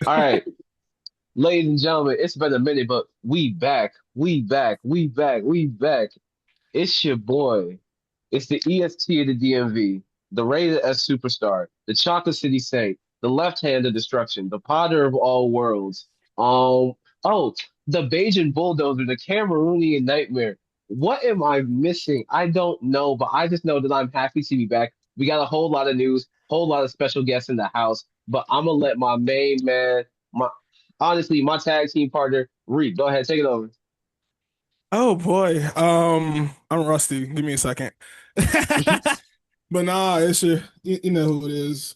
All right, ladies and gentlemen, it's been a minute, but we back. We back. We back. We back. It's your boy. It's the EST of the DMV, the rated S superstar, the Chocolate City Saint, the left hand of destruction, the potter of all worlds. Um, oh, the Bajan bulldozer, the Cameroonian nightmare. What am I missing? I don't know, but I just know that I'm happy to be back. We got a whole lot of news, whole lot of special guests in the house, but I'm gonna let my main man, my honestly, my tag team partner, Reed, go ahead, take it over. Oh boy. I'm rusty. Give me a second. But nah, it's you know who it is.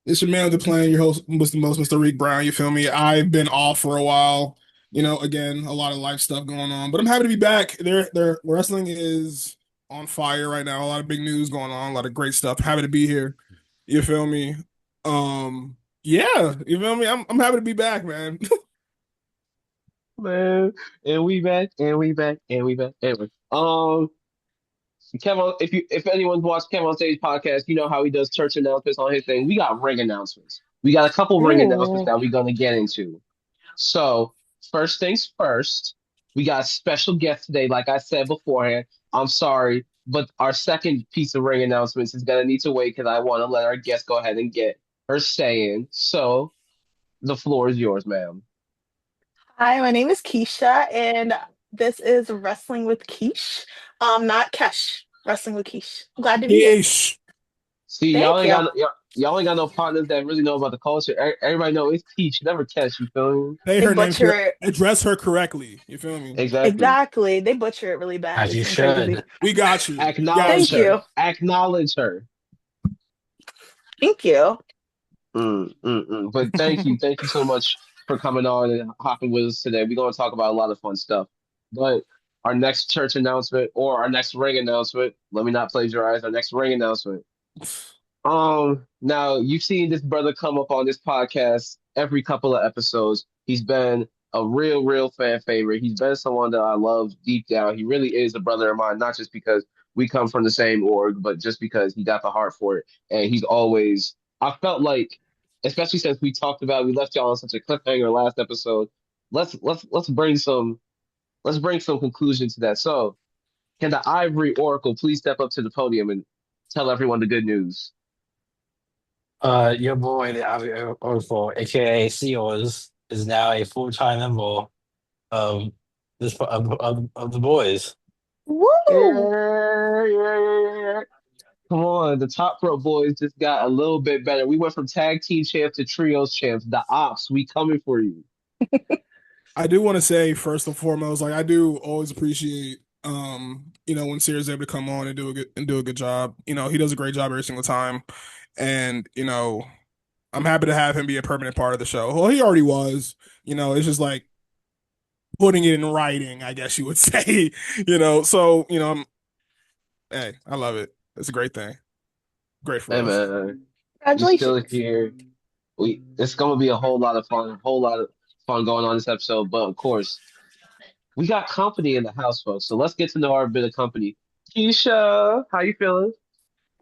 It's your man with the plane, your host was the most, Mr. Reek Brown, you feel me? I've been off for a while. Again, a lot of life stuff going on. But I'm happy to be back. Their wrestling is on fire right now. A lot of big news going on, a lot of great stuff. Happy to be here. You feel me? Yeah, you feel me? I'm happy to be back, man. Man, and we back, and we back, and we back. Anyway, Kevin, if anyone's watched Kevin on Stage podcast, you know how he does church announcements on his thing. We got ring announcements. We got a couple ring announcements Ooh. that we're gonna get into. So first things first, we got a special guest today. Like I said beforehand, I'm sorry, but our second piece of ring announcements is gonna need to wait because I want to let our guest go ahead and get her say in. So the floor is yours, ma'am. Hi, my name is Keisha, and this is Wrestling with Kesh. Not Kesh. Wrestling with Kesh. I'm glad to be here. Ish. See, Thank you. y'all ain't got no partners that really know about the culture. Everybody know it's Teach, never catch. You feel me? Say They her name butcher correct. it. Address her correctly. You feel me? Exactly. Exactly. They butcher it really bad. As It's you been crazy. should. We got you. We got Acknowledge Thank you. her. you. Acknowledge her. Thank you. But thank you so much for coming on and hopping with us today. We're gonna talk about a lot of fun stuff. But our next church announcement or our next ring announcement, let me not plagiarize our next ring announcement. Now you've seen this brother come up on this podcast every couple of episodes. He's been a real fan favorite. He's been someone that I love deep down. He really is a brother of mine, not just because we come from the same org, but just because he got the heart for it. And he's always, I felt like, especially since we talked about, we left y'all on such a cliffhanger last episode. Let's bring some conclusion to that. So, can the Ivory Oracle please step up to the podium and tell everyone the good news? Your boy, the Oracle, aka Seals, is now a full-time member of of the boys. Woo! Yeah. Come on, the top pro boys just got a little bit better. We went from tag team champs to trios champs. The ops, we coming for you. I do want to say first and foremost, like I do always appreciate when Sierra's able to come on and do a good job. He does a great job every single time. And, I'm happy to have him be a permanent part of the show. Well, he already was. It's just like putting it in writing, I guess you would say. So, hey, I love it. It's a great thing. Great for Hey us. man, we still Congratulations. here. It's gonna be a whole lot of fun, a whole lot of fun going on this episode. But of course, we got company in the house, folks. So let's get to know our bit of company. Keisha, how you feeling?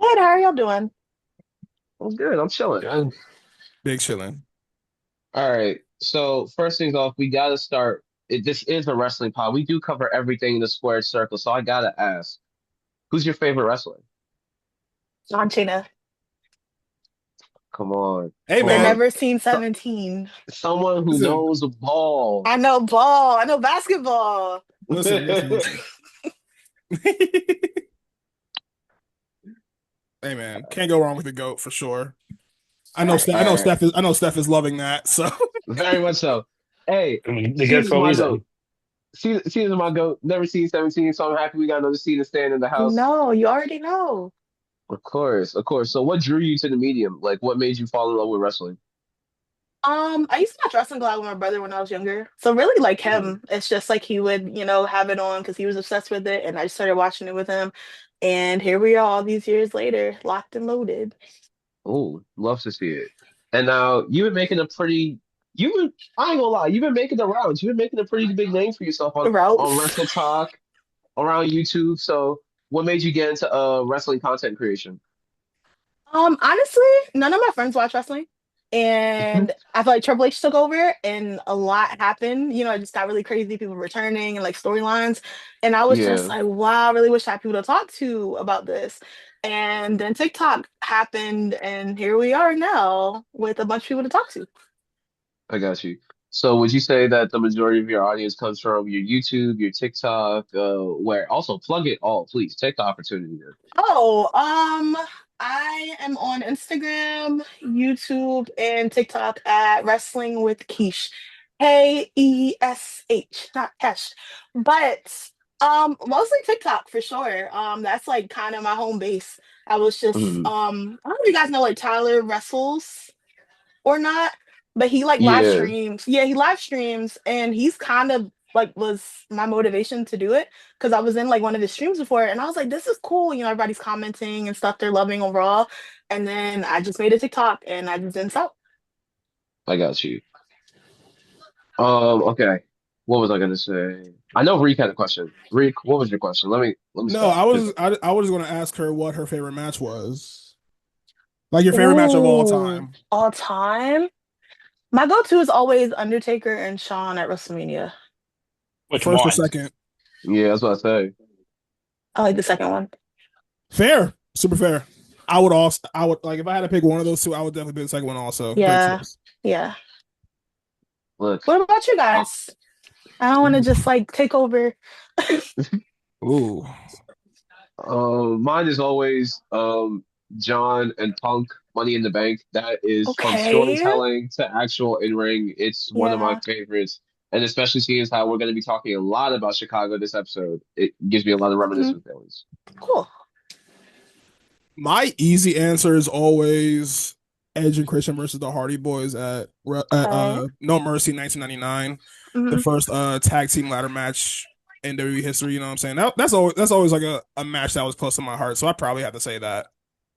Good. How are y'all doing? I'm good. I'm chilling. Good. Big chillin'. All right. So first things off, we gotta start. This is a wrestling pod. We do cover everything in the squared circle. So I gotta ask, who's your favorite wrestler? John Cena. Come on, Hey, come The man. on. never seen So, 17. someone who Listen, knows the ball. I know ball. I know basketball. listen. Hey, man. Can't go wrong with the GOAT for sure. I know Right. Steph, All I know Steph is loving that. So very much so. Hey, I mean, they're good Cena's for a my goat. reason. Cena's my goat. Never seen 17, so I'm happy we got another Cena stand in the You house. know, you already know. Of course, of course. So what drew you to the medium? Like what made you fall in love with wrestling? I used to watch wrestling a lot with my brother when I was younger. So really like Mm. him. It's just like he would, have it on because he was obsessed with it. And I just started watching it with him. And here we are all these years later, locked and loaded. Oh, love to see it. And now you've been making a pretty you've been I ain't gonna lie, you've been making the rounds. You've been making a pretty big name for yourself The on routes. Wrestle Talk, around YouTube. So what made you get into wrestling content creation? Honestly, none of my friends watch wrestling. And And I feel like Triple H took over and a lot happened. It just got really crazy, people returning and like storylines. And I was just Yeah, like, wow, I really wish I had people to talk to about this. And then TikTok happened, and here we are now with a bunch of people to talk to. I got you. So would you say that the majority of your audience comes from your YouTube, your TikTok, where also plug it all, please. Take the opportunity there. Oh, I am on Instagram, YouTube, and TikTok at Wrestling with Kesh. Kesh, not Kesh. But mostly TikTok for sure. That's like kind of my home base. I was just Mhm. I don't know if you guys know like Tyler wrestles or not, but he like live Yeah, streams. Yeah, he live streams, and he's kind of like was my motivation to do it because I was in like one of his streams before, and I was like, this is cool. Everybody's commenting and stuff. They're loving overall. And then I just made a TikTok, and I just didn't stop. I got you. Okay. What was I gonna say? I know Reek had a question. Reek, what was your question? Let me No, stop. I was going to ask her what her favorite match was. Like your favorite match of all Ooh, time. all time. My go-to is always Undertaker and Shawn at WrestleMania. Which First or one? second? Yeah, that's what I say. I like the second one. Fair. Super fair. I would like if I had to pick one of those two, I would definitely pick the second one also. Great Yeah, choice. yeah. Look, What about you uh, guys? I don't want to just like take over. Ooh. mine is always John and Punk Money in the Bank. That is from Okay. storytelling to actual in ring. It's one of my Yeah. favorites, and especially seeing as how we're going to be talking a lot about Chicago this episode, it gives me a lot of Mhm. reminiscent feelings. Cool. My easy answer is always Edge and Christian versus the Hardy Boys at Okay. No Mercy 1999, the Hmm. first tag team ladder match in WWE history. You know what I'm saying? That's always like a match that was close to my heart. So I probably have to say that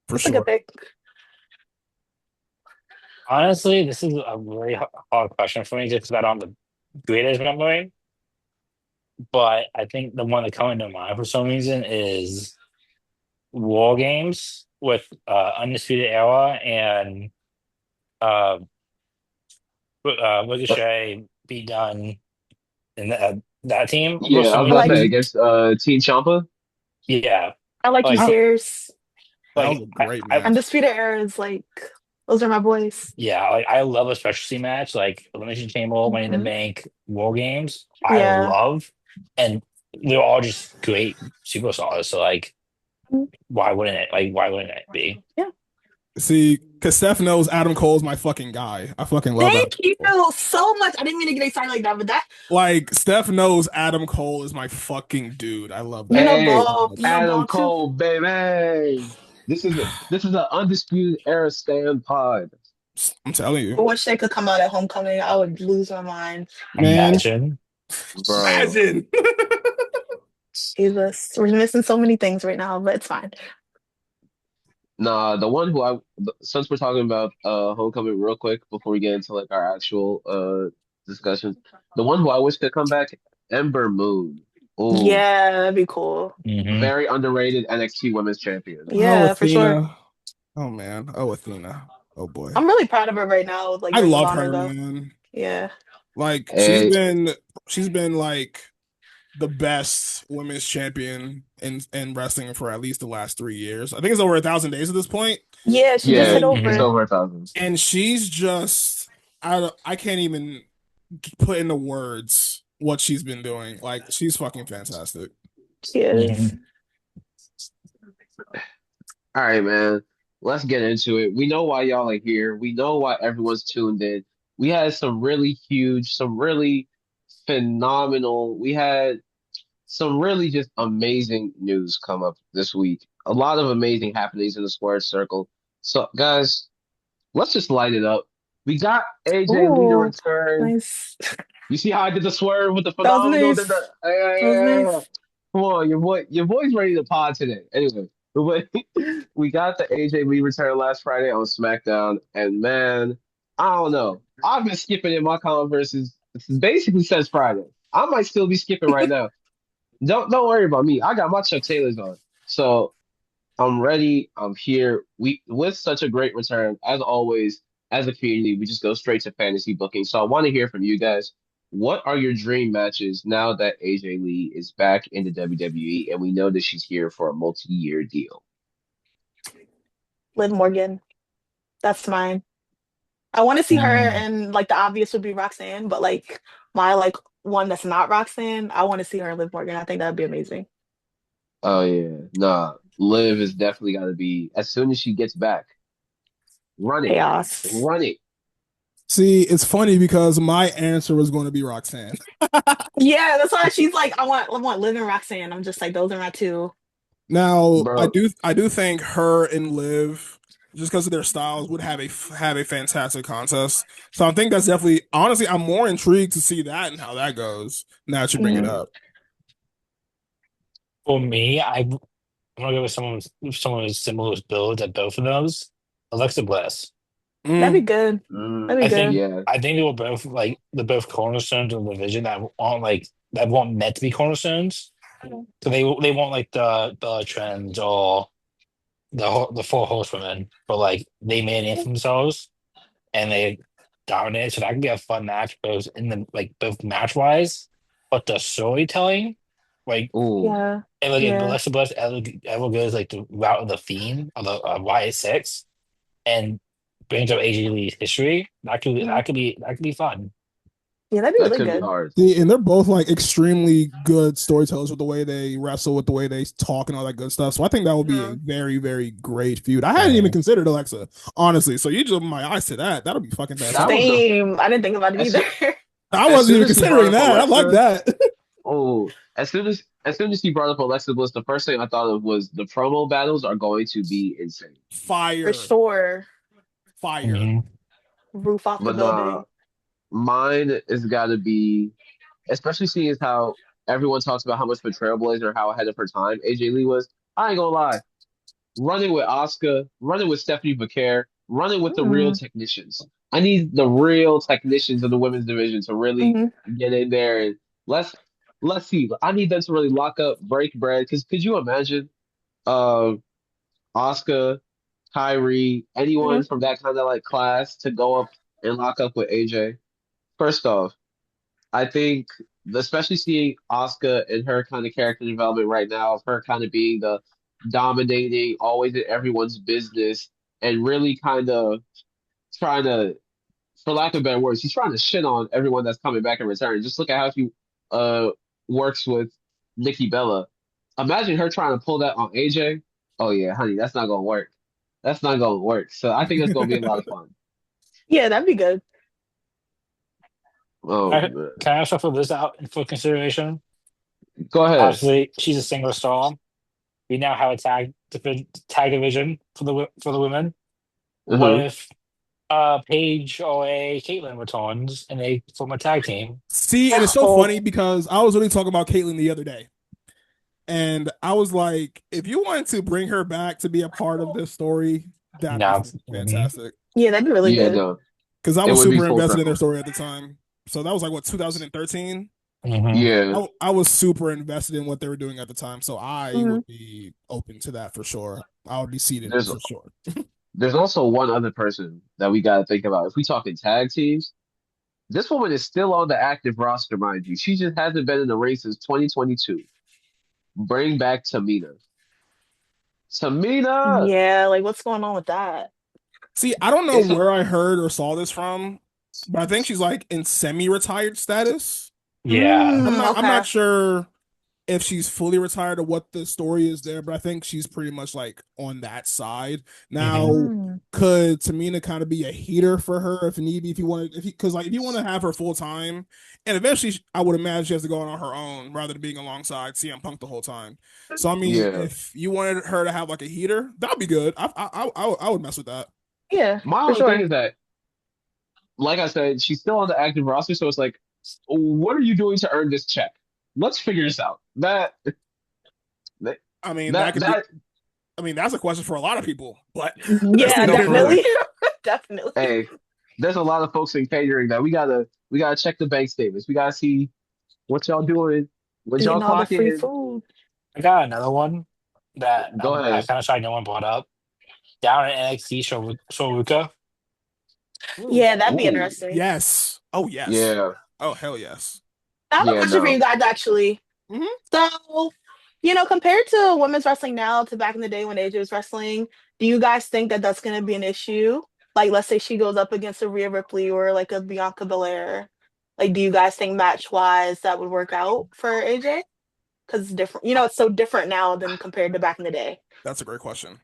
for That's a good sure. pick. Honestly, this is a really hard question for me just because I don't have the greatest memory. But I think the one that coming to mind for some reason is War Games with Undisputed Era and uh, Ricochet beat done in that team for Yeah, I some was I about to like say Mhm. against Team Champa. yeah, I like you, like That, Sears. that was like a great I match. Undisputed Era is like those are my boys. yeah, like I love a specialty match like Elimination Chamber, Money in the Hmm. Bank, War Games. I Yeah. love, and they're all just great superstars. So like, why wouldn't it? Like, why wouldn't it be? Yeah. See, because Steph knows Adam Cole's my fucking guy. I fucking love Adam Thank you Cole. so much. I didn't mean to get excited like that, but that Like Steph knows Adam Cole is my fucking dude. I love that man Hey, so You much. know, Adam ball too. Cole, baby. This is an undisputed era stand pod. I'm telling I you, wish they could come out at homecoming. I would lose my mind. man. Imagine. Bro. Imagine. Jesus, we're missing so many things right now, but it's fine. Nah, since we're talking about Homecoming real quick before we get into like our actual discussions, the one who I wish could come back, Ember Moon. Oh, Yeah, that'd be cool. Hmm. very underrated NXT Women's Champion. Oh, Yeah, for sure. Athena. Oh man. Oh, Athena. Oh boy. I'm really proud of her right now with like I Ring of love Honor her, though. man. Yeah. Like Hey, she's been like the best women's champion in wrestling for at least the last 3 years. I think it's over 1,000 days at this point. Yeah, she just yeah, hit And it's over. over 1,000. and she's just I can't even put into words what she's been doing. Like she's fucking fantastic. She is. Hmm. All right, man. Let's get into it. We know why y'all are here. We know why everyone's tuned in. We had some really huge, some really phenomenal. We had some really just amazing news come up this week. A lot of amazing happenings in the squared circle. So, guys, let's just light it up. We got AJ Lee to Ooh, return. nice. You see how I did the swerve with the That was phenomenal? nice. That was nice. Come on, your boy's ready to pod today. Anyway, but we got the AJ Lee return last Friday on SmackDown, and man, I don't know. I've been skipping in my converses basically since Friday. I might still be skipping right now. Don't worry about me. I got my Chuck Taylors on. So I'm ready. I'm here. We with such a great return, as always. as a community, we just go straight to fantasy booking. So I want to hear from you guys. What are your dream matches now that AJ Lee is back in the WWE and we know that she's here for a multi-year deal? Liv Morgan. That's mine. I want to see her, Mm. and like the obvious would be Roxanne, but like my like one that's not Roxanne, I want to see her and Liv Morgan. I think that'd be amazing. Oh yeah, nah. Liv is definitely got to be as soon as she gets back. Run it, Chaos. run it. See, it's funny because my answer was going to be Roxanne. Yeah, that's why she's like, I want Liv and Roxanne. I'm just like, those are my two. Now, I Bro, do I do think her and Liv, just because of their styles, would have a fantastic contest. So I think that's definitely honestly, I'm more intrigued to see that and how that goes. Now that you bring it Mhm. up. For me, I'm gonna go with someone with similar builds at both of those. Alexa Bliss. That'd be Mm. good. mm, That'd be I think good. yeah. I think they were both like they're both cornerstones of the division that weren't meant to be cornerstones. So they want like the trends or the four horsewomen, but like they made it for themselves and they dominated. So that could be a fun match, both in the like both match wise, but the storytelling, like Ooh, Yeah. if Yeah. Alexa Bliss ever goes like the route of the Fiend of the YA6 and brings up AJ Lee's history, Mhm. that could be fun. Yeah, that'd be that really could be good. hard. See, and they're both like extremely good storytellers with the way they wrestle, with the way they talk and all that good stuff. So I think that would be a Mhm. very, very great feud. I hadn't even Mhm. considered Alexa, honestly. So you just opened my eyes to that. That'll be fucking That was fantastic. the Same. I didn't think about it as either. soon, I as wasn't soon even as he brought considering up that. I like Alexa. that. Oh, as soon as he brought up Alexa Bliss, the first thing I thought of was the promo battles are going to be insane. For Fire. sure. Fire. Mhm. Roof off the But nah, building. mine is got to be, especially seeing as how everyone talks about how much of a trailblazer, how ahead of her time AJ Lee was. I ain't gonna lie, running with Asuka, running with Stephanie Becaire, running with the real Mm-hmm. technicians. I need the real technicians of the women's division to really Mm-hmm. get in there and let's let's see. I need them to really lock up, break bread. Because could you imagine, uh, Asuka, Kyrie, anyone Mm-hmm. from that kind of like class to go up and lock up with AJ? First off, I think, especially seeing Asuka and her kind of character development right now, of her kind of being the dominating, always in everyone's business, and really kind of trying to, for lack of better words, she's trying to shit on everyone that's coming back in return. Just look at how she uh works with Nikki Bella. Imagine her trying to pull that on AJ. Oh yeah, honey, that's not gonna work. That's not gonna work. So I think it's gonna be a lot of fun. Yeah, that'd be good. Oh I, man, can I also throw this out for consideration? go ahead. Obviously, she's a single star. We now have a tag division for the women. What Hmm. if Paige or a Caitlyn returns and they form a tag team? See, and it's so Oh. funny because I was really talking about Caitlyn the other day. And I was like, if you wanted to bring her back to be a part of this story, that'd be No. Mhm. fantastic. Yeah, that'd be really Yeah, good. no, Because I it was would be super full invested in their circle. story at the time. So that was like what 2013. Mhm. Yeah. I was super invested in what they were doing at the time. So I Mm-hmm. would be open to that for sure. I would be seated There's for sure. there's also one other person that we got to think about. If we talking tag teams, this woman is still on the active roster, mind you. She just hasn't been in the ring since 2022. Bring back Tamina. Tamina. Yeah, like what's going on with that? See, I don't know It's a, where I heard or saw this from, but I think she's like in semi-retired status. Yeah. I'm Okay. not sure if she's fully retired or what the story is there, but I think she's pretty much like on that side. Mhm. Now, could Tamina kind of be a heater for her if need be, if you wanted, if you, because like if you want to have her full time, and eventually I would imagine she has to go on her own rather than being alongside CM Punk the whole time. So I mean, yeah. if you wanted her to have like a heater, that'd be good. I would mess with that. Yeah, My for only thing sure. is that, like I said, she's still on the active roster, so it's like, what are you doing to earn this check? Let's figure this out. That I mean, that that could be. that. I mean, that's a question for a lot of people, but let's Yeah, leave it No, there for for now. real. definitely. Definitely. Hey, there's a lot of folks in catering that we gotta check the bank statements. We gotta see what y'all doing. When y'all Eating all the clock free in, food. I got another one that go I ahead. kind of sorry no one brought up. Down in NXT, Shoruka. Yeah, that'd be Ooh, interesting. Yes. Oh, yes. yeah, Oh, hell yes. I have a yeah, question for you no. guys, actually. Hmm. So, compared to women's wrestling now to back in the day when AJ was wrestling, do you guys think that that's going to be an issue? Like, let's say she goes up against a Rhea Ripley or like a Bianca Belair. Like, do you guys think match wise that would work out for AJ? Because it's different. It's so different now than compared to back in the day. That's a great question.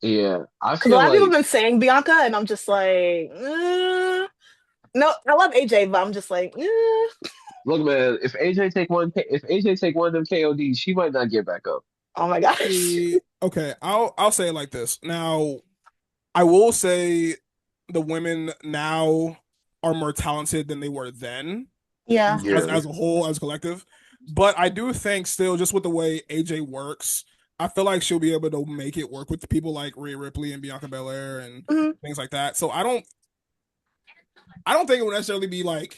Yeah, I Because a feel lot of people like, have been saying Bianca, and I'm just like, no, I love AJ, but I'm just like, look, man, if AJ take one of them KODs, she might not get back up. oh my gosh. See, okay, I'll say it like this. Now, I will say the women now are more talented than they were then, Yeah. Yeah. as a whole, as a collective. But I do think still, just with the way AJ works, I feel like she'll be able to make it work with the people like Rhea Ripley and Bianca Belair and Mhm. things like that. So I don't think it would necessarily be like,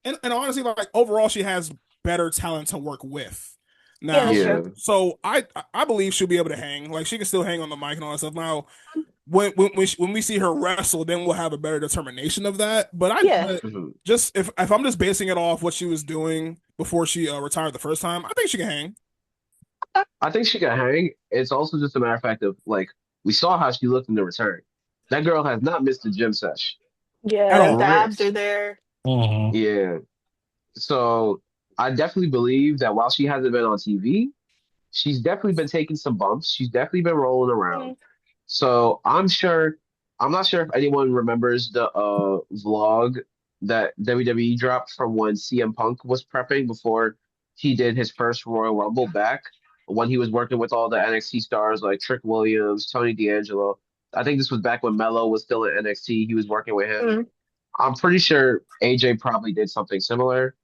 and honestly, like overall, she has better talent to work with. Yeah, that's Now, true. Yeah. so I believe she'll be able to hang. Like she can still hang on the mic and all that stuff. Now, when we see her wrestle, then we'll have a better determination of that. Yeah. But Mhm. just if I'm just basing it off what she was doing before she retired the first time, I think she can hang. I think she can hang. It's also just a matter of fact of like we saw how she looked in the return. That girl has not missed a gym sesh. At Yeah, the all. Rare. abs are there. Hmm. Yeah. So I definitely believe that while she hasn't been on TV, she's definitely been taking some bumps. She's definitely been rolling around. Mhm. So I'm not sure if anyone remembers the vlog that WWE dropped from when CM Punk was prepping before he did his first Royal Rumble back when he was working with all the NXT stars like Trick Williams, Tony D'Angelo. I think this was back when Mello was still in NXT. He was working with him. Mhm. I'm pretty sure AJ probably did something similar.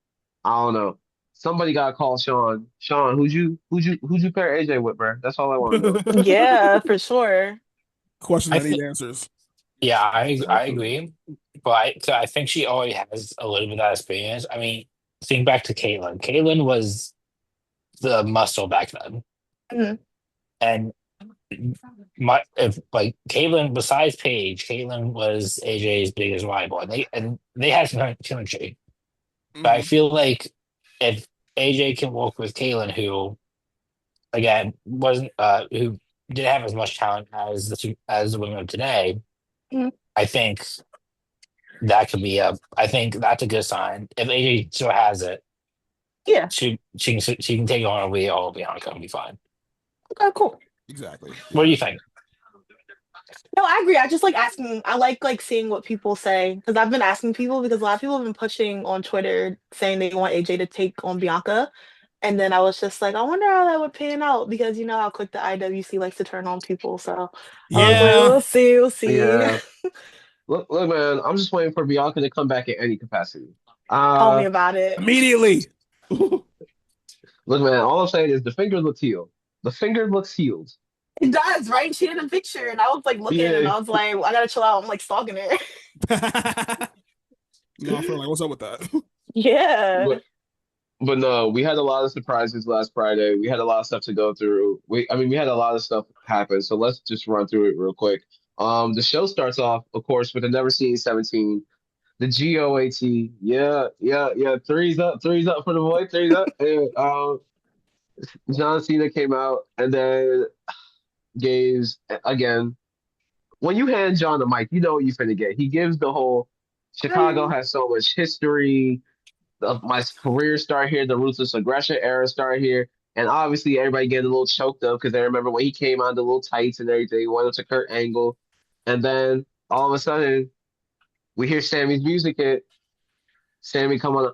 I don't know. Somebody got to call Sean. Sean, who'd you pair AJ with, bro? That's all I want to know. Yeah, for sure. Questions I that need think, answers. yeah, I Absolutely. agree, but I think she already has a little bit of that experience. I mean, think back to Caitlyn. Caitlyn was the muscle back then, Mhm. and my if like Caitlyn, besides Paige, Caitlyn was AJ's biggest rival, and they had some chemistry. But I Hmm. feel like if AJ can work with Caitlyn, who again wasn't who didn't have as much talent as the women of today, Mhm. I think that could be a. I think that's a good sign. If AJ still has it, Yeah. she can take on a Rhea or Bianca and be fine. Okay, cool. Exactly. What do Yeah. you think? No, I agree. I just like asking. I like seeing what people say because I've been asking people because a lot of people have been pushing on Twitter saying they want AJ to take on Bianca. And then I was just like, I wonder how that would pan out because you know how quick the IWC likes to turn on people. So I was like, Yeah. we'll see, we'll see. Yeah. Look, man, I'm just waiting for Bianca to come back in any capacity. Tell me Uh, about it. Immediately. Look, man, all I'm saying is the finger looks healed. The finger looks healed. It does, right? She had a picture, and I was like looking, and Yeah. I was like, I gotta chill out. I'm like stalking her. No, I feel like what's up with that? Yeah. But but no, we had a lot of surprises last Friday. We had a lot of stuff to go through. We had a lot of stuff happen. So let's just run through it real quick. The show starts off, of course, with the Never Seen 17. The GOAT. Yeah, yeah, yeah. Threes up for the boy, threes up. And, John Cena came out and then gives again. When you hand John the mic, you know what you're finna get. He gives the whole Chicago has so much history. My career start here, the ruthless aggression era start here. And obviously everybody getting a little choked up because they remember when he came on the little tights and everything, went up to Kurt Angle. And then all of a sudden we hear Sammy's music hit. Sammy come on.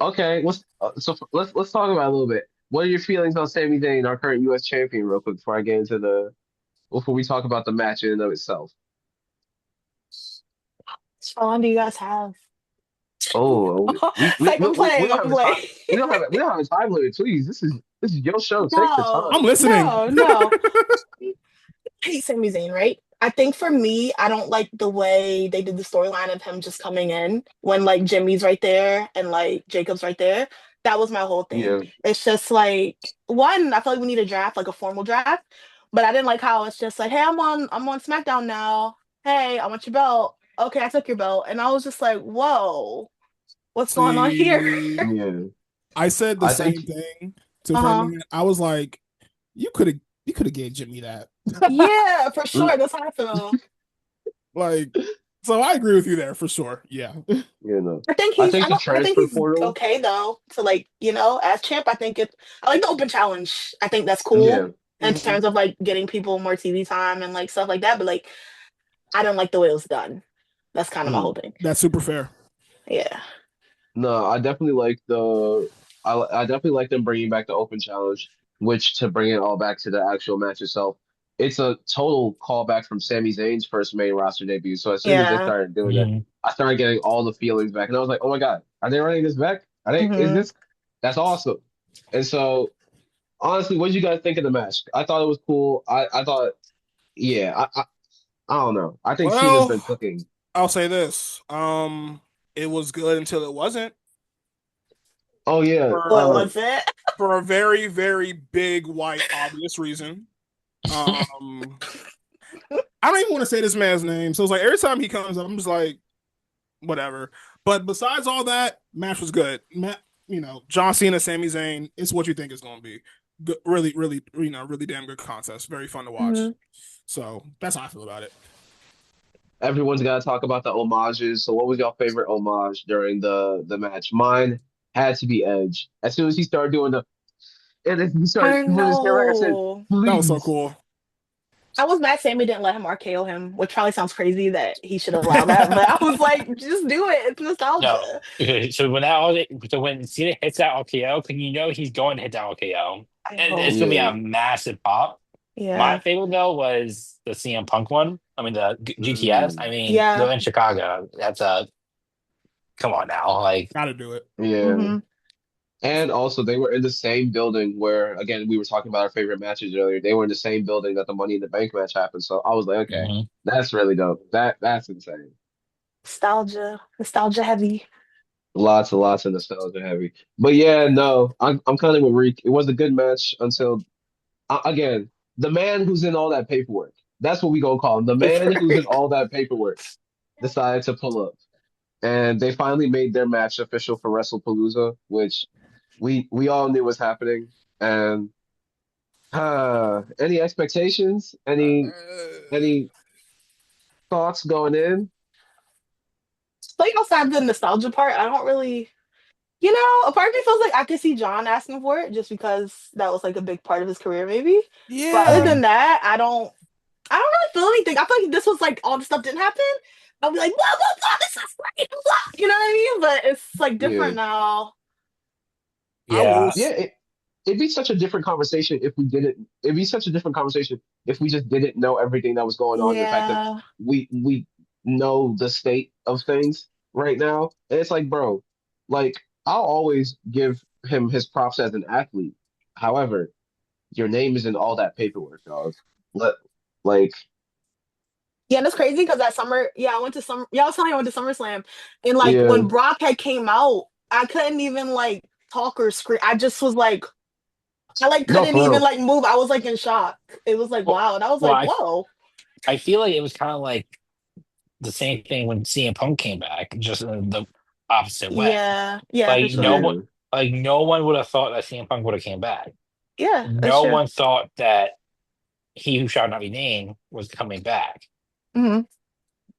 Okay, let's talk about it a little bit. What are your feelings on Sami Zayn, our current U.S. champion, real quick before I get into before we talk about the match in and of itself? How long do you guys have? Oh, Like I'm playing, I'm playing. we don't have a time limit. Please, this is your show. Take the No, I'm time. listening. no, no. I hate Sami Zayn, right? I think for me, I don't like the way they did the storyline of him just coming in when like Jimmy's right there and like Jacob's right there. That was my whole thing. Yeah, It's just like one, I feel like we need a draft, like a formal draft. But I didn't like how it's just like, hey, I'm on SmackDown now. Hey, I want your belt. okay, I took your belt. And I was just like, whoa, what's going on here? See, Yeah, I said the I think. same thing to a friend of Uh-huh. mine. I was like, you could have gave Jimmy that. Yeah, for Mm, sure. That's how I feel. Like, so I agree with you there for sure. Yeah. you know, I think I he's think the I think transfer he's portal. okay though to like, as champ, I like the open challenge. I think that's Yeah, cool in Mhm. terms of like getting people more TV time and like stuff like that, but like I didn't like the way it was done. That's kind of my whole mm. thing. That's super fair. Yeah. No, I definitely like the. I definitely like them bringing back the open challenge, which to bring it all back to the actual match itself. It's a total callback from Sami Zayn's first main roster debut. So as soon as they Yeah. started doing that, Mhm. I started getting all the feelings back, and I was like, "Oh my God, are they running this back? Are they? Is Hmm. this? That's awesome!" And so, honestly, what did you guys think of the match? I thought it was cool. I thought, yeah, I don't know. I think Cena's Well, been cooking. I'll say this. It was good until it wasn't Oh yeah, What was it? for a very, very big, white, obvious reason. Um, I don't even want to say this man's name. So it's like every time he comes up, I'm just like, whatever. But besides all that, match was good. John Cena, Sami Zayn, it's what you think it's going to be. Good, really, really, really damn good contest. Very fun to watch. Hmm. So that's how I feel about it. everyone's got to talk about the homages. So, what was your favorite homage during the match? Mine had to be Edge. As soon as he started doing the, and then he started I moving his hair back, I said, know. That was so "Please." cool. I was mad Sammy didn't let him RKO him, which probably sounds crazy that he should allow that, but I was like, just do it. It's No. nostalgia. Okay, so when Cena hits that RKO, can you know he's going to hit that RKO? I And know. it's gonna be Yeah. a massive pop. My Yeah. favorite though was the CM Punk one. I mean the GTS. I Mm, mean Yeah. they're in Chicago. That's a come on now. Like Gotta do it. yeah. Hmm. And also, they were in the same building where, again, we were talking about our favorite matches earlier. They were in the same building that the Money in the Bank match happened. So I was like, okay, mhm. that's really dope. That's insane. Nostalgia. Nostalgia heavy. Lots and lots of nostalgia heavy. But yeah, no, I'm kind of with Reek. It was a good match until again, the man who's in all that paperwork. That's what we gonna call him. The man who's in all that paperwork decided to pull up, and they finally made their match official for WrestlePalooza, which we all knew was happening. And any expectations? Any thoughts going in? Like outside the nostalgia part, I don't really, a part of me feels like I could see John asking for it just because that was like a big part of his career, maybe. But other Yeah. than that, I don't really feel anything. I feel like if this was like all the stuff didn't happen, I'll be like, blah, this is great, blah. You know what I mean? But it's like Yeah, different now. I will. Yeah. yeah. It'd be such a different conversation if we didn't. It'd be such a different conversation if we just didn't know everything that was going on. The fact that Yeah. we know the state of things right now, and it's like, bro, like I'll always give him his props as an athlete. However, your name isn't all that paperwork, dog. Let like, Yeah, and it's crazy because that summer, I went to summer. Yeah, I was telling you I went to SummerSlam, and like yeah, when Brock had came out, I couldn't even like talk or scream. I just was like, I like no, couldn't for even real. like move. I was like in shock. It was like Well, wow, and I was well, like, I whoa. I feel like it was kind of like the same thing when CM Punk came back, just in the opposite way. Yeah, yeah, for Like sure. Yeah, no one would have thought that CM Punk would have came back. Yeah, that's No true. one thought that he who shall not be named was coming back. Hmm.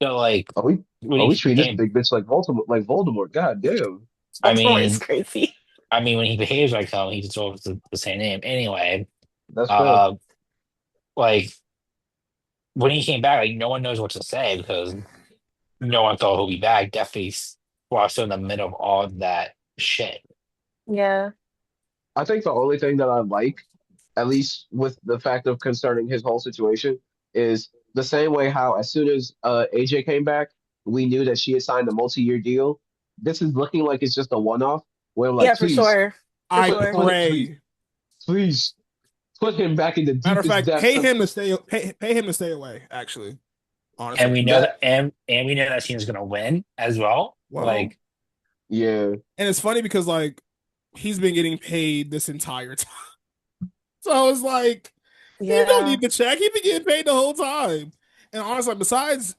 So like are we when are we he treating this came, big bitch like Voldemort? Like Voldemort? God damn. I Baltimore is mean, crazy. when he behaves like him, he deserves the same name anyway. That's fair. Uh, like when he came back, like no one knows what to say because no one thought he'll be back. Definitely while still in the middle of all that shit. Yeah. I think the only thing that I like, at least with the fact of concerning his whole situation, is the same way how as soon as AJ came back, we knew that she had signed a multi-year deal. This is looking like it's just a one-off. Where I'm like, Yeah, for please sure. For I sure. put it, please, pray. please put him back in the Matter of deepest fact, depths of pay him to stay away. Actually, And honestly. we know that. that and we know that Cena's gonna win as well. Well, Like Yeah, and it's funny because like he's been getting paid this entire time. So I was like, he don't Yeah. need the check. He been getting paid the whole time. And honestly, besides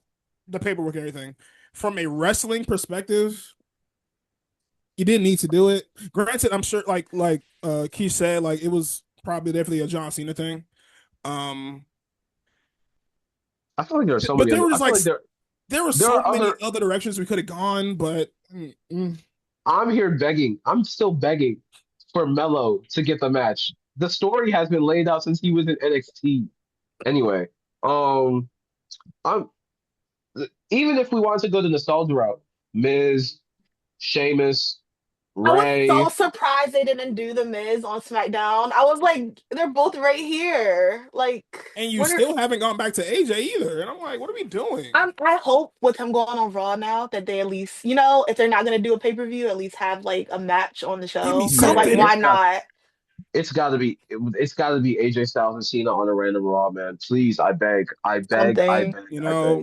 the paperwork, and everything. From a wrestling perspective, you didn't need to do it. Granted, I'm sure, Keith said, like it was probably definitely a John Cena thing. Um, I feel like there are so but many there other. were I just feel like like there were there so are many other. other directions we could have gone, but I'm here begging. I'm still begging for Melo to get the match. The story has been laid out since he was in NXT. Anyway, um, I'm even if we wanted to go the nostalgia route, Miz, Sheamus, I was so Ray. surprised they didn't do the Miz on SmackDown. I was like, they're both right here. Like, and you what are still haven't gone back to AJ either. And I'm like, what are we doing? I hope with him going on Raw now that they at least, if they're not gonna do a pay-per-view, at least have like a match on the Give me show. Cause like, Man, something. why not? it's got to be AJ Styles and Cena on a random Raw, man. Please, I beg, I beg, I Something. beg, You I know,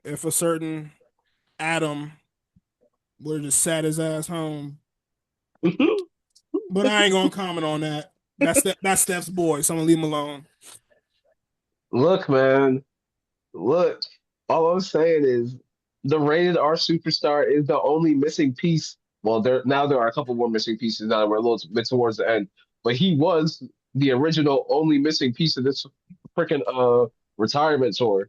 beg. if a certain Adam would have just sat his ass home. But I ain't gonna comment on that. That's Steph's boy, so I'm gonna leave him alone. Look, man, look. All I'm saying is the rated R superstar is the only missing piece. Well, there are a couple more missing pieces now that we're a little bit towards the end, but he was the original only missing piece of this freaking retirement tour.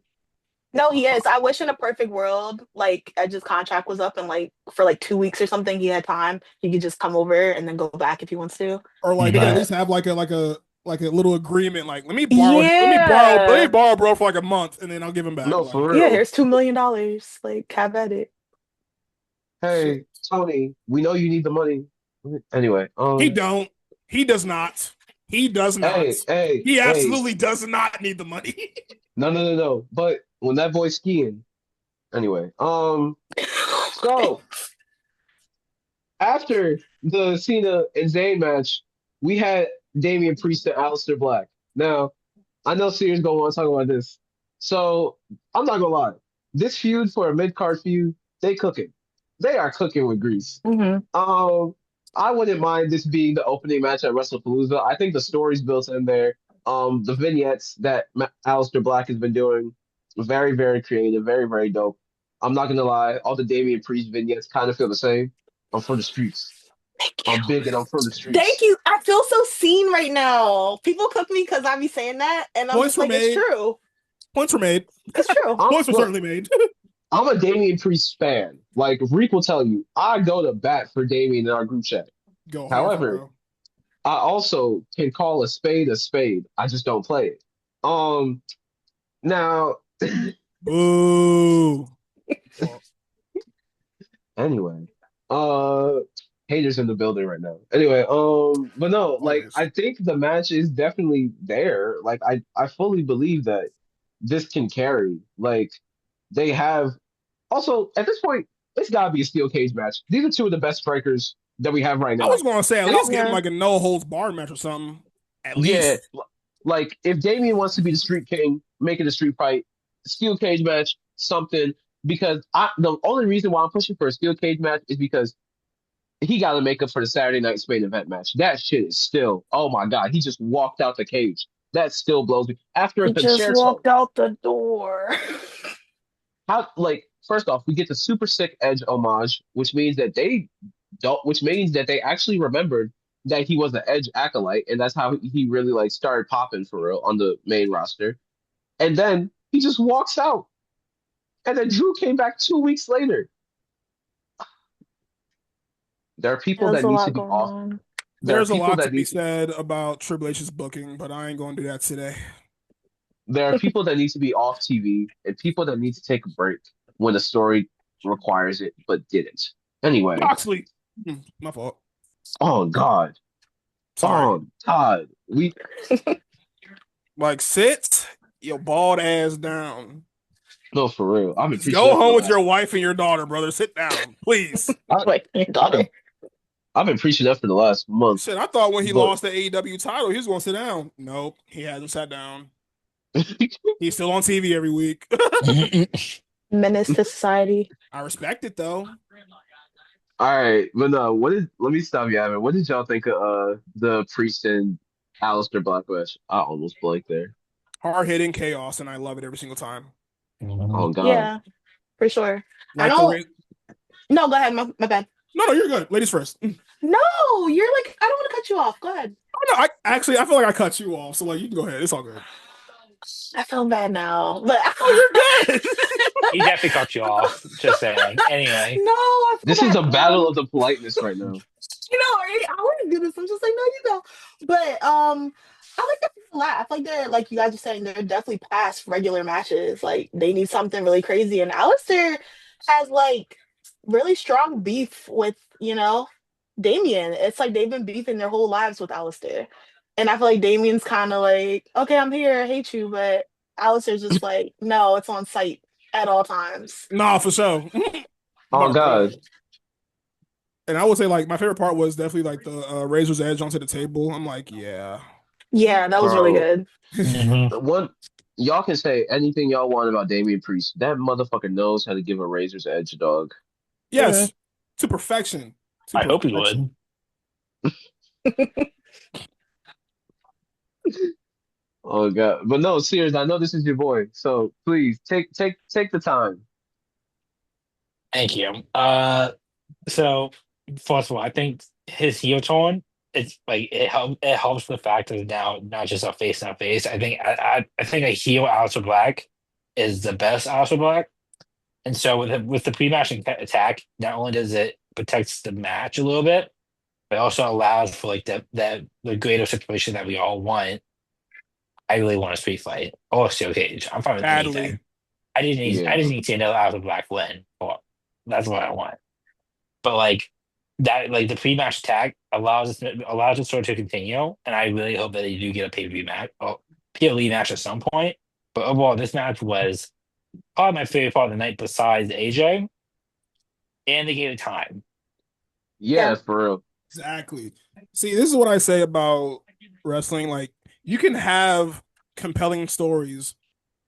No, he is. I wish in a perfect world, like Edge's contract was up and like for like 2 weeks or something, he had time. He could just come over and then go back if he wants to. Or like they could at But least have like a little agreement. Like let me yeah, borrow bro for like a month, and then I'll give him back. No, Like for yeah, real. here's $2 million. Like, have at it. shit. Hey, Tony, we know you need the money. Anyway, He don't. He does not. He does not. He hey, absolutely does not need the money. no. But when that boy's skiing, anyway, so after the Cena and Zayn match, we had Damian Priest and Aleister Black. Now, I know Sears gonna want to talk about this. So I'm not gonna lie. This feud for a mid card feud, they cooking. They are cooking with grease. Hmm. Um, I wouldn't mind this being the opening match at WrestlePalooza. I think the story's built in there. The vignettes that Aleister Black has been doing, very, very creative, very, very dope. I'm not gonna lie, all the Damian Priest vignettes kind of feel the same. I'm from the streets. Thank you. I'm big and I'm from the Thank streets. you. I feel so seen right now. People cook me because I be saying that, and I'm Points just were like, it's made. true. Points were made. It's true. I'm Points were look, certainly made. I'm a Damian Priest fan. Like Reek will tell you, I go to bat for Damian in our group chat. Go hard for However, real. I also can call a spade a spade. I just don't play it. Now Boo. Well, anyway, uh haters in the building right now. Anyway, but no, like always. I think the match is definitely there. Like I fully believe that this can carry. Like they have also at this point, it's gotta be a steel cage match. These are two of the best strikers that we have right I was now. gonna say at And least I'll, give him Yeah. like a no holds barred match or something. At yeah, least. like if Damien wants to be the Street King, make it a street fight, steel cage match, something. Because the only reason why I'm pushing for a steel cage match is because he got to make up for the Saturday night main event match. That shit is still, oh my god, he just walked out the cage. That still blows me. After a He just concerto, walked out the door. how like first off, we get the super sick Edge homage, which means that they actually remembered that he was an Edge acolyte, and that's how he really like started popping for real on the main roster. And then he just walks out. And then Drew came back 2 weeks later. There are people There's that a need to lot be going off. on. There are There's a people lot to that be need said about Triple H's booking, but I ain't gonna do that today. there are people that need to be off TV and people that need to take a break when the story requires it, but didn't. Anyway, Moxley. My fault. oh God. Sorry. Oh God. We Like sit your bald ass down. no for real. I've been Just preaching go that for the home with your last wife and your daughter, brother. Sit down, please. I, Wait, your I've daughter. been I've been preaching that for the last month. Shit, I thought when he But lost the AEW title, he was gonna sit down. Nope, he hasn't sat down. He's still on TV every week. Menace to society. I respect it though. all right, but no, let me stop you, Evan. What did y'all think of the Priest and Aleister Black match? I almost blanked there. Hard hitting chaos, and I love it every single time. Oh God. Yeah, for sure. I Like the don't. way. No, go ahead. My bad. No, you're good. Ladies first. Oh, No, you're like. I don't want to cut you off. Go ahead. no, I feel like I cut you off, so like you can go ahead. It's all good. I feel bad now, but Oh, you're good. He definitely cut you off. Just saying. Anyway, no, I feel This is bad. a battle of the politeness right now. Right? I want to do this. I'm just like, no, you go. But I like that a lot. I feel like they're like you guys are saying they're definitely past regular matches. Like they need something really crazy. And Alistair has like really strong beef with, Damien. It's like they've been beefing their whole lives with Alistair. And I feel like Damien's kind of like, okay, I'm here, I hate you, but Alistair's just like, no, it's on site at all times. Nah, for sure. Oh But God. and I would say like my favorite part was definitely like the Razor's Edge onto the table. I'm like, yeah. Yeah, that was really Bro. good. mhm. One y'all can say anything y'all want about Damian Priest. That motherfucker knows how to give a razor's edge, dog. Yes, to perfection. To I hope he perfection. would. Oh God. But no, serious, I know this is your boy. So please take the time. Thank you. So first of all, I think his heel tone, it's like it helps the fact that now not just a face not face. I think a heel Aleister Black is the best Aleister Black. And so with the pre-match attack, not only does it protects the match a little bit, but also allows for like the greater situation that we all want. I really want a street fight or a steel cage. I'm fine with Badly. anything. I Yeah. just need to see another Aleister Black win. Well, that's what I want. But like that, like the pre-match attack allows the story to continue, and I really hope that they do get a pay-per-view match or PLE match at some point. But overall, this match was probably my favorite part of the night besides AJ, and they gave it time. Yeah, for real. Exactly. See, this is what I say about wrestling. Like, you can have compelling stories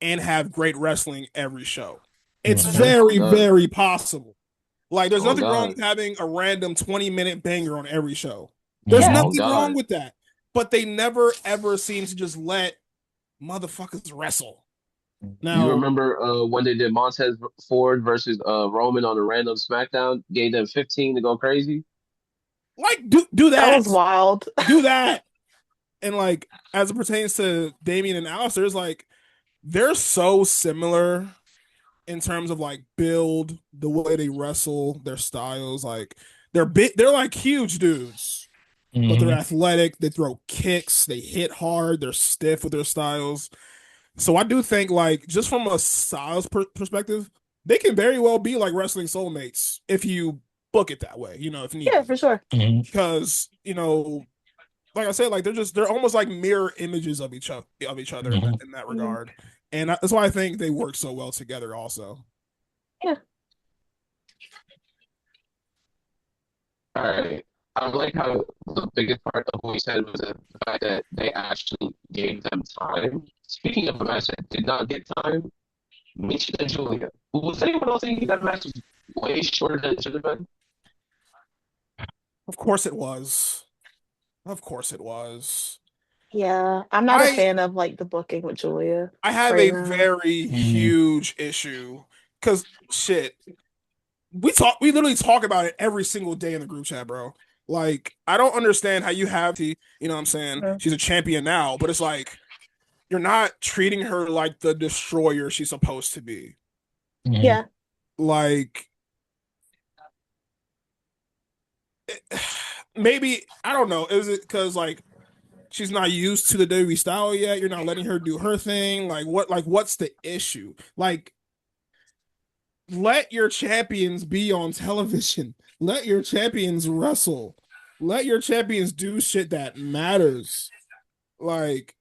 and have great wrestling every show. It's Mhm. very, God. very possible. Like, there's Oh nothing wrong God. with having a random 20-minute banger on every show. There's Yeah. Oh nothing wrong God. with that. But they never, ever seem to just let motherfuckers wrestle. You Now, remember when they did Montez Ford versus Roman on a random SmackDown? Gave them 15 to go crazy. like, do That that. was wild. Do that. And, like, as it pertains to Damien and Alistair, it's like, they're so similar in terms of like build, the way they wrestle, their styles. Like they're like huge dudes, but they're Mhm. athletic. They throw kicks, they hit hard, they're stiff with their styles. So I do think like just from a styles perspective, they can very well be like wrestling soulmates if you book it that way. If Yeah, needed, for sure. Mhm. because like I said, like they're almost like mirror images of each other Mhm. in that regard, and that's why I think they work so well together. Also, Yeah. All right. I like how the biggest part of what you said was the fact that they actually gave them time. Speaking of a match that did not get time, Misha and Julia. Was anyone else thinking that match was way shorter than it should have been? of course it was. Of course it was. Yeah, I'm not a I fan of like the booking with Julia I have right a now. very Mhm. huge issue because shit, we literally talk about it every single day in the group chat, bro. Like, I don't understand how you have what I'm saying? Mhm. She's a champion now, but it's like you're not treating her like the destroyer she's supposed to be. Mhm. Yeah, Like, maybe I don't know. Is it because like she's not used to the WWE style yet? You're not letting her do her thing. Like, what? Like, what's the issue? Like, let your champions be on television. Let your champions wrestle. Let your champions do shit that matters. Like,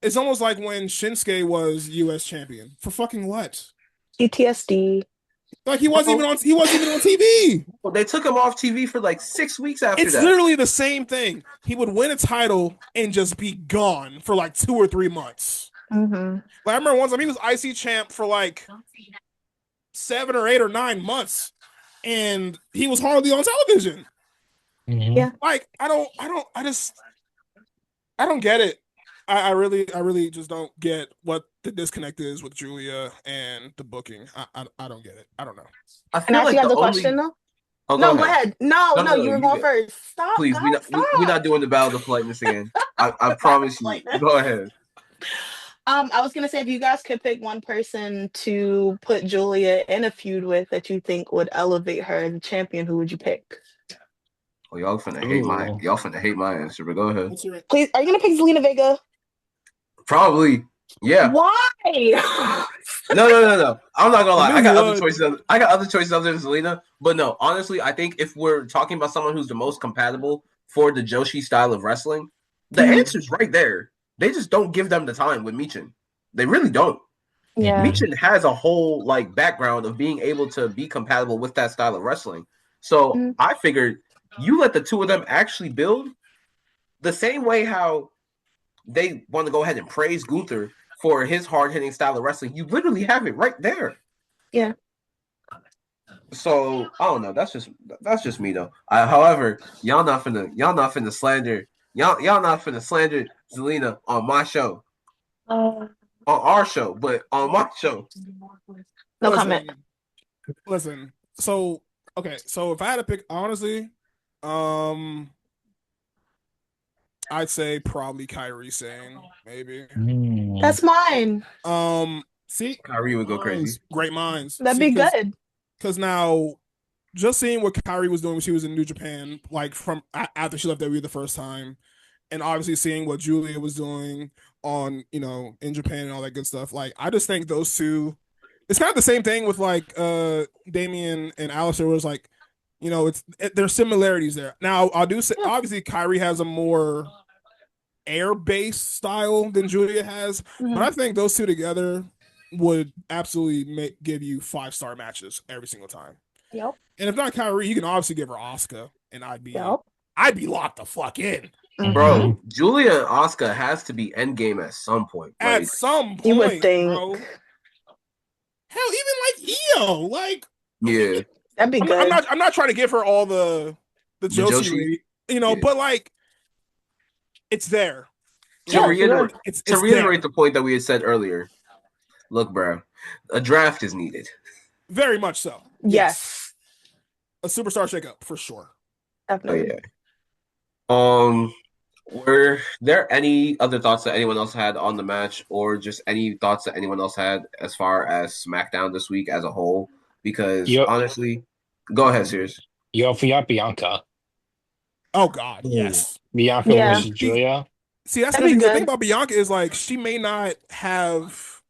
it's almost like when Shinsuke was US champion. For fucking what? PTSD. Like, Bro, he wasn't even on TV. they took him off TV for like 6 weeks after It's that. literally the same thing. He would win a title and just be gone for like 2 or 3 months. Mm-hmm. Like, I remember one time he was IC champ for like 7 or 8 or 9 months, and he was hardly on television. Mhm. Yeah. Like, I don't get it. I really just don't get what the disconnect is with Julia and the booking. I don't get it. I don't know. I Can I feel ask you like guys the a question only. though? Oh, go No, go ahead. ahead. No, No, no, no, no. you were You going get. first. Stop, Please, guys, we stop. not doing the battle of politeness again. I promise you. Like, Go ahead. I was gonna say if you guys could pick one person to put Julia in a feud with that you think would elevate her as a champion, who would you pick? Oh, y'all finna hate my Ooh. y'all finna hate my answer, but go ahead. What's your Please, are you gonna pick Zelina Vega? Probably, yeah. Why? No. I'm not gonna I lie. knew I you got other would. choices. I got other choices other than Zelina. But no, honestly, I think if we're talking about someone who's the most compatible for the Joshi style of wrestling, the Mhm. answer's right there. They just don't give them the time with Michin. They really don't. Yeah. Michin has a whole like background of being able to be compatible with that style of wrestling. So Mhm. I figured you let the two of them actually build the same way how they want to go ahead and praise Gunther for his hard hitting style of wrestling. You literally have it right there. Yeah. So I don't know. That's just me though. However, y'all not finna slander y'all not finna slander Zelina on my show, on our show, but on my show. No comment. Listen. So okay. So if I had to pick, honestly, um, I'd say probably Kyrie Sane, maybe. That's mine. See, Kyrie would go crazy. great minds. That'd See, be good. because now just seeing what Kyrie was doing when she was in New Japan, like from after she left WWE the first time, and obviously seeing what Julia was doing on, in Japan and all that good stuff. Like, I just think those two, it's kind of the same thing with like Damian and Alistair was like, there's similarities there. Now, I do say Yeah. obviously Kyrie has a more air-based style than Julia has, but I think those two together would absolutely give you 5-star matches every single time. Yep. And if not Kyrie, you can obviously give her Asuka, and I'd be Yep. locked the fuck in. Bro, Julia and Asuka has to be endgame at some point. At Like, some point, You would think. bro. Hell, even like Io, like yeah, That'd be I'm good. not trying to give her all the the Josie Joshi. rate, Yeah. but like it's there. To reiterate, it's reiterate the point that we had said earlier, look, bro, a draft is needed. Very much so. Yes. A superstar shakeup for sure. Definitely. Oh, yeah. Were there any other thoughts that anyone else had on the match, or just any thoughts that anyone else had as far as SmackDown this week as a whole? Because honestly, go ahead, Sirius. You forgot Bianca. Oh God, yes. Bianca versus Julia. See, that's That'd be the good. thing about Bianca is like she may not have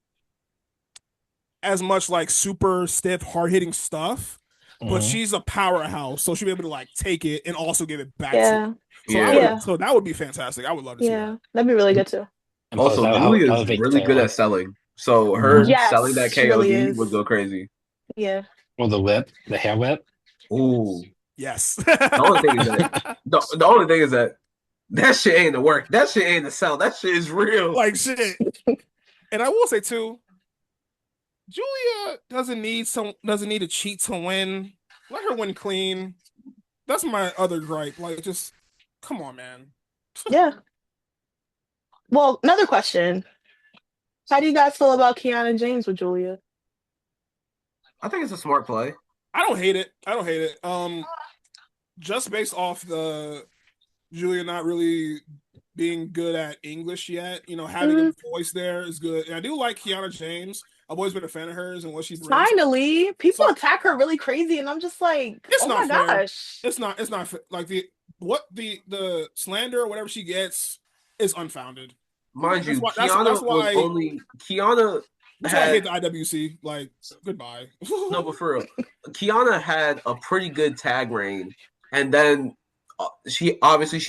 as much like super stiff, hard hitting stuff, but she's a powerhouse, so she'll be able to like take it and also give it back to you. So that would be fantastic. I would love to see that. That'd be really good too. And Also, Julia is really good at selling, so her selling that KOD would go crazy. Yeah. Well, the whip, the hair whip. Ooh, yes. The only thing is that the only thing is that shit ain't the work. That shit ain't the sell. That shit is real. Like shit. And I will say too, Julia doesn't need to cheat to win. Let her win clean. That's my other gripe. Like, just come on, man. Yeah. Well, another question. How do you guys feel about Kiana James with Julia? I think it's a smart play. I don't hate it. Just based off the Julia not really being good at English yet, having a voice there is good. And I do like Kiana James. I've always been a fan of hers and what she brings. Finally, people attack her really crazy, and I'm just like, it's oh not my fair. gosh. It's not like the slander or whatever she gets is unfounded. Mind you, Kiana was only Kiana. That's why I hate the IWC. Like, goodbye. No, but for real, Kiana had a pretty good tag reign, and then she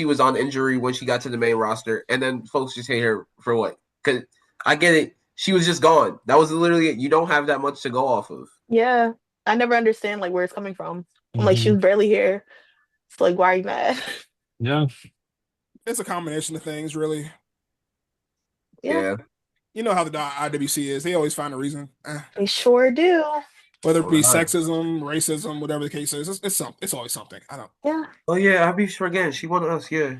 was on injury when she got to the main roster, and then folks just hate her for what? Because I get it, she was just gone. That was literally it. You don't have that much to go off of. Yeah, I never understand like where it's coming from. I'm like, she was barely here. It's like, why are you mad? Yeah, it's a combination of things, really. Yeah. You know how the IWC is. They always find a reason. They sure do. Whether it be sexism, racism, whatever the case is, it's always something. I don't. Yeah. Oh yeah, I'll be forgetting. She won us. Yeah.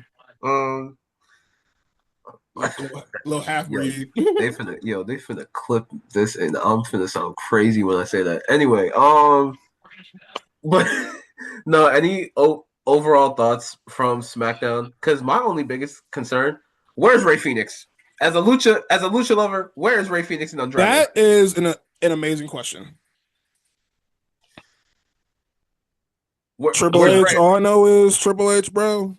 Little half Yo, breed. they finna clip this, and I'm finna sound crazy when I say that. Anyway, but no, any overall thoughts from SmackDown? Because my only biggest concern, where's Ray Phoenix? As a lucha lover, where is Ray Phoenix and Andrade? That is an amazing question. Triple Where's H, Ray? all I know is Triple H, bro.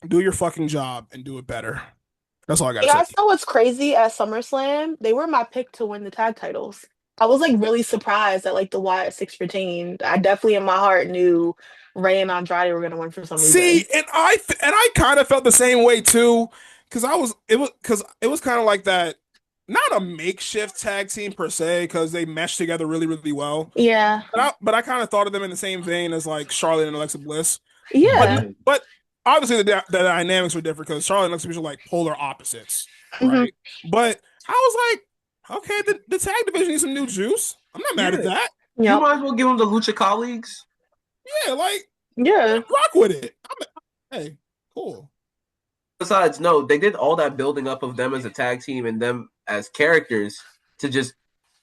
Do your fucking job and do it better. That's all I gotta You say. guys know what's crazy? At SummerSlam, they were my pick to win the tag titles. I was like really surprised that like the Wyatt Six retained. I definitely in my heart knew Ray and Andrade were gonna win for some See, reason. and I kind of felt the same way too, because it was kind of like that, not a makeshift tag team per se, because they meshed together really, really well. Yeah. But I kind of thought of them in the same vein as like Charlotte and Alexa Bliss. But Yeah. Yeah. but obviously the dynamics were different because Charlotte and Alexa Bliss are like polar opposites, Hmm. right? But I was like, okay, the tag division needs some new juice. I'm not mad at Yeah, that. you Yep. might as well give them the Lucha colleagues. Yeah, like Yeah. rock with it. Hey, cool. Besides, no, they did all that building up of them as a tag team and them as characters to just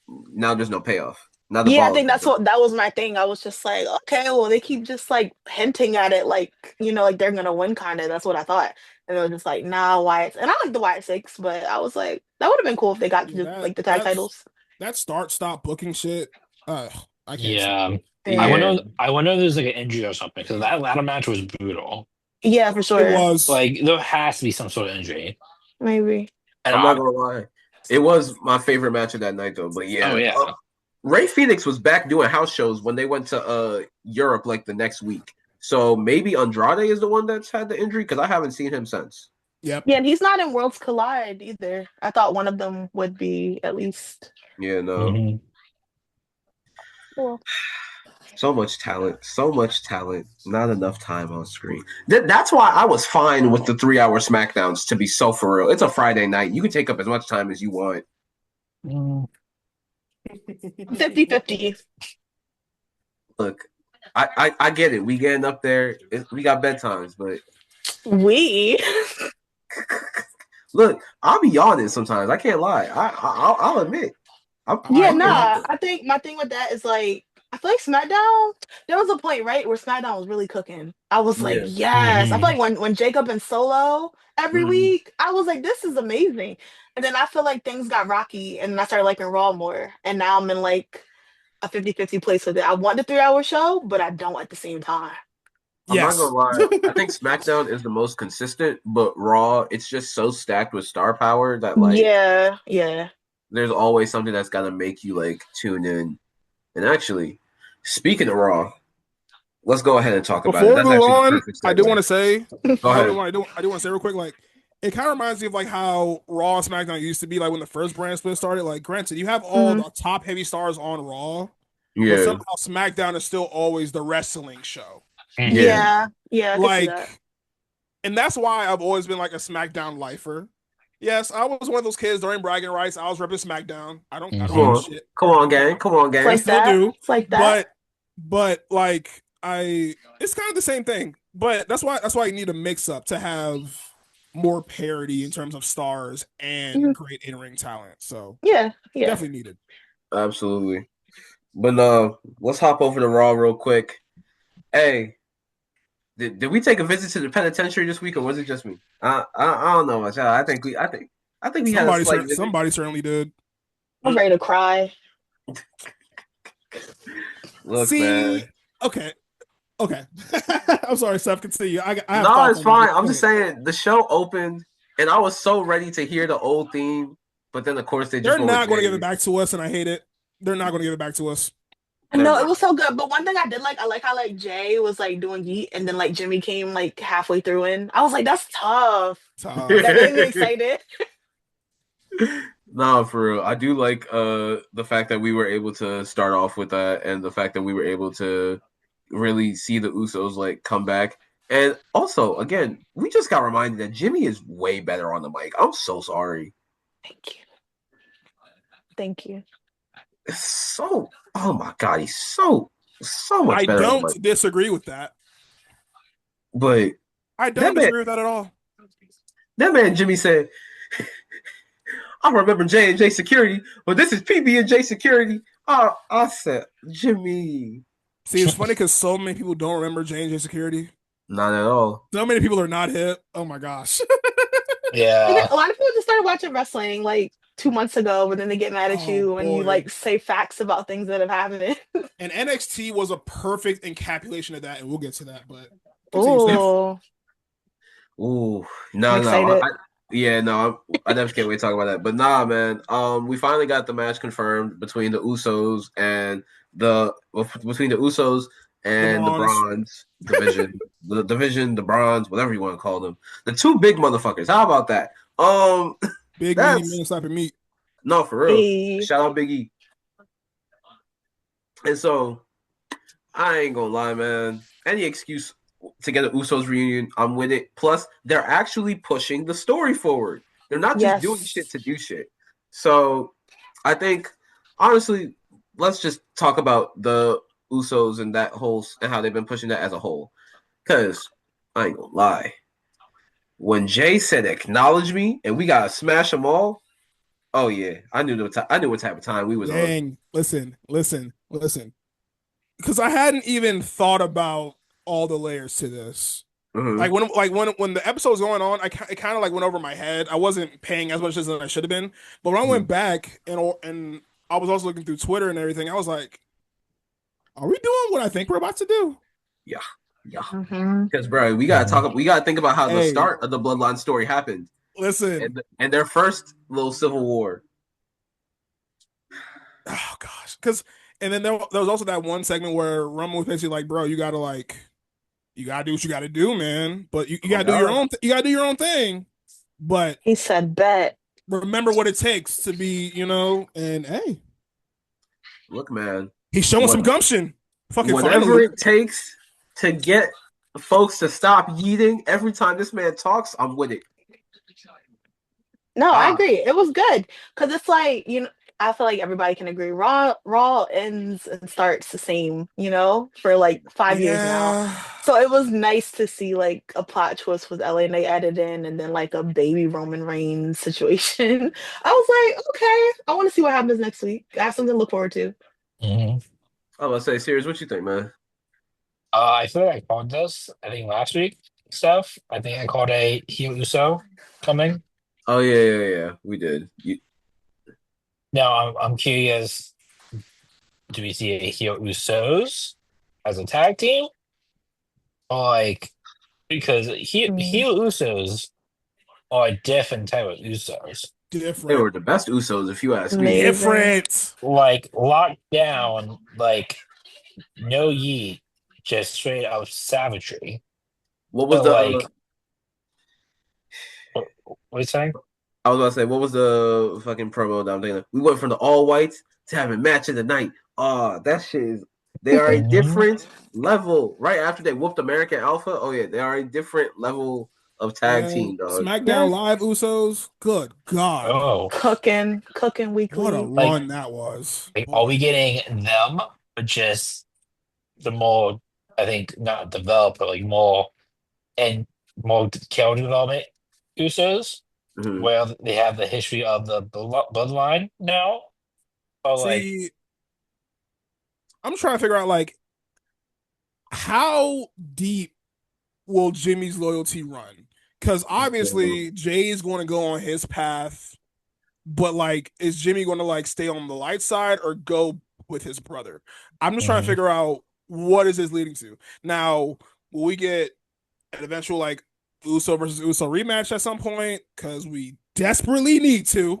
now there's no payoff. Now the Yeah, I ball is think that's done. what that was my thing. I was just like, okay, well, they keep just like hinting at it, like like they're gonna win, kind of. That's what I thought, and it was just like, nah, Wyatt. And I like the Wyatt Six, but I was like, that would have been cool if they got to Yeah, just that like the tag that's titles. that start stop booking shit. I can't see. Yeah. I Yeah, Yeah, wonder. I wonder if there's like an injury or something because that ladder match was brutal. yeah, for It sure, was. Like there has to be some sort of injury. maybe. And I'm not gonna lie. It was my favorite match of that night though. But oh yeah, yeah, Ray Phoenix was back doing house shows when they went to Europe like the next week. So maybe Andrade is the one that's had the injury because I haven't seen him since. Yep. Yeah, and he's not in Worlds Collide either. I thought one of them would be at least. Yeah, no. hmm Cool. So much talent, not enough time on screen. That's why I was fine with the 3 hour SmackDowns. To be so for real, it's a Friday night. You can take up as much time as you want. Mm. 50-50. Look, I get it. We getting up there. We got bedtimes, but We. look, I'll be yawning sometimes. I can't lie. I'll admit. Yeah, I nah. I think my thing with that is like I feel like SmackDown. There was a point, right, where SmackDown was really cooking. I was like, Yeah. yes. I feel hmm like when Jacob and Solo every Mhm. week, I was like, this is amazing. And then I feel like things got rocky, and I started liking Raw more. And now I'm in like a 50-50 place with it. I want the 3 hour show, but I don't at the same time. I'm not yes. gonna lie. I think SmackDown is the most consistent, but Raw, it's just so stacked with star power that like Yeah, yeah. there's always something that's gotta make you like tune in. And actually, speaking of Raw, let's go ahead and talk about it. Before we That's move actually the on, perfect I do want segue. to say Go before we ahead. move on, I do want to say real quick, like it kind of reminds me of like how Raw and SmackDown used to be, like when the first brand split started. Like, granted, you have all Mhm. the top heavy stars on Raw, but Yeah, somehow SmackDown is still always the wrestling show. yeah. Yeah, yeah, I can see that. Like, and that's why I've always been like a SmackDown lifer. Yes, I was one of those kids during bragging rights. I was repping SmackDown. I don't Come give a hmm on, shit. come on, gang. Come on, It's gang. I like still that. do, It's like that. but like it's kind of the same thing. But that's why you need a mix up to have more parity in terms of stars and Mhm. great in ring talent. So Yeah, yeah. definitely needed. Absolutely. But let's hop over to Raw real quick. Hey, did we take a visit to the penitentiary this week, or was it just me? I don't know much. I think we had a slight visit. Somebody certainly did. I'm ready to cry. Look, See, man. okay, okay. I'm sorry, Seth. Continue. I have No, thoughts it's on this. fine. Go I'm just ahead. saying the show opened, and I was so ready to hear the old theme, but then of course they just They're went with not going to give it Jay. back to us, and I hate it. They're not going to give it back to us. No, Never it mind. was so good. But one thing I did like, I like how like Jay was like doing Yeet, and then like Jimmy came like halfway through in. I was like, that's tough. That made me excited. No, for real. I do like the fact that we were able to start off with that and the fact that we were able to really see the Usos like come back. And also, again, we just got reminded that Jimmy is way better on the mic. I'm so sorry. Thank you. Thank you. It's so oh my god, he's so much I better on the don't mic. disagree with that. But I that don't man disagree with that at all. That man Jimmy said, I remember J&J Security, but this is PB&J Security. I said, Jimmy. See, it's funny because so many people don't remember J&J Security. Not at all. So many people are not hip. Oh my gosh. And then Yeah. a lot of people just started watching wrestling like 2 months ago, but then they get mad at Oh you when you boy. like say facts about things that have happened. And NXT was a perfect encapsulation of that, and we'll get to that. But continue, Steph. Oh, Ooh, I'm no. excited. I definitely can't wait to talk about that. But nah, man. We finally got the match confirmed between the Usos and The the Bronze, Bronze division, the Bronze, whatever you want to call them, the two big motherfuckers. How about that? big meaty That's man slapping meat. no for real. Hey. Shout out Big E. And so I ain't gonna lie, man. Any excuse to get an Usos reunion, I'm with it. Plus, they're actually pushing the story forward. They're not just doing shit Yes. to do shit. So I think, honestly, let's just talk about the Usos and that whole and how they've been pushing that as a whole. Because I ain't gonna lie, when Jay said acknowledge me and we gotta smash them all, oh yeah, I knew what type of time we was on. Dang. Listen. Because I hadn't even thought about all the layers to this. Mm-hmm. Like when the episode was going on, it kind of like went over my head. I wasn't paying as much as I should have been. But when I went back and I was also looking through Twitter and everything, I was like, "Are we doing what I think we're about to do?" Yeah. Mm-hmm. Because, bro, we gotta think about how the Hey, start of the Bloodline story happened listen. and their first little civil war. Oh gosh, because and then there was also that one segment where Roman was basically like, "Bro, you gotta do what you gotta do, man. But you Oh gotta do your God, own. You gotta do your own thing. But He said bet. remember what it takes to be, And hey, look, man, he's showing some what gumption. Fucking whatever finally. it takes to get folks to stop yeeting every time this man talks, I'm with it. No, I Ah, agree. It was good because it's like I feel like everybody can agree. Raw ends and starts the same, for like 5 years now. Yeah. So it was nice to see like a plot twist with LA and they added in, and then like a baby Roman Reigns situation. I was like, okay, I want to see what happens next week. I have something to look forward to. Mhm. I was gonna say, serious, what you think, man? I feel like I called this, I think last week stuff. I think I called a Heel Uso coming. Oh yeah, we did. Now I'm curious, do we see a Heel Usos as a tag team? Or like because Mm. Heel Usos are a different type of Usos. They Different. were the best Usos, if you ask me. Amazing. Different. Like locked down, like no yeet, just straight up savagery. What was So the? like what are you saying? I was about to say, what was the fucking promo that I'm thinking of? We went from the all whites to having match of the night. Oh, that shit is. They are a Mhm. different level. Right after they whooped American Alpha, oh yeah, they are a different level of tag Man, team, dog. SmackDown Yes. Live Usos. Good God. Oh, Cooking What a weekly. like, run that was. are Boy. we getting them, but just the more, I think, not developed, but like more and more character development Usos, Mm-hmm. where they have the history of the bloodline now? Or like, See, I'm trying to figure out like how deep will Jimmy's loyalty run? Because obviously Jay's going to go on his path, but like, is Jimmy going to like stay on the light side or go with his brother? I'm just trying to mhm. figure out what is this leading to. Now, will we get an eventual like Uso versus Uso rematch at some point? Because we desperately need to.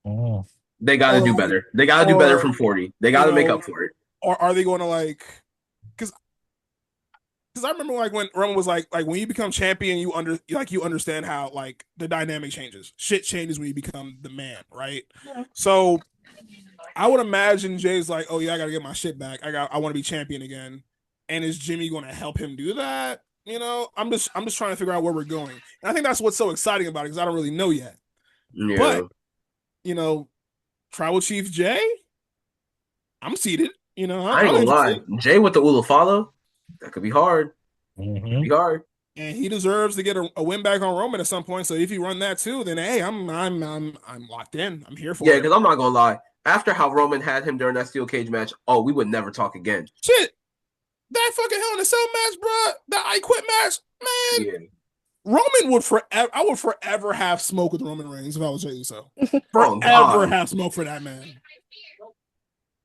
Mm. They got to Or do are we, better. They got to do better or from 40. They you got to make know, up for it. or are they going to like? Because I remember like when Roman was like when you become champion, you understand how like the dynamic changes. Shit changes when you become the man, right? So I would imagine Jay's like, oh yeah, I gotta get my shit back. I want to be champion again. And is Jimmy going to help him do that? I'm just trying to figure out where we're going. And I think that's what's so exciting about it because I don't really know yet. Yeah. But you know, Tribal Chief Jay, I'm seated. I ain't I'm gonna lie. interested. Jay with the Ula follow, that could be hard. Could be Mhm. hard. and he deserves to get a win back on Roman at some point. So if you run that too, then hey, I'm locked in. I'm here for Yeah, it. because I'm not gonna lie. After how Roman had him during that steel cage match, we would never talk again. Shit, that fucking Hell in a Cell match, bro. That I Quit match, man. Yeah. Roman would forever. I would forever have smoke with Roman Reigns if I was Jey Uso. Oh, Forever God. have smoke for that man.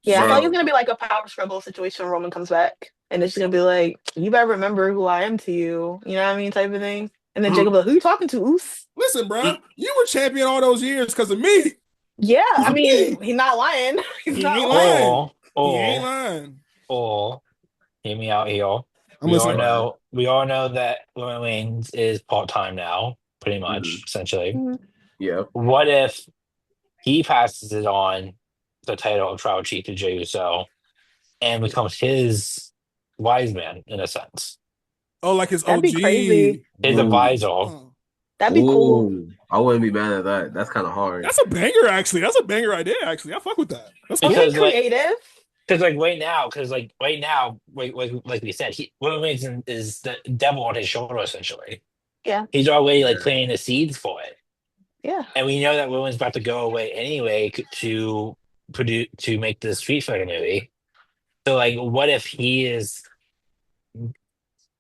Yeah, I feel like Bro. it's gonna be like a power struggle situation when Roman comes back, and it's just gonna be like, you better remember who I am to you. You know what I mean, type of thing. And then Jacob, like, who you talking to? Oos? Listen, bro, you were champion all those years because of me. Yeah, I Of mean, me. he's not lying. He's He not ain't lying. lying. He ain't lying. Hear me out here. I'm We all listening. know that Roman Reigns is part-time now, pretty much, essentially. Yeah. What if he passes it on the title of Tribal Chief to Jey Uso and becomes his wise man in a sense? Oh, like his That'd be OG. crazy. His Ooh. advisor. Oh. That'd be cool. Ooh, I wouldn't be mad at that. That's kind of hard. That's a banger, actually. That's a banger idea, actually. I fuck with that. That's cool. Because creative. Because right now, like we said, Roman Reigns is the devil on his shoulder essentially. Yeah, he's already like planting the seeds for it. Yeah, and we know that Roman's about to go away anyway to make the Street Fighter movie. So like, what if he is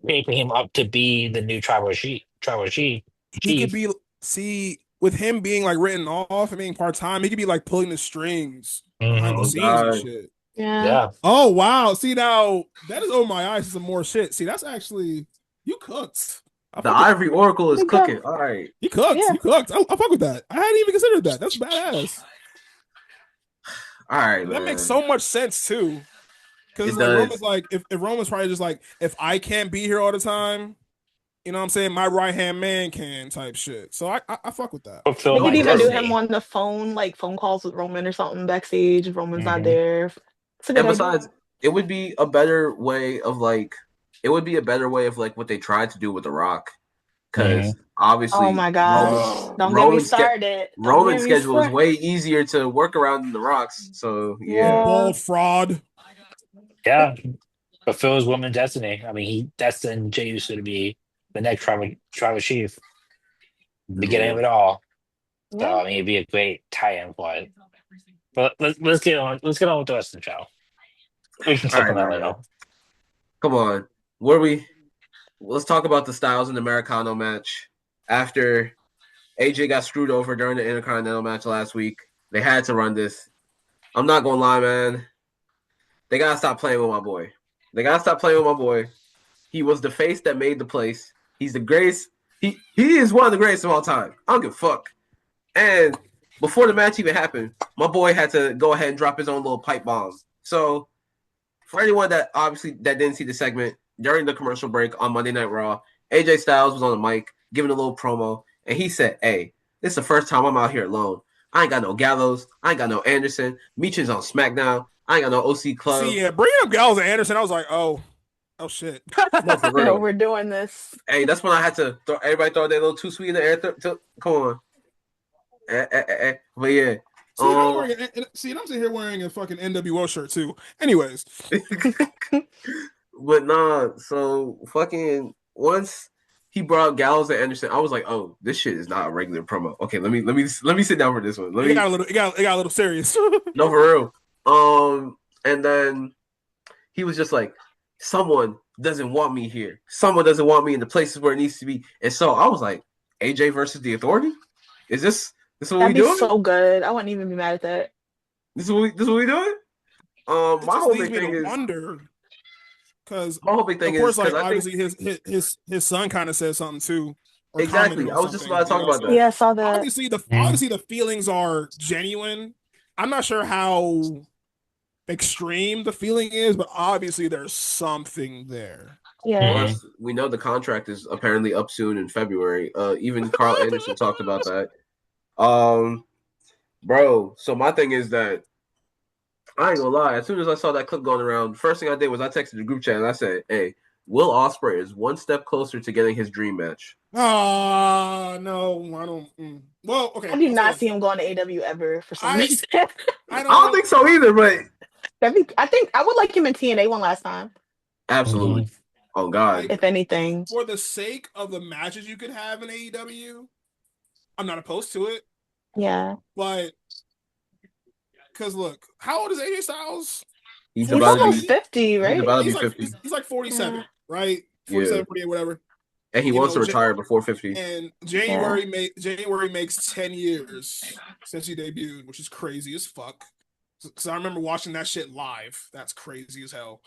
making him up to be the new Tribal Chief? He could be with him being like written off and being part-time, he could be like pulling the strings behind the scenes and shit. Yeah. Oh wow. See, now that is over my eyes to some more shit. See, that's actually you cooked. The Ivory Oracle is cooking. All right. You cooked. Yeah. You cooked. I fuck with that. I hadn't even considered that. That's badass. All right, that makes so much sense too. Because like Roman's like, if Roman's probably just like, if I can't be here all the time, you know what I'm saying, my right hand man can type shit. So I fuck with that. They could even do him on the phone, like phone calls with Roman or something backstage if Roman's not there. And besides, it would be a better way of like what they tried to do with The Rock. Because obviously, oh my gosh, don't get me started. Roman's schedule is way easier to work around than The Rock's. So yeah. Ball fraud. Yeah. Fulfills woman's destiny. I mean, he destined Jey Uso to be the next tribal chief. Beginning of it all. So I mean, it'd be a great tie-in for it. But let's get on with the rest of the show. We can talk about that later. Come on. Let's talk about the Styles and Americano match. After AJ got screwed over during the Intercontinental match last week, they had to run this. I'm not gonna lie, man. They gotta stop playing with my boy. He was the face that made the place. He's the greatest. He is one of the greatest of all time. I don't give a fuck. And before the match even happened, my boy had to go ahead and drop his own little pipe bomb. So for anyone that didn't see the segment, during the commercial break on Monday Night Raw, AJ Styles was on the mic giving a little promo, and he said, "Hey, this is the first time I'm out here alone. I ain't got no Gallows. I ain't got no Anderson. Meechin's on SmackDown. I ain't got no OC Club." See, yeah, bringing up Gallows and Anderson, I was like, oh shit. No, for real. We're doing this. Hey, that's when I had to everybody throw their little too sweet in the air. Come on. But yeah. See, I'm sitting here wearing a fucking NWO shirt too. Anyways. But nah, so fucking once he brought up Gallows and Anderson, I was like, oh, this shit is not a regular promo. Okay, let me sit down for this one. It got a little serious. No, for real. And then he was just like, someone doesn't want me here. Someone doesn't want me in the places where it needs to be. And so I was like, AJ versus the Authority? Is this what we doing? That'd be so good. I wouldn't even be mad at that. This is what we doing? My whole big thing is wonder. Because my whole big thing of course, is like obviously his son kind of said something too. Exactly. I was just about to talk about that. Yeah, I saw that. Obviously the feelings are genuine. I'm not sure how extreme the feeling is, but obviously there's something there. Yeah. Plus, we know the contract is apparently up soon in February. Even Carl Anderson talked about that. Bro, so my thing is that I ain't gonna lie. As soon as I saw that clip going around, first thing I did was I texted the group chat and I said, "Hey, Will Ospreay is one step closer to getting his dream match." No, I don't. Well, okay. I do not see him going to AW ever for some reason. I don't think so either, but I think I would like him in TNA one last time. Absolutely. Oh God. Like if anything. for the sake of the matches you could have in AEW, I'm not opposed to it. Yeah. But because look, how old is AJ Styles? He's He's about to almost be 50, he's right? about to be He's like 50. he's like 47, Yeah. right? Yeah. 47, 48, whatever. And he You wants know, to retire before 50. and Yeah. January makes 10 years since he debuted, which is crazy as fuck. Because I remember watching that shit live. That's crazy as hell.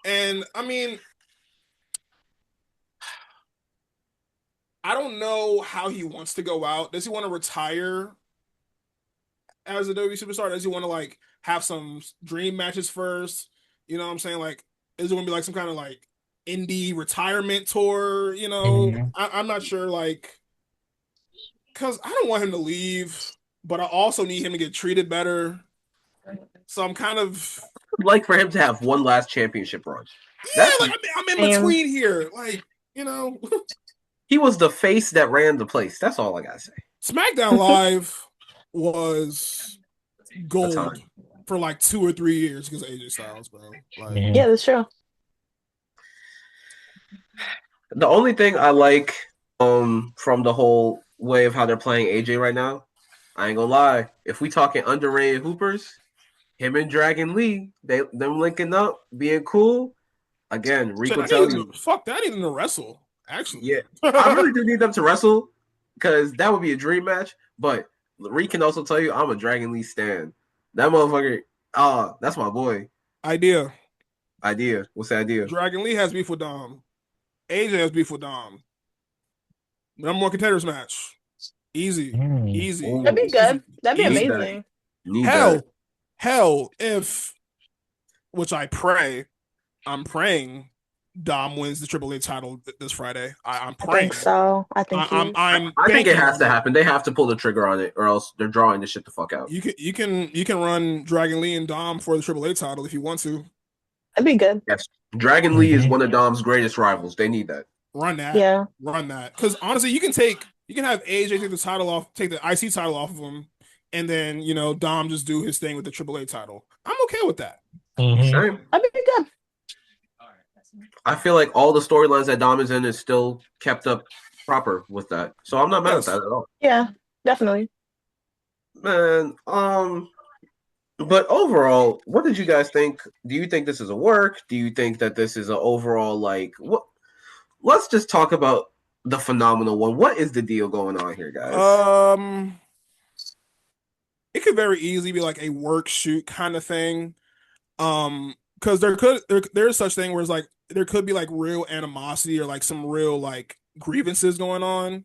And I mean, I don't know how he wants to go out. Does he want to retire as a WWE superstar? Does he want to like have some dream matches first? You know what I'm saying? Like, is it going to be like some kind of like indie retirement tour? You know, Mhm. I'm not sure. Like, because I don't want him to leave, but I also need him to get treated better. So I'm kind of I'd like for him to have one last championship run. yeah, That's like I'm in Same. between here. Like, you know, he was the face that ran the place. That's all I gotta say. SmackDown Live was A gold time. for like 2 or 3 years because of AJ Styles, bro. Like, Mhm. Yeah, that's true. The only thing I like from the whole way of how they're playing AJ right now, I ain't gonna lie. If we talking underrated hoopers, him and Dragon Lee, them linking up, being cool. Again, Reek shit, will I need tell him you, to fuck that. I need him to wrestle, actually. yeah, I really do need them to wrestle because that would be a dream match. But Reek can also tell you I'm a Dragon Lee stan. That motherfucker, that's my boy. Idea. Idea. What's the idea? Dragon Lee has beef with Dom. AJ has beef with Dom. Number one contenders match. Easy. Mm. Easy. That'd be Ooh, good. Easy. That'd be need Easy. that. amazing. Need that. Hell, if which I'm praying Dom wins the Triple A title this Friday. I'm I praying. think so. I think he is. I'm I think it banking has on to it. happen. They have to pull the trigger on it, or else they're drawing this shit the fuck out. You can run Dragon Lee and Dom for the Triple A title if you want to. That'd be good. Yes, Dragon Lee is Mhm. one of Dom's greatest rivals. They need that. Run that. Yeah. Run that. Because honestly, you can have AJ take the IC title off of him, and then Dom just do his thing with the Triple A title. I'm okay with that. Mhm. Same. That'd be good. I feel like all the storylines that Dom is in is still kept up proper with that, so I'm not mad at Yes. that at all. Yeah, definitely. Man, but overall, what did you guys think? Do you think this is a work? Do you think that this is an overall like what? Let's just talk about the phenomenal one. What is the deal going on here, guys? It could very easily be like a work shoot kind of thing. Because there's such thing where it's like there could be like real animosity or like some real like grievances going on,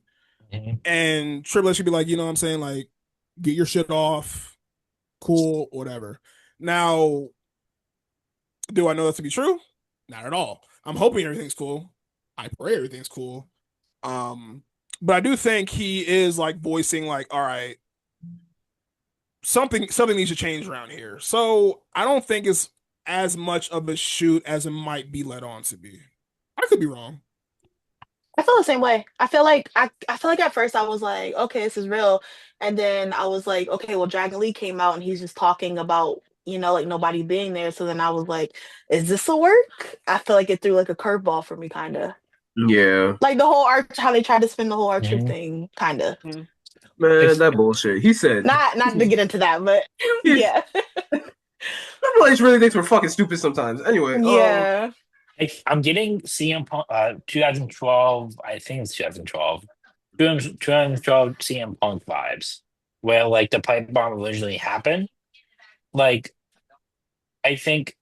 Mhm. and Triple H should be like, you know what I'm saying, like get your shit off, cool, whatever. Now, do I know that to be true? Not at all. I'm hoping everything's cool. I pray everything's cool. Um, but I do think he is like voicing like, all right, something needs to change around here. So I don't think it's as much of a shoot as it might be led on to be. I could be wrong. I feel the same way. I feel like at first I was like, okay, this is real. And then I was like, okay, well, Dragon Lee came out and he's just talking about, like nobody being there. So then I was like, is this a work? I feel like it threw like a curveball for me, kind of. Yeah, Like the whole art, how they tried to spin the whole art truth Mhm. thing, kind of. man, It's- that bullshit. He said, Not to get into that, but yeah. Triple H really thinks we're fucking stupid sometimes. Anyway, Yeah. I'm getting CM Punk, 2012. I think it's 2012. 2012 CM Punk vibes, where like the pipe bomb originally happened. Like I think,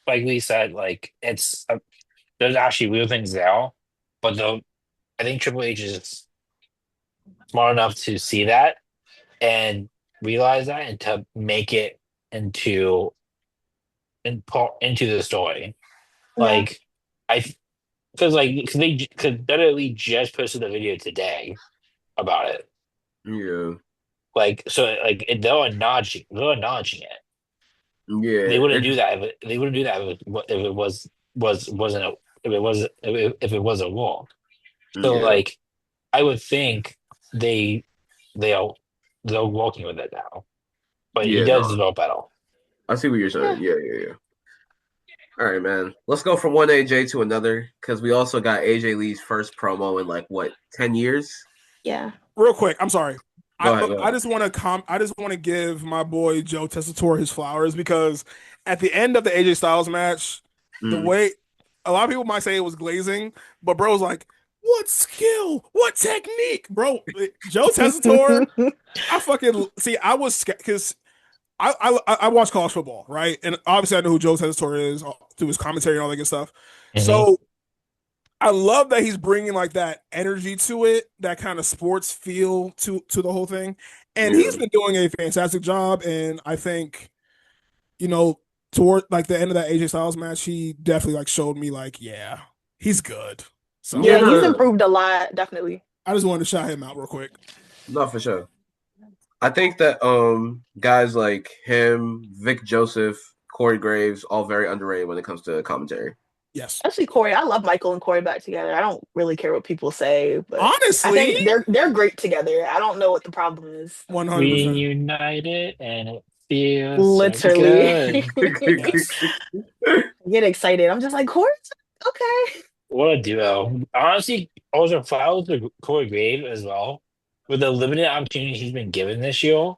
like we said, like there's actually real things there, but I think Triple H is smart enough to see that and realize that and to make it into into the story. Yeah. Like I because they could literally just posted the video today about it. yeah, Like so, like they're acknowledging it. They yeah, wouldn't do that. They wouldn't do that if it wasn't a if it was a war. So yeah, like I would think they they are they're working with it now, but he yeah. does No, develop better. I see what you're Yeah. saying. Yeah, yeah, yeah. All right, man. Let's go from one AJ to another because we also got AJ Lee's first promo in like what 10 years. Yeah. Real quick, I'm sorry. Go ahead. Go I ahead. just want to I just want to give my boy Joe Tessitore his flowers because at the end of the AJ Styles match, the Mm. way a lot of people might say it was glazing, but bro was like, "What skill? What technique, bro?" Joe Tessitore, I fucking see. I was because I watch college football, right? And obviously I know who Joe Tessitore is through his commentary and all that good stuff. Hmm. So I love that he's bringing like that energy to it, that kind of sports feel to the whole thing. And Yeah. he's been doing a fantastic job. And I think, you know, toward like the end of that AJ Styles match, he definitely like showed me like, yeah, he's good. So Yeah. Yeah, he's No. improved a lot, definitely. I just wanted to shout him out real quick. No, for sure. I think that guys like him, Vic Joseph, Corey Graves, all very underrated when it comes to commentary. Yes. Especially Corey. I love Michael and Corey back together. I don't really care what people say, but I Honestly, think they're great together. I don't know what the problem is. 100%. Reunited, and it feels so Literally. good. Yes. I get excited. I'm just like, Corey's okay. What a duo. Honestly, also flowers to Corey Grave as well. With the limited opportunity he's been given this year,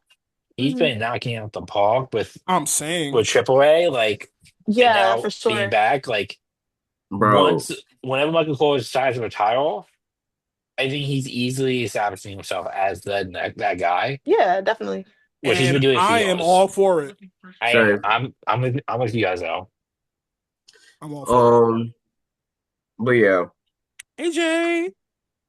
he's Mhm. been knocking out the park I'm saying, with AAA, like, and Yeah, now for being sure. back, like, Bro, whenever Michael Cole decides to retire, I think he's easily establishing himself as that guy, Yeah, definitely. which he's and been doing for I am years. all for it. same. I'm with you guys though. I'm all for But yeah, it. AJ.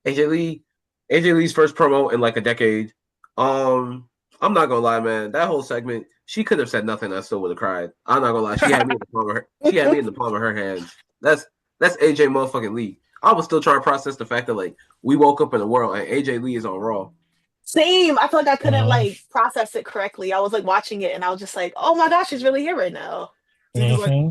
AJ Lee, AJ Lee's first promo in like a decade. Um, I'm not gonna lie, man. That whole segment, she could have said nothing. I still would have cried. I'm not gonna lie. She had me in the palm of her. She had me in the palm of her hands. That's AJ motherfucking Lee. I was still trying to process the fact that like we woke up in a world and AJ Lee is on Raw. Same. I feel like I couldn't Hmm. like process it correctly. I was like watching it and I was just like, oh my gosh, she's really here right now. See, because like Hmm.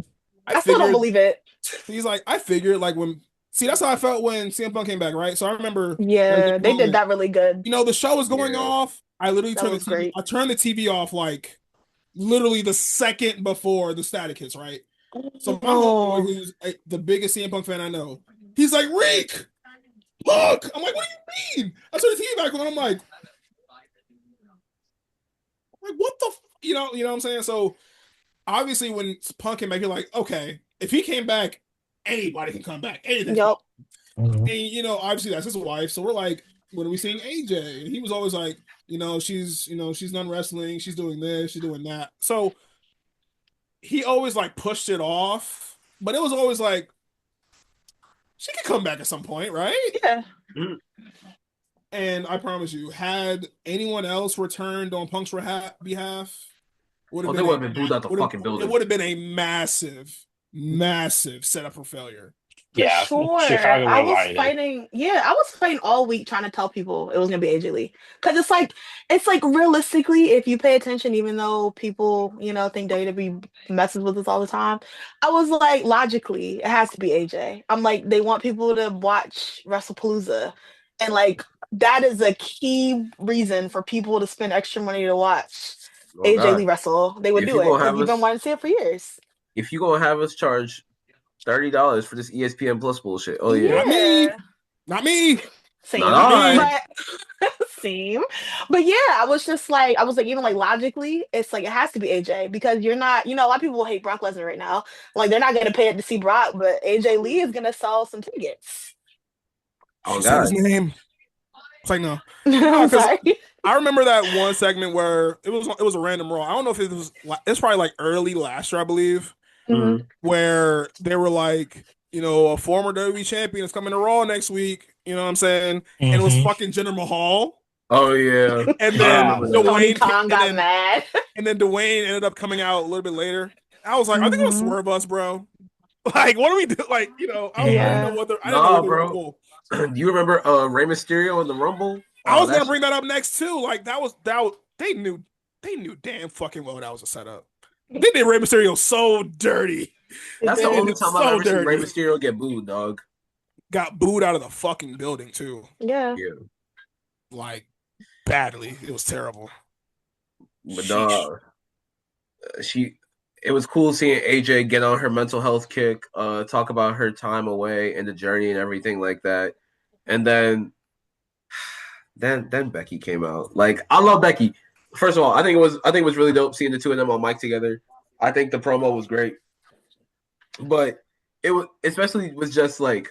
I I still don't figured believe it. he's like, I figured like when see that's how I felt when CM Punk came back, right? So I remember there was Yeah, this they did moment, that really good. the show was going Yeah, off. I literally That turned the was TV. great. I turned the TV off like literally the second before the static hits, right? So my homeboy, Oh, who's the biggest CM Punk fan I know, he's like, Reek, look. I'm like, what do you mean? I turned the TV back on. I'm like, what the, you know what I'm saying? So obviously, when Punk came back, you're like, okay, if he came back, anybody can come back. Anything. yep. And obviously that's his wife. So we're like, when are we seeing AJ? And he was always like, she's done wrestling, she's doing this, she's doing that. So he always like pushed it off, but it was always like she could come back at some point, right? Yeah. And I promise you, had anyone else returned on Punk's behalf, would have they been would have been booed out the fucking it building. would have been a massive setup for failure. For Yeah, sure. Chicago would have wanted it. I was fighting all week trying to tell people it was gonna be AJ Lee. Cause it's like realistically, if you pay attention, even though people, think WWE messes with us all the time, I was like, logically, it has to be AJ. I'm like, they want people to watch WrestlePalooza. And like that is a key reason for people to spend extra money to watch Oh AJ Lee God, wrestle. They would if do you it gonna because have you've been us, wanting to see it for years. if you gonna have us charge $30 for this ESPN Plus bullshit, oh yeah, Not me. Yeah. Not me. not Same. Not me. I. But same. But yeah, I was like, even like logically, it's like it has to be AJ because you're not, a lot of people hate Brock Lesnar right now. Like they're not gonna pay it to see Brock, but AJ Lee is gonna sell some tickets. Oh She said his God, name. It's like no. No, I'm because sorry. I remember that one segment where it was a random Raw. I don't know if it's probably like early last year, I believe, Mhm. where they were like, a former WWE champion is coming to Raw next week. You know what I'm saying? And it was Hmm. fucking Jinder Mahal. oh yeah, And I then Yeah. remember that. Tony Dwayne Khan and got then mad. Dwayne ended up coming out a little bit later. I was like, are they gonna Mhm. swerve us, bro? Like, what do we do? Like, I didn't know Yeah. what I didn't know Nah, what they were gonna bro. pull. Do you remember Rey Mysterio in the Rumble? I Oh, was gonna that's bring that up next too. Like that was they knew damn fucking well that was a setup. They did Rey Mysterio so dirty. It that's the They did did. only him time I've so ever seen Rey dirty. Mysterio get booed, dog. Got booed out of the fucking building too. Yeah. Yeah, Like badly. It was terrible. but Sheesh. she it was cool seeing AJ get on her mental health kick, talk about her time away and the journey and everything like that. And then Becky came out. Like I love Becky. First of all, I think it was really dope seeing the two of them on mic together. I think the promo was great. But it was especially was just like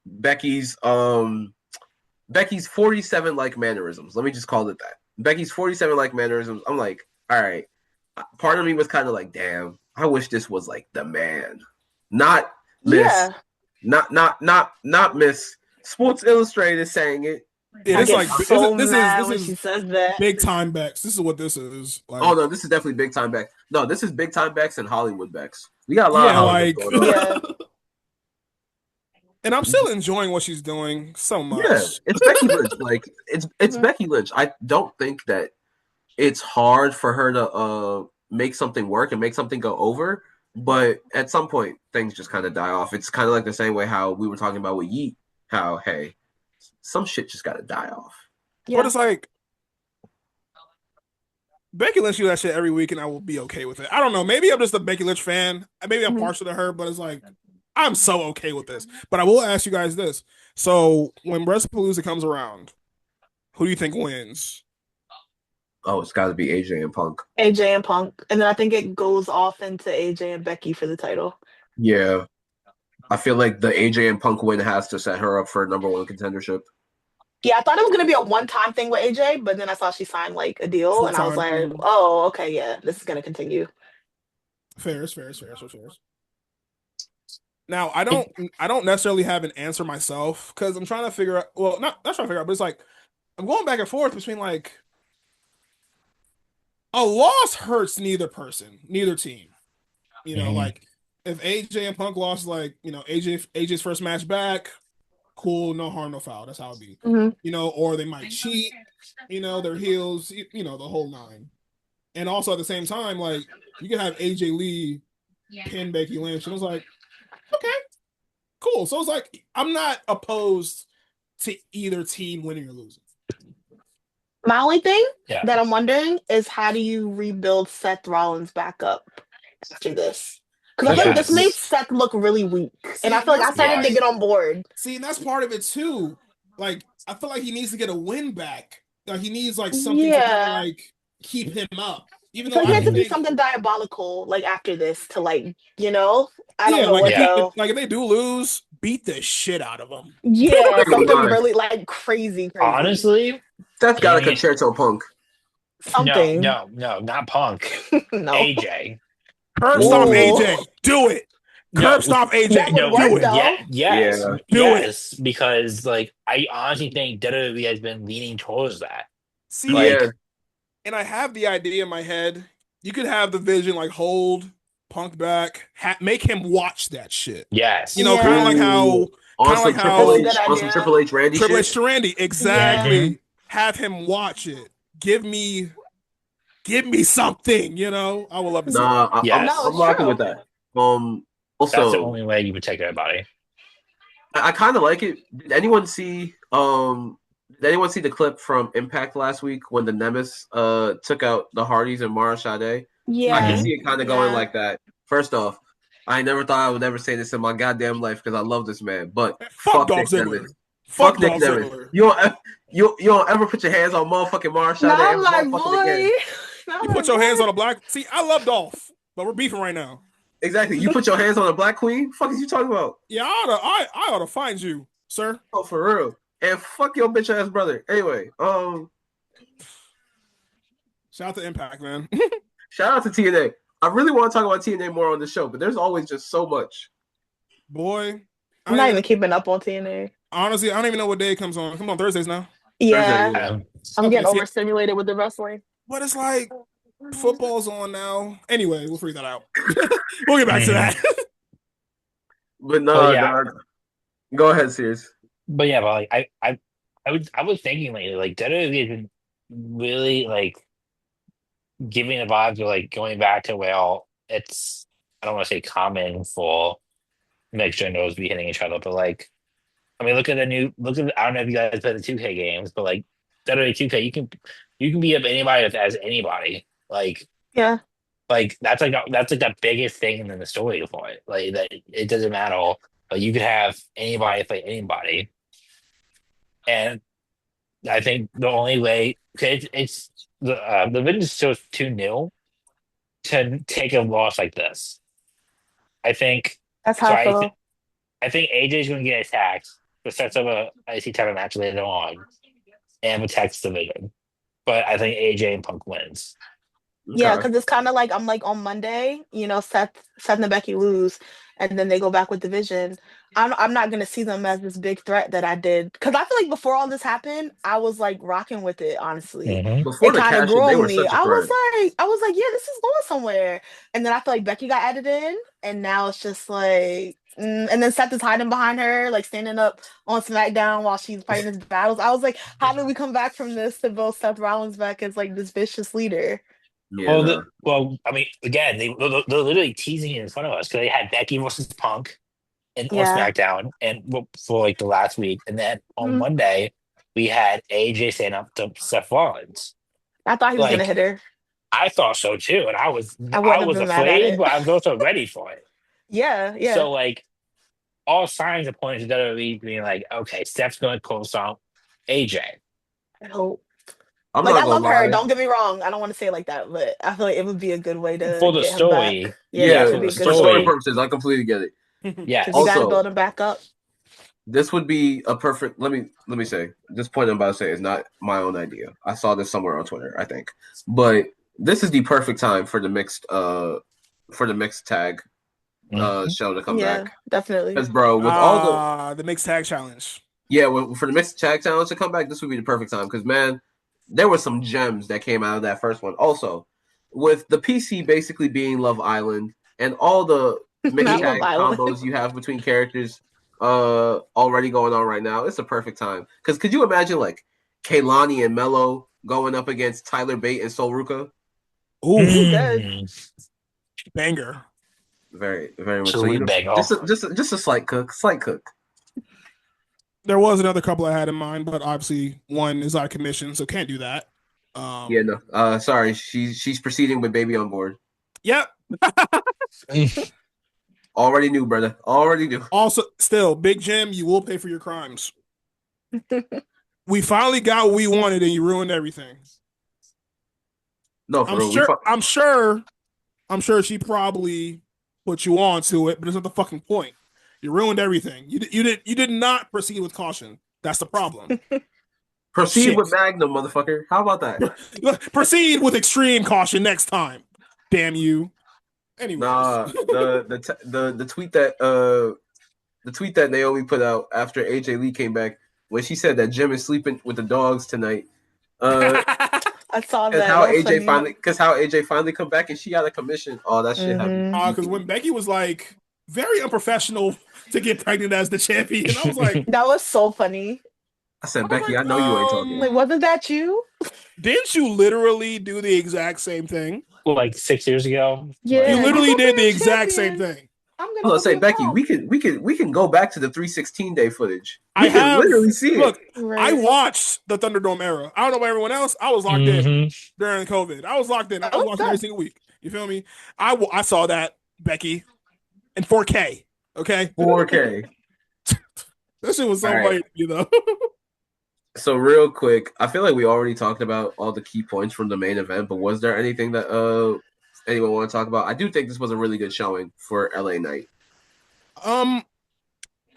Becky's Becky's 47 like mannerisms. Let me just call it that. Becky's 47 like mannerisms. I'm like, all right. Part of me was kind of like, damn, I wish this was like the man. Not Miss Yeah. not Miss Sports Illustrated saying it. Yeah, I this get like so this mad is when this she is says that. big time Bex. This is what this is. Like, Oh no, this is definitely big time Bex. No, this is big time Bex and Hollywood Bex. We got a lot of yeah, Hollywood like, going on. Yeah. and I'm still enjoying what she's doing so Yeah, much. it's Becky Lynch. Like it's Mhm. Becky Lynch. I don't think that it's hard for her to make something work and make something go over. But at some point, things just kind of die off. It's kind of like the same way how we were talking about with Yeet. How hey, some shit just got to die off. But Yeah. it's like Becky Lynch do that shit every week, and I will be okay with it. I don't know. Maybe I'm just a Becky Lynch fan. Maybe I'm Mhm. partial to her, but it's like I'm so okay with this. But I will ask you guys this: so when WrestlePalooza comes around, who do you think wins? Oh, it's got to be AJ and Punk. AJ and Punk. And then I think it goes off into AJ and Becky for the title. Yeah, I feel like the AJ and Punk win has to set her up for number one contendership. Yeah, I thought it was gonna be a one-time thing with AJ, but then I saw she signed like a deal, Full and I was time. like, oh, okay, yeah, this is gonna continue. Fair, fair, fair, fair. Now I don't necessarily have an answer myself because I'm trying to figure out. Well, not trying to figure out, but it's like I'm going back and forth between like a loss hurts neither person, neither team. You know, Mhm. like if AJ and Punk lost, like AJ's first match back, cool, no harm, no foul. That's how it be. Mm-hmm. You know, or they might cheat. You know, their heels. You know, the whole nine. And also at the same time, like you can have AJ Lee pin Becky Lynch, and I was like, okay, cool. So it's like I'm not opposed to either team winning or losing. My only thing Yeah. that I'm wondering is how do you rebuild Seth Rollins back up after this? Because I feel like this Yes. made Seth look really weak, and I feel like I started to Yes. get on board. See, and that's part of it too. Like, I feel like he needs to get a win back. Like, he needs like something to kind of Yeah, like keep him up. Even so though he I has do to Mhm. do think, something diabolical like after this to like I don't yeah, know like what Yeah. though. if they do lose, beat the shit out of them. Yeah, I ain't gonna something lie. really like crazy, Honestly, Seth got a dang it. concerto Punk. No, something. no, no, not Punk. No, AJ. Curb stomp ooh, AJ. Do it. No, Curb stomp that AJ. would no, work Do it. though. yes, Yeah. Do it. yes, because like I honestly think WWE has been leaning towards that. See, Yeah. Like, and I have the idea in my head. You could have the vision like hold Punk back, make him watch that shit. yes. You know, Yeah, Ooh. On some that's Triple a how good H, on some idea. Triple H Randy Triple shit. H to Randy, Yeah, Mhm. exactly. Have him watch it. Give me something. You know, I would love to see that. Nah, no, I'm Yes. it's rocking with true. that. That's the Also, only way you protect everybody. I kind of like it. Did anyone see the clip from Impact last week when the Nemesis took out the Hardys and Mara Sade? I can Yeah, Mhm. see it kind of going yeah. like that. First off, I never thought I would ever say this in my goddamn life because I love this man, but Fuck fuck Dolph Nick Ziggler. Nemesis. Fuck Fuck Nick Dolph Nemesis. Ziggler. You don't ever put your hands on motherfucking Mara Sade Not ever my motherfucking boy. again. You Not my put your hands boy. on a black. See, I love Dolph, but we're beefing right now. Exactly. You put your hands on a black queen? Fuck is you talking about? Yeah, I ought to find you, sir. Oh, for real. And fuck your bitch ass brother. Anyway, Shout out to Impact, man. shout out to TNA. I really want to talk about TNA more on the show, but there's always just so much. Boy, I I'm don't not even even keeping up on TNA. honestly, I don't even know what day it comes on. It comes on Thursdays now. Thursday, Yeah, yeah. I'm Okay, getting see, overstimulated with the wrestling. but it's like football's on now. Anyway, we'll figure that out. We'll get back to Mhm. that. But But no, yeah, no. Go ahead, Sears. but like I was thinking lately, like WWE has been really like giving the vibes of like going back to well, it's I don't want to say common for mixed genders be hitting each other, but like I mean, look at I don't know if you guys play the 2K games, but like WWE 2K, you can be up anybody as anybody. Yeah, Like that's like the biggest thing in the story for it. Like that it doesn't matter. Like you could have anybody fight anybody, and I think the only way it's the division is still too new to take a loss like this. I think That's how so. I feel. I think AJ's going to get attacked, but sets up a IC title match later on and protects the division. But I think AJ and Punk wins. Yeah, Okay. because it's kind of like I'm like on Monday, Seth and Becky lose, and then they go back with division. I'm not gonna see them as this big threat that I did because I feel like before all this happened, I was like rocking with it. Honestly, Mm-hmm. Before it the kind of cash grew they on were me. such a threat. I was like, yeah, this is going somewhere. And then I feel like Becky got added in, and now it's just like, and then Seth is hiding behind her, like standing up on SmackDown while she's fighting his battles. I was like, how do we come back from this to build Seth Rollins back as like this vicious leader? Yeah, no. I mean, again, they're literally teasing it in front of us because they had Becky versus Punk on Yeah. SmackDown and for like the last week, and then on Mhm. Monday we had AJ stand up to Seth Rollins. I thought he was gonna Like hit her. I thought so too, and I I wouldn't have was been mad at afraid, it. but I was also ready for it. Yeah, yeah. So like all signs are pointing to WWE being like, okay, Steph's going to co-stomp AJ. I hope. I'm Like not I gonna love her. lie. Don't get me wrong. I don't want to say it like that, but I feel like it would be a good way to For the get him back. story, Yeah, yeah, it for would be the a good For story story, story purposes, I completely get it. because you got yes. to Also, build him back up. this would be a perfect. Let me say this point I'm about to say is not my own idea. I saw this somewhere on Twitter, I think, but this is the perfect time for the mixed tag Mhm. show to come Yeah, back. definitely. Because bro, with all The mixed tag challenge. for the mixed tag challenge to come back, this would be the perfect time. Because man, there were some gems that came out of that first one. Also, with the PC basically being Love Island and all the mixed Not Love tag Island. combos you have between characters already going on right now, it's a perfect time. Because could you imagine like Kaylani and Mello going up against Tyler Bate and Sol Ruka? Ooh, Good. banger. Very, very much so. Absolutely bang off. Just a slight cook. There was another couple I had in mind, but obviously one is out of commission, so can't do that. Yeah, no. Sorry, she's proceeding with baby on board. Yep. Already knew, brother. Already knew. Also, still, Big Jim, you will pay for your crimes. We finally got what we wanted, and you ruined everything. No, for real. I'm sure she probably put you on to it, but it's not the fucking point. You ruined everything. You did not proceed with caution. That's the problem. Proceed Shit. with Magnum, motherfucker. How about that? Proceed with extreme caution next time. Damn you. Anyways. Nah, the tweet that Naomi put out after AJ Lee came back when she said that Jim is sleeping with the dogs tonight. I saw Because that. how That was AJ funny. finally come back and she got a commission. Oh, that shit happened. Because when Becky was like very unprofessional to get pregnant as the champion, I was like, That was so funny. I said, Becky, I know you ain't talking. Like, wasn't that you? didn't you literally do the exact same thing? Like 6 years ago. Yeah. You literally You're did the a exact champion. same thing. I'm I gonna was gonna say, go be a Becky, mom. we can go back to the 316 day footage. I We can have literally see look. it. Right. I watched the Thunderdome era. I don't know about everyone else. I was locked in during COVID. I was locked in. I was Oh, watching every good. single week. You feel me? I saw that Becky in 4K. Okay, 4K. that shit was so All right. funny, you know. So real quick, I feel like we already talked about all the key points from the main event, but was there anything that anyone want to talk about? I do think this was a really good showing for LA Knight. I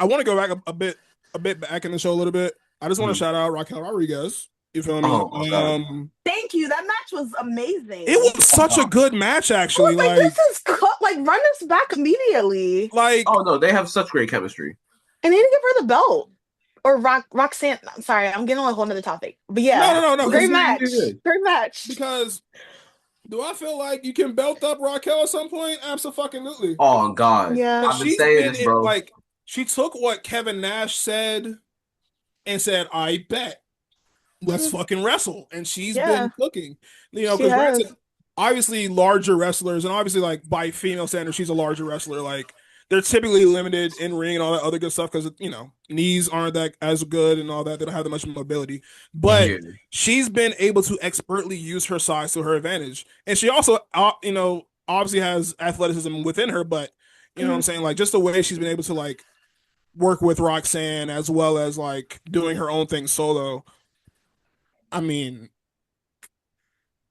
want to go back a bit back in the show a little bit. I just want to shout out Raquel Rodriguez. You feel me? Oh, my God. Thank you. That match was amazing. It was such a good match, actually. I was like, this is like run this back immediately. Like, oh no, they have such great chemistry. And they didn't give her the belt. Or Roxanne. I'm sorry, I'm getting on a whole other topic. But yeah, no. Great match. Good. Great match. Because do I feel like you can belt up Raquel at some point? Absolutely. Oh God. Yeah. I've been saying this, bro. Like, she took what Kevin Nash said and said, I bet. Let's fucking wrestle. And she's been cooking. You know, because obviously larger wrestlers, and obviously like by female standards, she's a larger wrestler. Like, they're typically limited in ring and all that other good stuff because, you know, knees aren't that as good and all that. They don't have that much mobility. But she's been able to expertly use her size to her advantage. And she also, you know, obviously has athleticism within her, but you know what I'm saying? Like just the way she's been able to like work with Roxanne as well as like doing her own thing solo. I mean,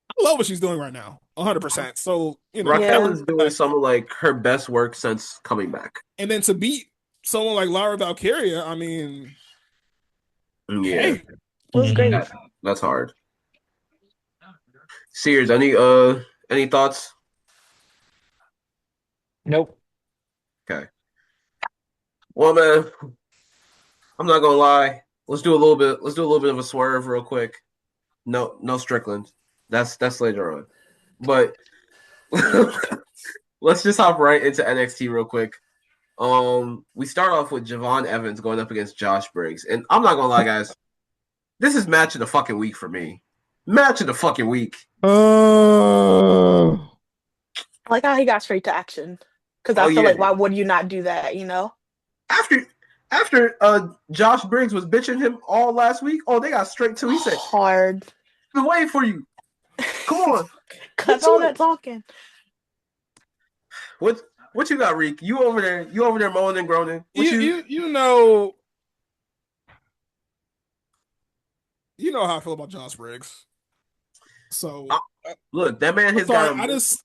I love what she's doing right now, 100%. So Raquel Yeah. is doing some of like her best work since coming back. and then to beat someone like Lara Valkyria, I mean, Yeah, It was great. that's hard. Sears, any thoughts? Nope. Okay. Well, man, I'm not gonna lie. Let's do a little bit of a swerve real quick. No Strickland. That's later on. But let's just hop right into NXT real quick. We start off with Javon Evans going up against Josh Briggs, and I'm not gonna lie, guys. This is match of the fucking week for me. Match of the fucking week. I like how he got straight to action. Because I feel yeah. like, why would you not do that, you know? After Josh Briggs was bitching him all last week, they got straight to. He said, Hard. "I've been waiting for you. Come on, Cut all that talking. What you got, Reek? You over there moaning and groaning. you know how I feel about Josh Briggs. So look, that man has sorry, got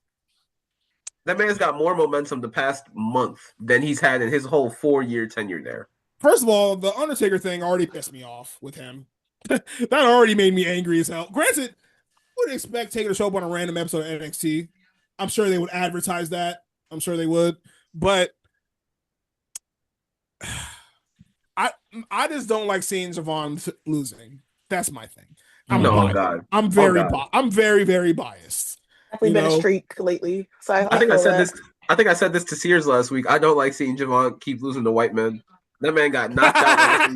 that man's got more momentum the past month than he's had in his whole 4-year tenure there. First of all, the Undertaker thing already pissed me off with him. That already made me angry as hell. Granted, I would expect Taker to show up on a random episode of NXT. I'm sure they would advertise that. I'm sure they would. But I just don't like seeing Javon losing. That's my thing. I'm very, very biased. Definitely been a streak lately. So I think I said this to Sears last week. I don't like seeing Javon keep losing to white men. That man got knocked out.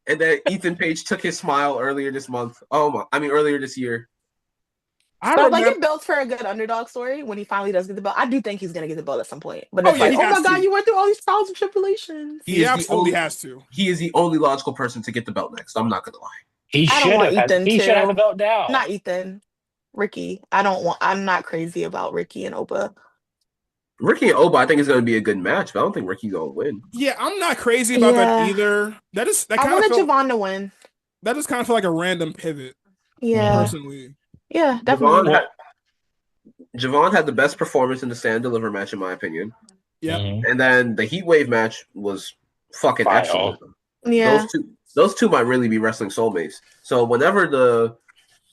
And then Ethan Page took his smile earlier this month. Earlier this year. But like it builds for a good underdog story when he finally does get the belt. I do think he's gonna get the belt at some point. But it's oh my god, you went through all these trials and tribulations. He absolutely has to. He is the only logical person to get the belt next. I'm not gonna lie. He should have the belt down. Not Ethan. Ricky. I'm not crazy about Ricky and Oba. Ricky and Oba, I think is going to be a good match, but I don't think Ricky's going to win. Yeah, I'm not crazy about that either. I wanted Javon to win. That just kind of felt like a random pivot. Yeah. Personally. Yeah, definitely. Javon had the best performance in the Stand and Deliver match, in my opinion. Yeah. And then the Heat Wave match was fucking excellent. Yeah. Those two might really be wrestling soulmates. So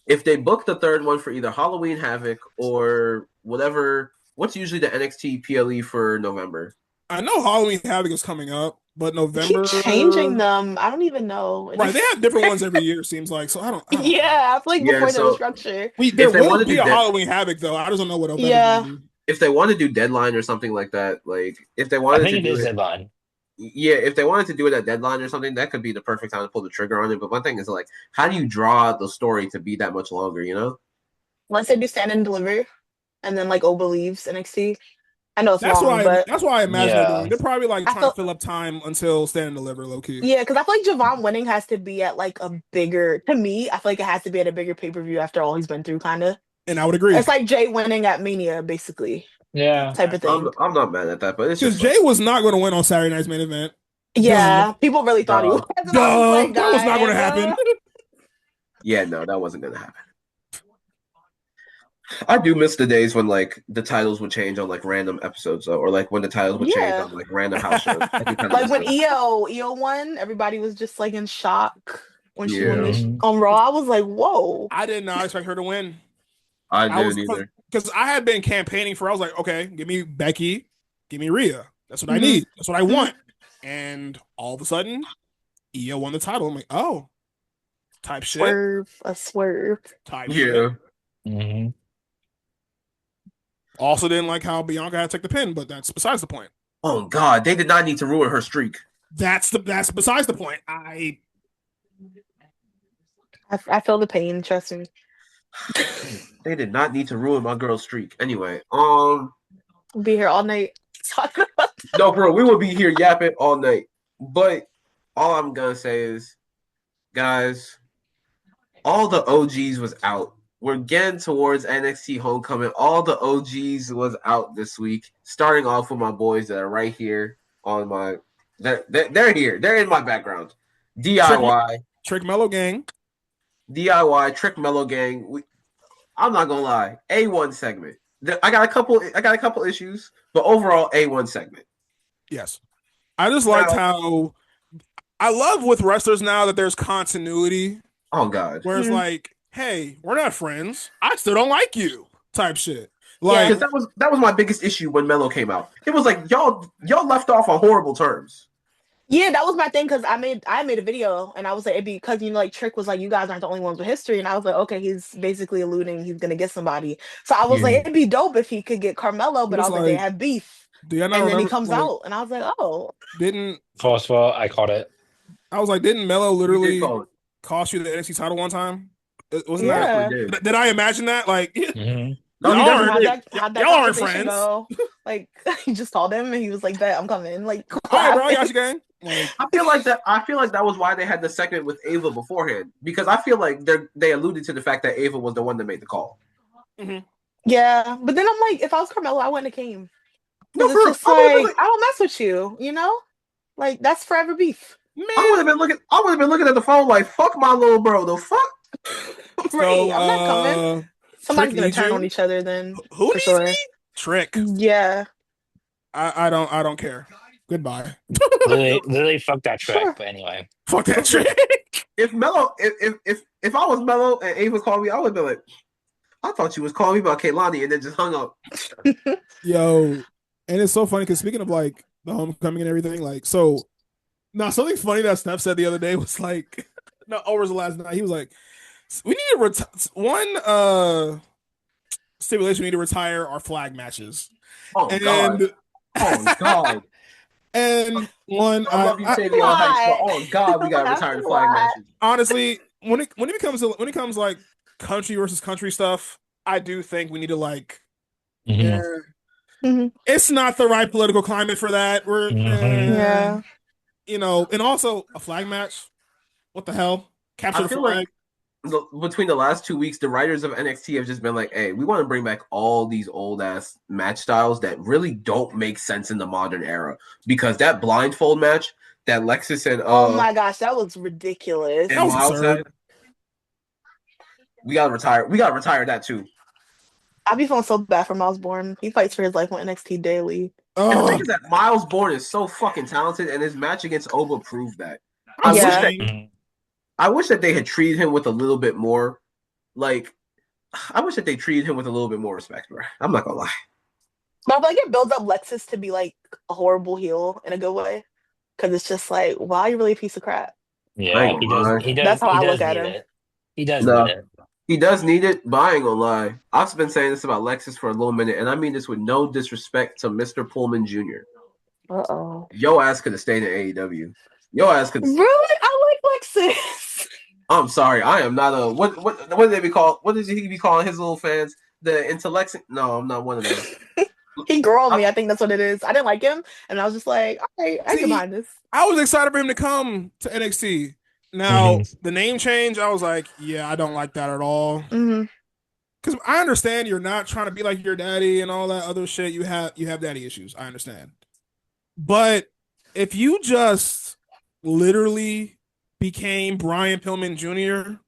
if they book the third one for either Halloween Havoc or whatever, what's usually the NXT PLE for November? I know Halloween Havoc is coming up, but November keep changing them. I don't even know. Right, they have different ones every year. Seems like so. I don't yeah, I feel like before the structure. There will be a Halloween Havoc though. I just don't know what. If they want to do Deadline or something like that, like if they wanted to do Deadline. Yeah, if they wanted to do it at Deadline or something, that could be the perfect time to pull the trigger on it. But one thing is like, how do you draw the story to be that much longer? You know, once they do Stand and Deliver, and then like Oba leaves NXT. I know it's long, but that's why I imagine they're doing. They're probably like trying to fill up time until Stand and Deliver, low key. Yeah, because I feel like Javon winning has to be at like a bigger. To me, I feel like it has to be at a bigger pay-per-view after all he's been through, kind of. And I would agree. It's like Jay winning at Mania, basically. Yeah, type of thing. I'm not mad at that, but it's because Jay was not going to win on Saturday night's main event. Yeah, people really thought he was. That was not going to happen. Yeah, no, that wasn't going to happen. I do miss the days when like the titles would change on like random episodes, though, or like when the titles would change on like random house shows. Like when EO won, everybody was just like in shock when she won on Raw. I was like, whoa! I did not expect her to win. I didn't either. Because I had been campaigning for. I was like, okay, give me Becky, give me Rhea. That's what I need. That's what I want. And all of a sudden, Io won the title. I'm like, oh, type shit. A swerve. Type shit. Mm-hmm. Also didn't like how Bianca had to take the pin, but that's besides the point. Oh God, they did not need to ruin her streak. That's besides the point. I feel the pain, trust me. They did not need to ruin my girl's streak. Anyway, we'll be here all night talking about that. No, bro, we will be here yapping all night. But all I'm gonna say is, guys, all the OGs was out we're getting towards NXT Homecoming. All the OGs was out this week. Starting off with my boys that are right here on my. They're here. They're in my background. DIY, Trick Mellow Gang. Trick Mellow Gang. I'm not gonna lie. A1 segment. I got a couple issues, but overall A1 segment. Yes, I just liked how I love with wrestlers now that there's continuity. Oh God. Where it's like, hey, we're not friends. I still don't like you. Type shit. Like because that was my biggest issue when Melo came out. It was like y'all left off on horrible terms. Yeah, that was my thing because I made a video and I was like, it'd be because like Trick was like, you guys aren't the only ones with history, and I was like, okay, he's basically alluding he's gonna get somebody. So I was like, it'd be dope if he could get Carmelo, but I was like, they have beef. And then he comes out, and I was like, oh, first of all, I caught it. I was like, didn't Melo literally cost you the NXT title one time? Wasn't that? Did I imagine that? Like, no, y'all aren't friends. Like, he just called him and he was like, "Bet I'm coming." Like, all right, bro, I got you, gang. Like, I feel like that was why they had the segment with Ava beforehand, because I feel like they alluded to the fact that Ava was the one that made the call. Mm-hmm. Yeah, but then I'm like, if I was Carmelo, I wouldn't have came. No, it's just like I don't mess with you, you know? Like that's forever beef. Man. I would have been looking at the phone like, "Fuck my little bro." The fuck. Right, I'm not coming. Somebody's gonna turn on each other then. Who needs me? Trick. Yeah. I don't care. Goodbye. Literally fuck that Trick. Sure. But anyway, fuck that Trick. If I was Mello and Ava called me, I would be like, I thought you was calling me about Kaylani, and then just hung up. Yo, and it's so funny because speaking of like the homecoming and everything, like so. Now something funny that Steph said the other day was like, no, over the last night, he was like, we need to one stipulation. We need to retire our flag matches. Oh God! Oh God! And one, I love you, Xavier Heights, but oh God, we gotta retire the flag matches. Honestly, when it comes like country versus country stuff, I do think we need to like. It's not the right political climate for that. We're you know, and also a flag match. What the hell? Capture the flag. Like between the last 2 weeks, the writers of NXT have just been like, "Hey, we want to bring back all these old ass match styles that really don't make sense in the modern era." Because that blindfold match that Lexus and oh my gosh, that was ridiculous. That was absurd. We gotta retire that too. I'd be feeling so bad for Miles Bourne. He fights for his life on NXT daily. And the thing is that Miles Bourne is so fucking talented, and his match against Oba proved that. I wish that they had treated him with a little bit more, like, I wish that they treated him with a little bit more respect, bro. I'm not gonna lie. But I feel like it builds up Lexus to be like a horrible heel in a good way, because it's just like, wow, you're really a piece of crap. Yeah, he does. That's how I look at him. He does need it. He does need it, but I ain't gonna lie. I've been saying this about Lexus for a little minute, and I mean this with no disrespect to Mr. Pullman Jr. Yo ass could have stayed in AEW. Yo ass could. Really, I like Lexus. I'm sorry, I am not a what do they be called? What does he be calling his little fans? The intellects? No, I'm not one of those. He grew on me. I think that's what it is. I didn't like him, and I was just like, all right, I can mind this. I was excited for him to come to NXT. Now the name change, I was like, yeah, I don't like that at all. Because I understand you're not trying to be like your daddy and all that other shit. You have daddy issues. I understand. But if you just literally became Brian Pillman Jr.,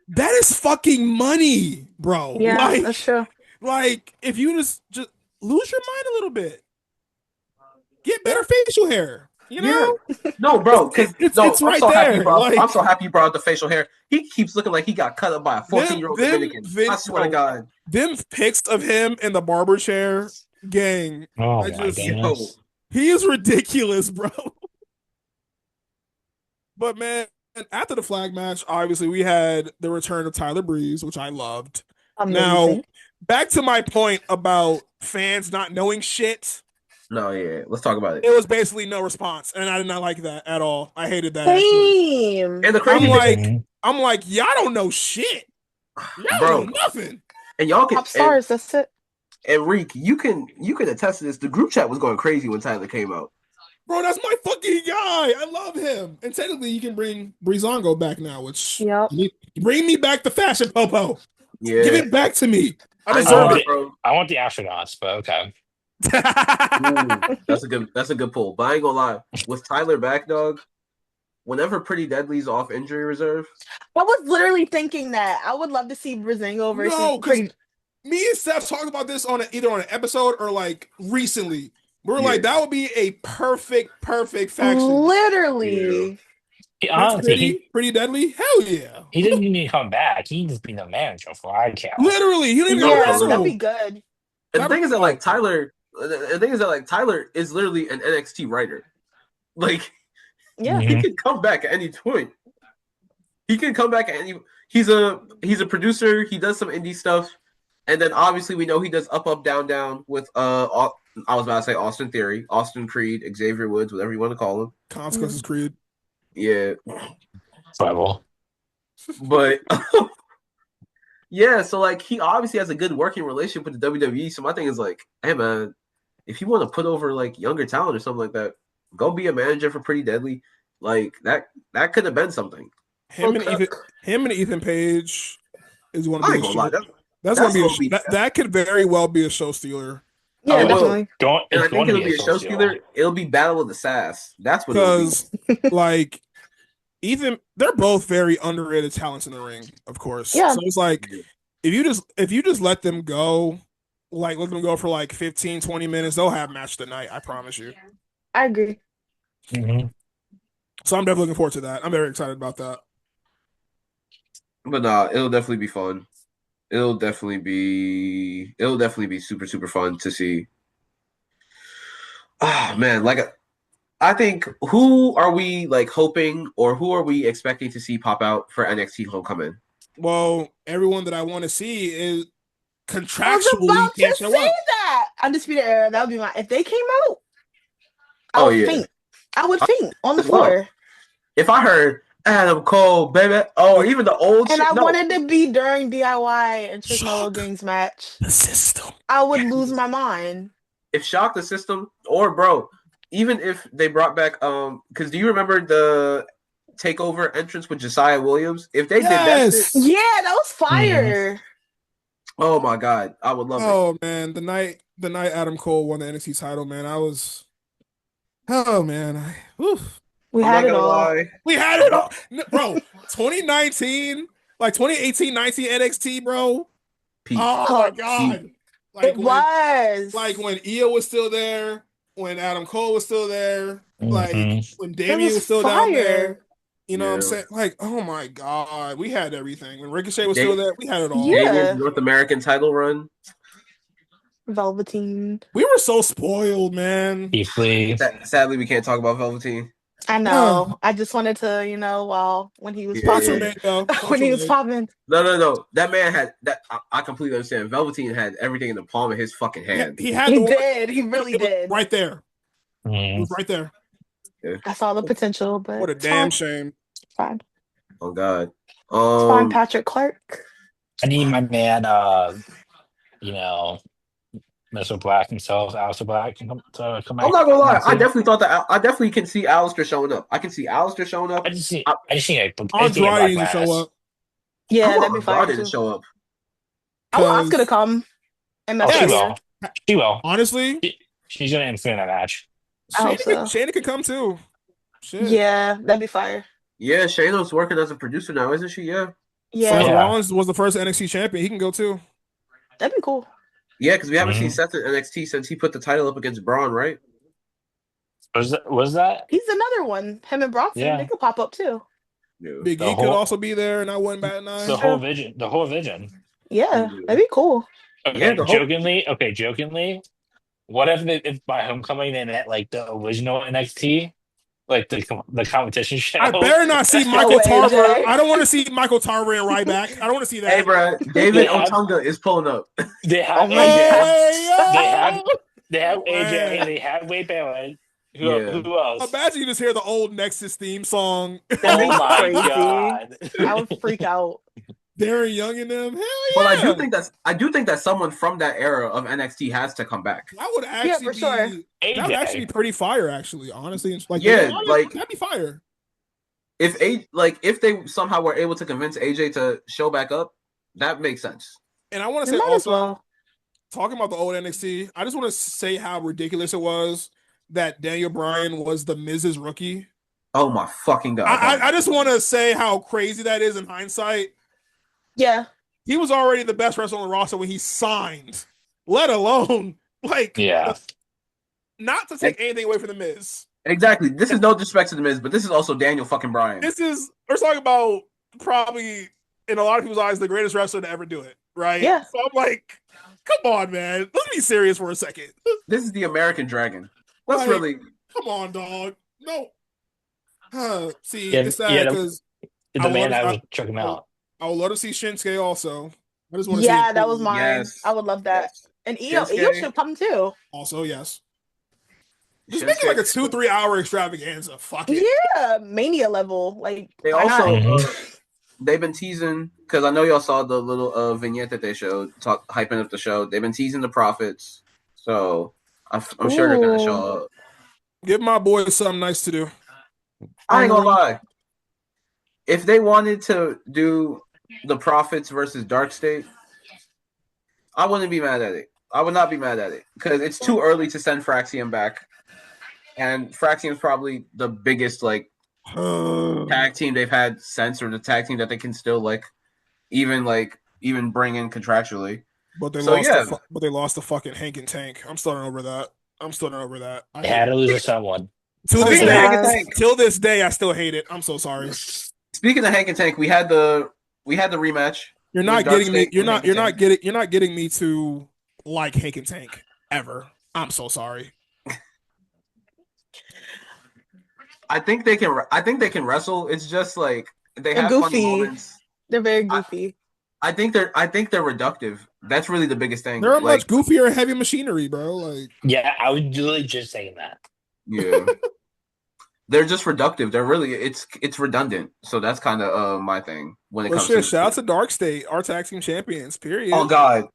that is fucking money, bro. Yeah, like, that's true. Like, if you just lose your mind a little bit, get better facial hair. You know? Yeah. No, bro. It's right there. I'm so happy you brought up the facial hair. He keeps looking like he got cut up by a 14-year-old Dominican. I swear to God. Them pics of him in the barber chair, gang. Oh, my goodness. He is ridiculous, bro. But, man, after the flag match, obviously, we had the return of Tyler Breeze, which I loved. Amazing. Now, back to my point about fans not knowing shit. No, yeah. Let's talk about it. It was basically no response, and I did not like that at all. I hated that. Same. And the crazy I'm like, y'all don't know shit. Y'all don't know nothing. And y'all can top stars. That's it. And Reek, you can attest to this. The group chat was going crazy when Tyler came out. Bro, that's my fucking guy. I love him. And technically, you can bring Breezango back now, which Yep. bring me back the fashion popo. Yeah, Give it back to me. I I ain't deserve gonna lie, it. bro. I want the astronauts, but okay. Ooh, that's a good pull. But I ain't gonna lie, with Tyler back, dog. Whenever Pretty Deadly's off injury reserve, I was literally thinking that I would love to see Brazingho versus No, because Pretty. me and Seth talked about this on either on an episode or like recently. We're Yeah. like, that would be a perfect faction. Literally. Honestly, Pretty Deadly? Hell yeah. he didn't need to come back. He just be the manager for I count. Literally, he didn't even No, Yeah, wrestle. that'd be good. and the thing is that like Tyler, the thing is that like Tyler is literally an NXT writer. Like Yeah. he can come back at any point. He can come back at any. He's a producer. He does some indie stuff, and then obviously we know he does up down down with I was about to say Austin Theory, Austin Creed, Xavier Woods, whatever you want to call him. Consequences Creed. Yeah, Trouble. but yeah. So like he obviously has a good working relationship with the WWE. So my thing is like, hey man, if you want to put over like younger talent or something like that, go be a manager for Pretty Deadly. Like that could have been something. Him and Ethan Page is going to I be ain't a gonna lie. show. That's going to be gonna that could very well be a show stealer. Yeah, it will. definitely. And I It's going think to it'll be a show stealer. It'll be Battle of the Sass. That's what it'll be. Because like Ethan, they're both very underrated talents in the ring, of course. Yeah. So it's like if you just let them go, like let them go for like 15, 20 minutes, they'll have match tonight. I promise you. I agree. Mm-hmm. So I'm definitely looking forward to that. I'm very excited about that. But nah, it'll definitely be fun. It'll definitely be super, super fun to see. Ah man, like I think who are we like hoping or who are we expecting to see pop out for NXT Homecoming? Well, everyone that I want to see is I was contractually about to can't say show up. that. Undisputed Era, that would be my. If they came out, I Oh, would yeah. faint. I would faint on the as well. floor. If I heard Adam Cole, baby, or even the old And shit, I no. wanted to be during DIY and Trick Shock. Mellow Gang's match. The system. I would lose my mind. If Shock the System or bro, even if they brought back because do you remember the takeover entrance with Josiah Williams? If they did that shit, Yeah, that was fire. oh my god, I would love it. Oh man, the night Adam Cole won the NXT title, man, oh man, We I'm had not it gonna all. lie. we had it all, bro. 2019, like 2018, 19 NXT, bro. Peak. Oh my god, It was like when Io was still there, when Adam Cole was still there, like when Damien was was still down fire. there. You know what I'm Yeah. saying? Like, oh my god, we had everything. When Ricochet was They- still there, we had it all. Yeah. Damien's North American title run. Velveteen. We were so spoiled, man. Please. Sadly, we can't talk about Velveteen. I know. I just wanted to, when he was Yeah. popping, Mate, though. when he was popping. No. That man had that. I completely understand. Velveteen had everything in the palm of his fucking hand. He had He the did. He really it was did. right there. It was right there. I saw the potential, but What a it's damn fine. shame. It's fine. Oh god. It's fine, Patrick Clark. I need my man, Mr. Black himself, Alistair Black, to come I'm not gonna lie. I definitely thought that. I definitely can see Alistair showing up. I can see Alistair showing up. I just need a Andrade needs to show up. Yeah, I want that'd be fire Andrade to too. show up. I want 'Cause- Asuka to come and mess Oh, she with will. her. She will. Honestly, She's gonna influence that match. I hope so. Shayna could come too. Shit. Yeah, that'd be fire. Yeah, Shayna's working as a producer now, isn't she? Yeah. Yeah, Seth Yeah. Rollins was the first NXT champion. He can go too. that'd be cool. Yeah, because we haven't Mhm. seen Seth in NXT since he put the title up against Braun, right? Was that? He's another one. Him and Bronson, Yeah. they could pop up too. Yeah. Big The E could whole- also be there, and I wouldn't bat an eye. The whole vision. Yeah, Yeah. that'd be cool. Okay, Yeah, the whole- jokingly. What if by homecoming they met like the original NXT, like the competition show? I better not see No Michael way, Tarver. Jay. I don't want to see Michael Tarver and Ryback. I don't want to see that. Hey, bro, David Yeah. Otunga is pulling up. They have Oh my AJ. They have Man. AJ. They have Wade Barrett. Yeah. Who else? Imagine you just hear the old Nexus theme song. That'd be Oh my crazy. god! I would freak out. Darren Young and them. Hell But yeah. I do think that someone from that era of NXT has to come back. That would Yeah, actually for sure. be that would actually AJ. be pretty fire, actually, honestly. Like Yeah, like that'd be fire. if they somehow were able to convince AJ to show back up, that makes sense. And I want to They say might as also, well. talking about the old NXT, I just want to say how ridiculous it was that Daniel Bryan was the Miz's rookie. Oh my fucking god! I just want to say how crazy that is in hindsight. Yeah. He was already the best wrestler on the roster when he signed, let alone like Yeah. not to take anything away from the Miz. Exactly. This is no disrespect to the Miz, but this is also Daniel fucking Bryan. We're talking about probably in a lot of people's eyes the greatest wrestler to ever do it, right? Yeah. So I'm like, come on, man. Let's be serious for a second. This is the American Dragon. Let's Like, really come on, dog. No. See, Yeah, it's sad because the man that would check him out. I would love to see Shinsuke also. I just want to Yeah, see that was mine. Yes. I would love that. Yes. And Io Shinsuke. should come too. Also, yes. Just make it like a 2-3 hour extravaganza. Fuck it. Yeah, Mania level. Like They why also not? they've been teasing because I know y'all saw the little vignette that they showed, hyping up the show. They've been teasing the Profits, so I'm sure they're gonna show up. Give my boys something nice to do. I ain't gonna lie. If they wanted to do the Profits versus Dark State, I wouldn't be mad at it. I would not be mad at it because it's too early to send Fraxium back, and Fraxium's probably the biggest tag team they've had since, or the tag team that they can still even bring in contractually. But they lost the fucking Hank and Tank. I'm starting over that. They had to lose to someone. Till Speaking this day, I still hate it. I'm so sorry. Speaking of Hank and Tank, we had the rematch. You're not getting me. You're not getting me to like Hank and Tank ever. I'm so sorry. I think they can wrestle. It's just like they have goofy. funny moments. They're very goofy. I think they're reductive. That's really the biggest thing. They're much goofier heavy machinery, bro. Like, yeah, I was literally just saying that. Yeah. They're just reductive. They're really it's redundant. So that's kind of my thing when it comes to shout out to Dark State, our tag team champions. Period. Oh God.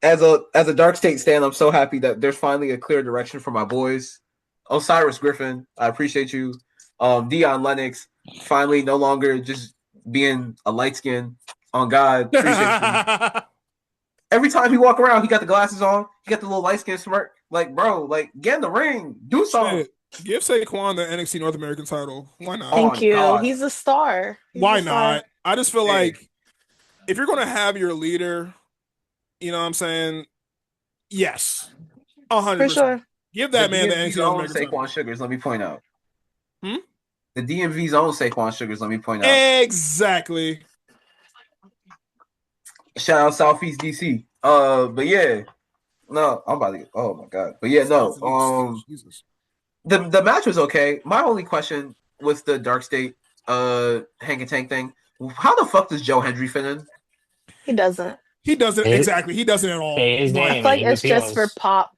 As a Dark State stan, I'm so happy that there's finally a clear direction for my boys. Osiris Griffin, I appreciate you. Dion Lennox, finally no longer just being a light skin. On God, appreciate you. Every time he walk around, he got the glasses on. He got the little light skin smirk. Like, bro, get in the ring, do something. Give Saquon the NXT North American title. Why not? Thank you. God. He's a star. Why not? I just feel like if you're gonna have your leader, you know what I'm saying? Yes, 100%. For sure. Give that man the NXT North American title. Saquon Sugars. Let me point out. The DMV's own Saquon Sugars. Let me point out. Exactly. Shout out Southeast DC. But yeah, no, I'm about to get. Oh my God. But yeah, no. Jesus. The match was okay. My only question with the Dark State Hank and Tank thing, how the fuck does Joe Hendry fit in? He doesn't. Exactly. He doesn't at all. I feel like it's just for pop.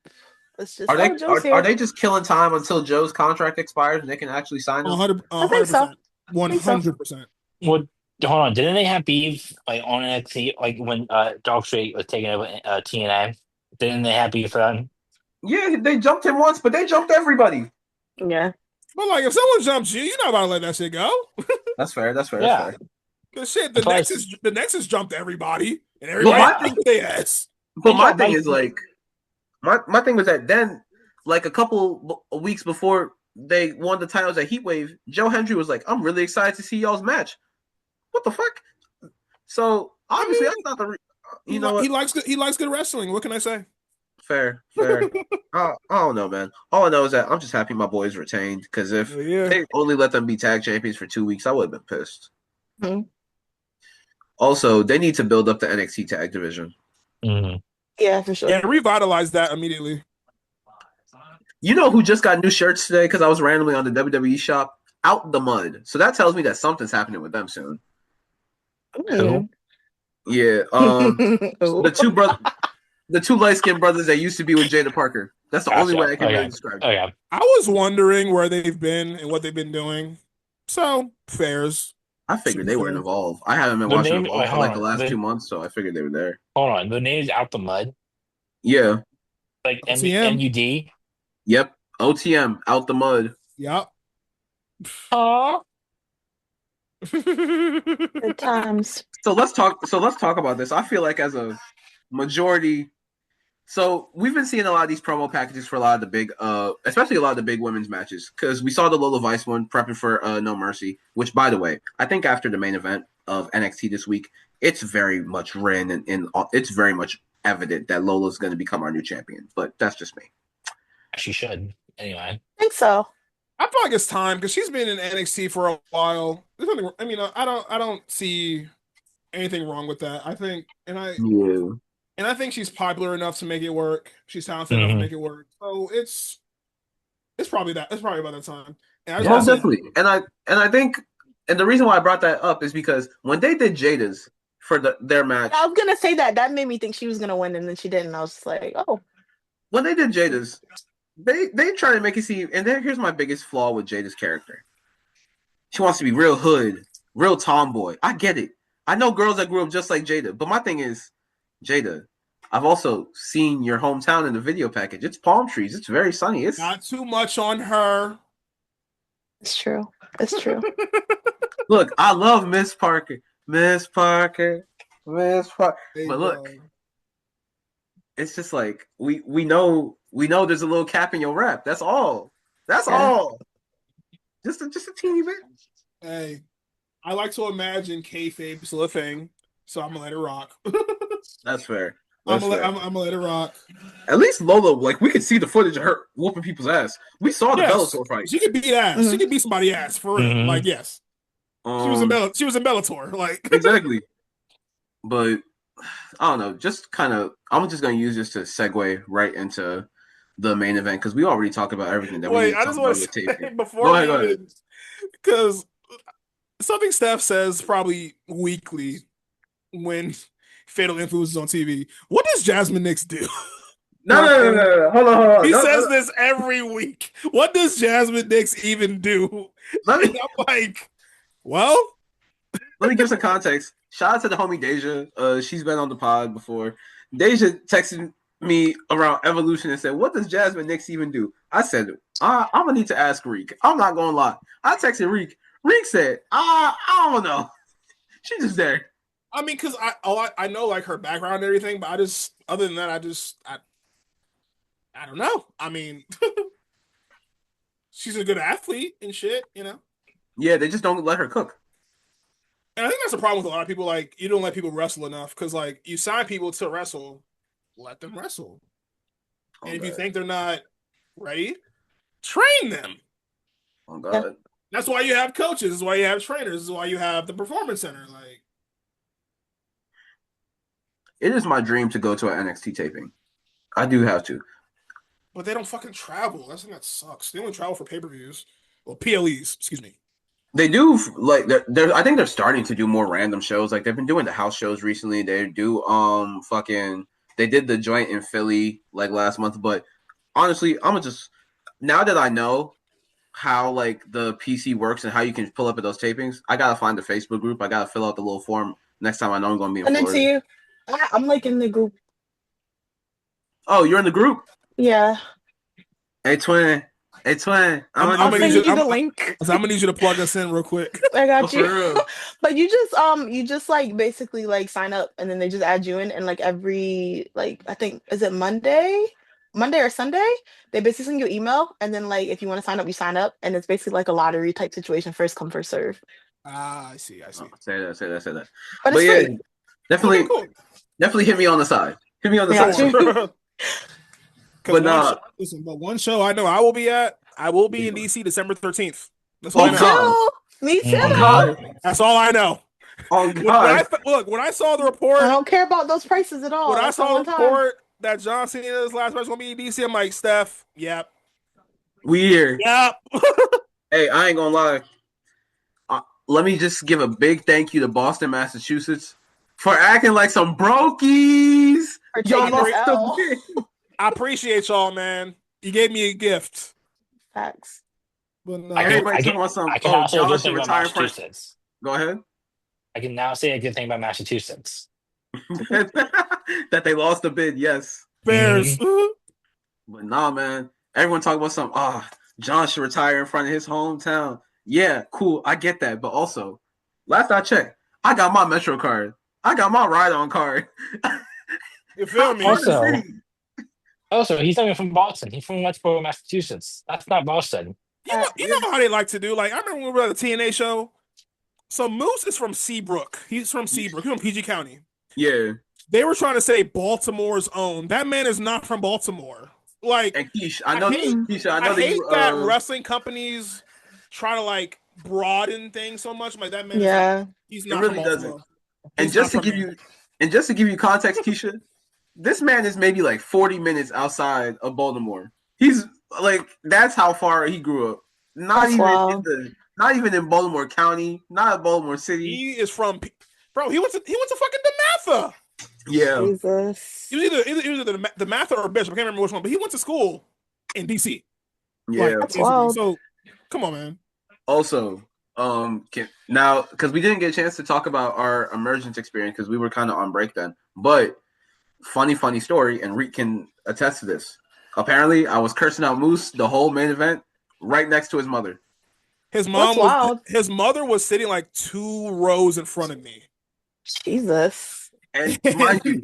It's just are they just killing time until Joe's contract expires and they can actually sign him? 100%. I think so. 100%. Well, hold on. Didn't they have beef on NXT when Dark State was taking over TNA? Didn't they have beef for them? Yeah, they jumped him once, but they jumped everybody. Yeah. But if someone jumps you, you're not about to let that shit go. That's fair. Yeah. That's fair. Because shit, the Nexus jumped everybody, and everybody thinks they ass. But my thing is my thing was that then, a couple of weeks before they won the titles at Heatwave, Joe Hendry was like, "I'm really excited to see y'all's match." What the fuck? So obviously that's not the you know what? He likes good wrestling. What can I say? Fair. I don't know, man. All I know is that I'm just happy my boys retained, because if they only let them be tag champions for 2 weeks, I would have been pissed. Mm-hmm. Also, they need to build up the NXT tag division. Mm-hmm. Yeah, for sure. Yeah, revitalize that immediately. You know who just got new shirts today? Because I was randomly on the WWE shop. Out the Mud. So that tells me that something's happening with them soon. Who? Yeah. The two light-skinned brothers that used to be with Jada Parker. That's the only way I can really describe it. Oh, yeah. I was wondering where they've been and what they've been doing. So, fairs. I figured they were in Evolve. I haven't been The watching name. Evolve Wait, for hold like the on. last 2 months, so I figured they were there. Hold on. The name's Out the Mud. Yeah. Like OTM. MUD. Yep. OTM out the mud. Yep. Huh? Good times. So let's talk about this. I feel like as a majority, so we've been seeing a lot of these promo packages for a lot of the big, especially a lot of the big women's matches. Because we saw the Lola Vice one prepping for No Mercy, which, by the way, I think after the main event of NXT this week, it's very much written and it's very much evident that Lola's going to become our new champion. But that's just me. She should. Anyway. I think so. I feel like it's time because she's been in NXT for a while. There's nothing, I mean, I don't see anything wrong with that. I think, and I think she's popular enough to make it work. She's talented enough to make it work. So it's probably that. It's probably about that time. And Most definitely. And I think, and the reason why I brought that up is because when they did Jada's for their match, I was gonna say that made me think she was gonna win, and then she didn't. I was just like, oh. When they did Jada's, they try to make it seem, and here's my biggest flaw with Jada's character. She wants to be real hood, real tomboy. I get it. I know girls that grew up just like Jada, but my thing is, Jada, I've also seen your hometown in the video package. It's palm trees. It's very sunny. It's not too much on her. It's true. It's true. Look, I love Miss Parker. Miss Parker. Miss Parker. But look, it's just like we know there's a little cap in your rap. That's all. That's all. Just a teeny bit. Hey, I like to imagine kayfabe still a thing, so I'm gonna let it rock. That's fair. I'm gonna let it rock. At least Lola, like we could see the footage of her whooping people's ass. We saw the Bellator fight. She could beat ass. Mm-hmm. She could beat somebody's ass for real. Like yes, she was in Bellator. Like exactly. But I don't know. Just kind of, I'm just gonna use this to segue right into the main event because we already talked about everything that we need to talk about with taping. Go ahead. Because something Steph says probably weekly when Fatal Influence is on TV. What does Jasmine Nix do? No. Hold on. He says this every week. What does Jasmine Nix even do? I'm like, well, let me give some context. Shout out to the homie Deja. She's been on the pod before. Deja texted me around Evolution and said, "What does Jasmine Nix even do?" I said, "I'm gonna need to ask Reek." I'm not gonna lie. I texted Reek. Reek said, "I don't know. She's just there." I mean, because I know like her background and everything, but other than that, I don't know. I mean, she's a good athlete and shit, you know. Yeah, they just don't let her cook. And I think that's the problem with a lot of people. Like, you don't let people wrestle enough because, like, you sign people to wrestle, let them wrestle. And if you think they're not ready, train them. Oh God. That's why you have coaches. That's why you have trainers. This is why you have the performance center. Like, it is my dream to go to an NXT taping. I do have to. But they don't fucking travel. That's the thing that sucks. They only travel for pay-per-views. Well, PLEs, excuse me. They do like they're I think they're starting to do more random shows. Like they've been doing the house shows recently. They do they did the joint in Philly like last month. But honestly, I'm just now that I know how like the PC works and how you can pull up at those tapings, I gotta find the Facebook group. I gotta fill out the little form next time I know I'm gonna be in Florida. To you. I'm like in the group. Oh, you're in the group? Yeah. Hey twin. I'm gonna send you the link. I'm gonna need you to plug us in real quick. I got you. But you just like basically like sign up and then they just add you in, and like every like I think is it Monday or Sunday, they basically send you an email, and then like if you want to sign up, you sign up, and it's basically like a lottery type situation, first come first serve. I see. Oh, say that. But yeah, free. Definitely hit me on the side. Hit me on the side. But but one show I know I will be in DC December 13th. That's all I know. Me too. Oh, God. That's all I know. Oh God! When I saw the report, I don't care about those prices at all. When I saw the report that John Cena's last match gonna be in DC, I'm like, Steph, yep. Weird. Yep. Hey, I ain't gonna lie. Let me just give a big thank you to Boston, Massachusetts for acting like some brokies. Y'all lost the win. I appreciate y'all, man. You gave me a gift. Facts. But everybody's talking about some. I can also Jonathan retired Massachusetts. Go ahead. I can now say a good thing about Massachusetts. That they lost a bid, yes. Bears. But nah, man. Everyone talk about something. John should retire in front of his hometown. Yeah, cool. I get that. But also, last I checked, I got my Metro card. I got my ride-on card. You feel me? Also, he's not even from Boston. He's from Westboro, Massachusetts. That's not Boston. You know how they like to do. Like I remember when we were at the TNA show. So Moose is from Seabrook. He's from Seabrook. He's from PG County. Yeah. They were trying to say Baltimore's own. That man is not from Baltimore. Like, and Kesh, I hate that wrestling companies try to like broaden things so much. Like that man, he's not. It really doesn't. And just to give you context, Keisha, this man is maybe like 40 minutes outside of Baltimore. He's like, that's how far he grew up. Not even in Baltimore County, not in Baltimore City. He is from, bro. He went to fucking DeMatha. Yeah, Jesus. He was either the Mather or Bishop. I can't remember which one, but he went to school in DC. Yeah, that's wild. So, come on, man. Also, now because we didn't get a chance to talk about our emergence experience because we were kind of on break then. But funny story, and Reek can attest to this. Apparently, I was cursing out Moose the whole main event right next to his mother. His mother was sitting like 2 rows in front of me. Jesus. And mind you,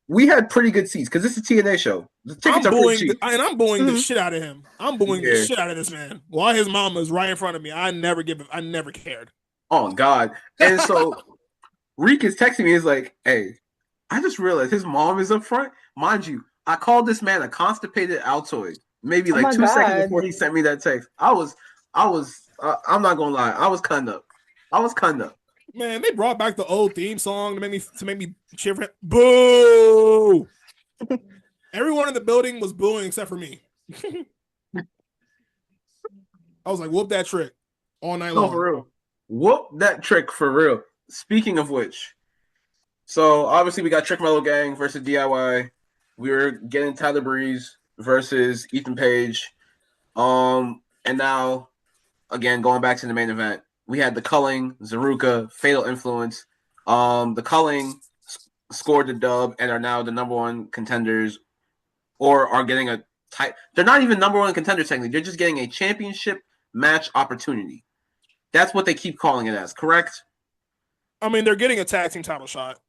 we had pretty good seats because this is a TNA show. The tickets are pretty cheap. I'm booing the shit out of him. I'm booing the shit out of this man. While his mama is right in front of me, I never cared. Oh God! And so Reek is texting me. He's like, "Hey, I just realized his mom is up front. Mind you, I called this man a constipated Altoid maybe like 2 seconds before he sent me that text. I'm not gonna lie. I was cutting up. Man, they brought back the old theme song to make me cheer for him. Boo! Everyone in the building was booing except for me. I was like, whoop that trick all night long. For real. Whoop that trick for real. Speaking of which, so obviously we got Trick Mellow Gang versus DIY. We were getting Tyler Breeze versus Ethan Page. And now, again, going back to the main event, we had the Culling, Zaruka, Fatal Influence. The Culling scored the dub and are now the number 1 contenders, or are getting a tight. They're not even number 1 contenders technically. They're just getting a championship match opportunity. That's what they keep calling it as, correct? I mean, they're getting a tag team title shot.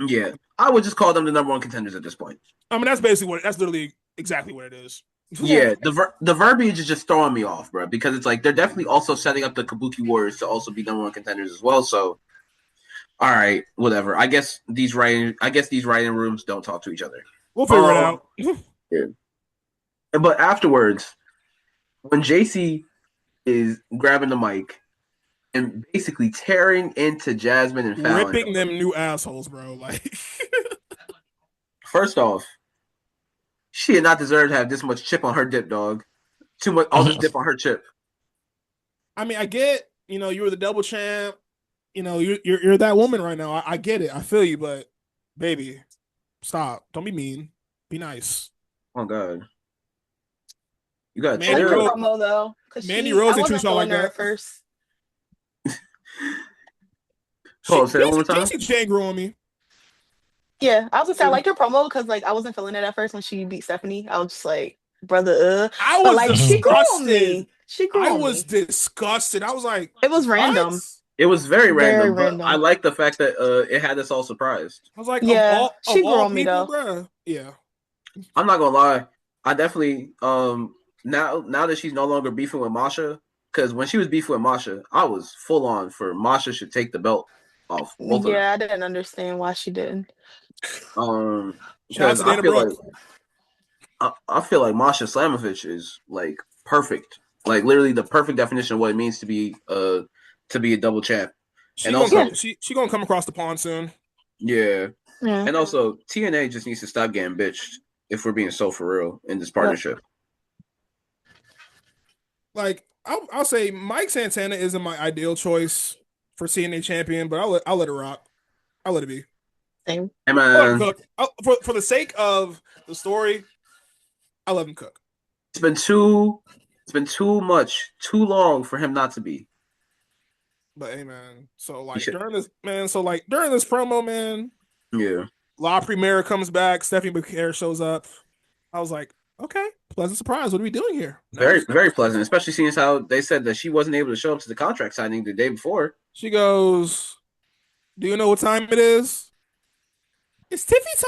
Yeah, I would just call them the number 1 contenders at this point. I mean, that's literally exactly what it is. Yeah, the verbiage is just throwing me off, bro, because it's like they're definitely also setting up the Kabuki Warriors to also be number 1 contenders as well. So, all right, whatever. I guess these writing rooms don't talk to each other. We'll figure it out. Yeah. But afterwards, when JC is grabbing the mic and basically tearing into Jasmine and Fallon, ripping them new assholes, bro. Like, first off, she did not deserve to have this much chip on her dip, dog. Too much, all this dip on her chip. I mean, I get, you were the double champ. You're that woman right now. I get it. I feel you, but baby, stop. Don't be mean. Be nice. Oh God, you got Mandy Rose promo though. Mandy Rose and Trisha like that first. Oh, say it one more time. She chain grew on me. Yeah, I was gonna say I liked her promo because like I wasn't feeling it at first when she beat Stephanie. I was just like, brother, I was disgusted. She grew on me. I was disgusted. I was like, it was random. What? It was very random, but I like the fact that it had us all surprised. I was like, yeah, she grew on me though. Bruh. Yeah, I'm not gonna lie. I definitely now that she's no longer beefing with Masha, because when she was beefing with Masha, I was full on for Masha should take the belt off. Yeah, I didn't understand why she didn't. Because I feel like Masha Slamovich is like perfect, like literally the perfect definition of what it means to be a double champ. She gonna come across the pond soon. Yeah. And also TNA just needs to stop getting bitched if we're being so for real in this partnership. Like I'll say Mike Santana isn't my ideal choice for TNA champion, but I'll let it rock. I'll let it be. Same. Hey man, for the sake of the story, I let him cook. It's been too long for him not to be. But hey, man. So like should- during this, man. So like during this promo, man, Yeah. La Primera comes back. Stephanie McCare shows up. I was like, okay, pleasant surprise. What are we doing here? Very, Nice. very pleasant, especially seeing as how they said that she wasn't able to show up to the contract signing the day before. She goes, "Do you know what time it is? It's Tiffy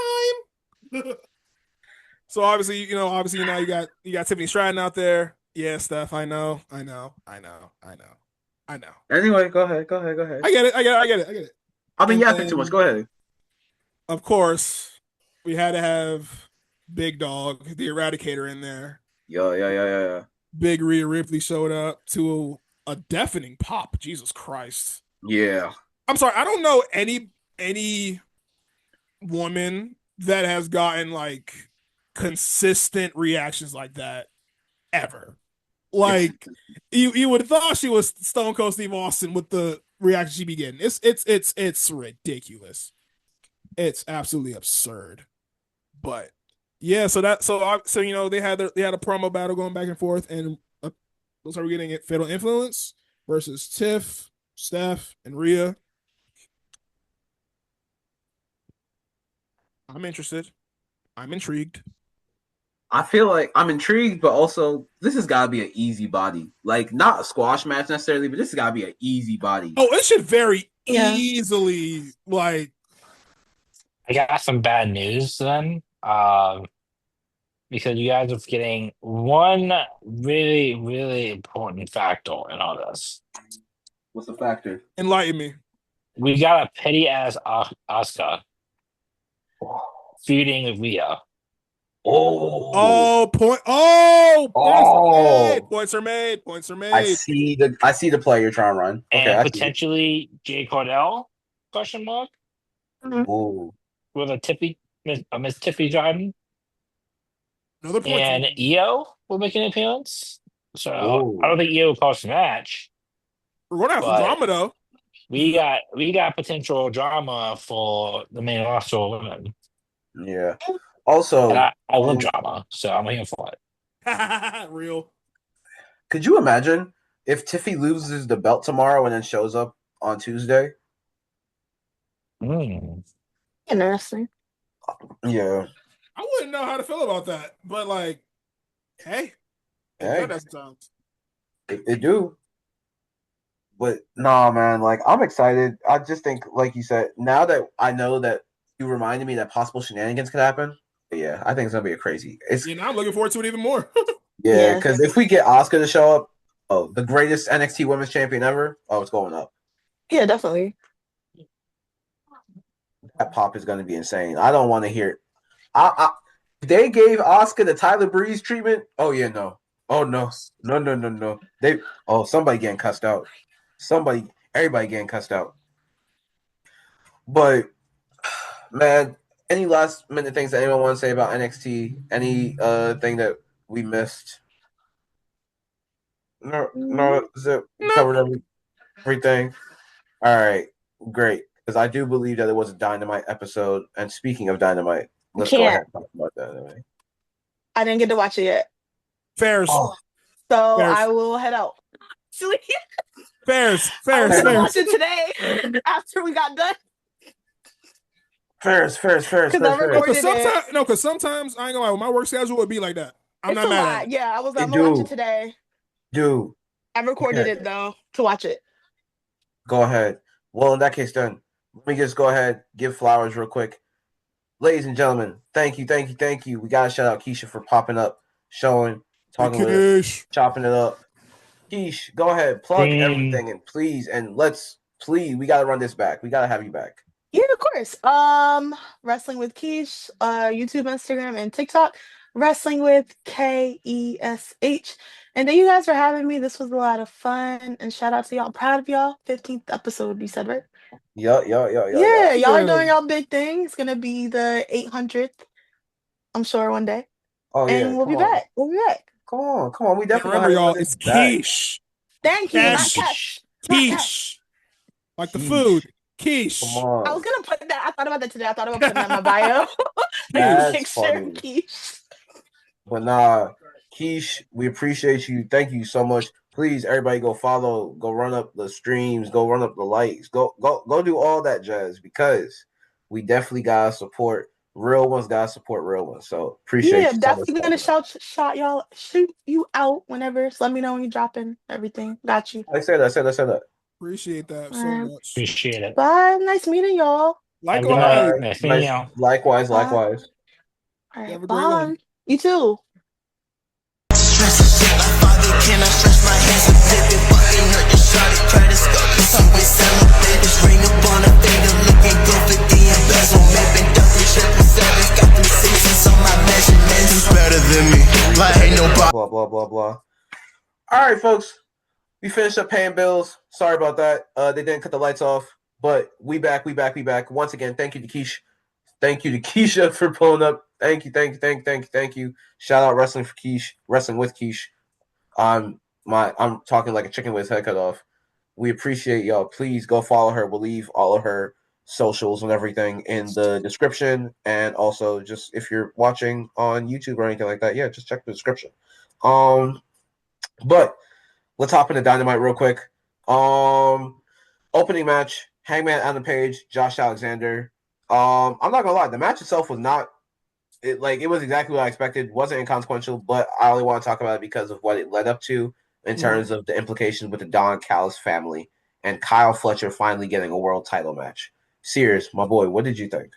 time." So obviously now you got Tiffany Stratton out there. Yeah, Steph, I know. Anyway, go ahead. I get it. I've been And yapping too much. Go ahead. of course, we had to have Big Dog, the Eradicator, in there. Yeah. Big Rhea Ripley showed up to a deafening pop. Jesus Christ. Yeah. I'm sorry, I don't know any woman that has gotten like consistent reactions like that ever. Like you would have thought she was Stone Cold Steve Austin with the reaction she be getting. It's ridiculous. It's absolutely absurd. But yeah, so they had a promo battle going back and forth, and looks like we're getting it. Fatal Influence versus Tiff, Steph, and Rhea. I'm interested. I'm intrigued. I feel like I'm intrigued, but also this has got to be an easy body. Like, not a squash match necessarily, but this has got to be an easy body. Oh, it should very Yeah. easily like. I got some bad news then. Because you guys are forgetting one really, really important factor in all this. What's the factor? Enlighten me. We got a petty ass Asuka feuding Rhea. Oh, point. Oh, Oh. points are made. I see the play you're trying to run. Okay, And I see it. potentially Jay Cordell, question mark, Ooh. with a Miss Tiffy Jordan. Another point. And EO will make an appearance. So Ooh. I don't think EO will cost a match. We're gonna have some But- drama though. We got potential drama for the main roster of women. Yeah. Also, And I love drama, so I'm here for it. Real. could you imagine if Tiffy loses the belt tomorrow and then shows up on Tuesday? Interesting. Yeah. I wouldn't know how to feel about that, but like, hey, Hey. that's sometimes. It do. But nah, man, like I'm excited. I just think, like you said, now that I know that you reminded me that possible shenanigans could happen, yeah, I think it's gonna be a crazy. It's You know, I'm looking forward to it even more. yeah, Yeah. because if we get Asuka to show up, oh, the greatest NXT Women's Champion ever, oh, it's going up. Yeah, definitely. That pop is gonna be insane. I don't want to hear it. If they gave Asuka the Tyler Breeze treatment. Oh yeah, no. Oh no. Somebody getting cussed out. Everybody getting cussed out. But man, any last minute things that anyone want to say about NXT? Any thing that we missed? No, covered everything. All right, great. Because I do believe that it was a Dynamite episode. And speaking of Dynamite, let's go ahead and talk about that anyway. I didn't get to watch it yet, Fairs. Oh, so Fairs. I will head out. Sleep. Fairs. I was gonna watch it today after we got done. Fairs. Because sometimes I ain't gonna lie, my work schedule would be like that. I'm It's not a mad lot. at it. Yeah, I'm gonna do. watch it today. Dude, I recorded Okay. it though to watch it. go ahead. Well, in that case, then let me just go ahead, give flowers real quick. Ladies and gentlemen, thank you. We gotta shout out Keisha for popping up, showing, talking with us, Kish. chopping it up. Keish, go ahead, plug everything, and please, we gotta run this back. We gotta have you back. Yeah, of course. Wrestling with Kesh, YouTube, Instagram, and TikTok. Wrestling with KESH. And thank you guys for having me. This was a lot of fun. And shout out to y'all. Proud of y'all. 15th episode, you said, right? Yo. Yeah, y'all are doing y'all big thing. It's gonna be the 800th, I'm sure, one day. Oh yeah, And we'll be back. We'll be back. Come on. We And definitely remember, y'all, have it's this back. quiche. Thank you. Not Cash. cash. Not cash. Quiche. Like the Quiche. food. Quiche. Come on. I was gonna put that. I thought about that today. I thought about putting that in my bio. That's Picture funny. Kesh. But nah, Keish, we appreciate you. Thank you so much Please, everybody, go follow, go run up the streams, go run up the likes, go do all that jazz because we definitely gotta support real ones. Gotta support real ones. So appreciate Yeah, you so much. definitely gonna shout y'all, shoot you out whenever. Just let me know when you're dropping everything. Got you. I said that. I said that. I said that. Appreciate that All so right. much. Appreciate it. Bye. Nice meeting y'all. Have a good All Likewise. night. right, Nice meeting nice. you. Likewise, Bye. likewise. All You have right. a great one. Bye. You too. Can I stretch my hands and flip it? Fucking hurt the shot at credit scope. It's always celebrate. This ring up on a finger, looking good for the embezzlement. Been ducking 777s, got them sixes on my measurements. Who's better than me? Like ain't nobody. Blah blah blah blah. All right, folks. We finished up paying bills. Sorry about that. They didn't cut the lights off, but we back. Once again, thank you to Keisha. Thank you to Keisha for pulling up. Thank you. Shout out Wrestling for Keish, Wrestling with Keish. I'm talking like a chicken with his head cut off. We appreciate y'all. Please go follow her. We'll leave all of her socials and everything in the description. And also just if you're watching on YouTube or anything like that, yeah, just check the description. But let's hop into Dynamite real quick. Opening match, Hangman Adam Page, Josh Alexander. I'm not gonna lie, the match itself was not it was exactly what I expected. Wasn't inconsequential, but I only want to talk about it because of what it led up to in terms of the implications with the Don Callis family and Kyle Fletcher finally getting a world title match. Sears, my boy, what did you think?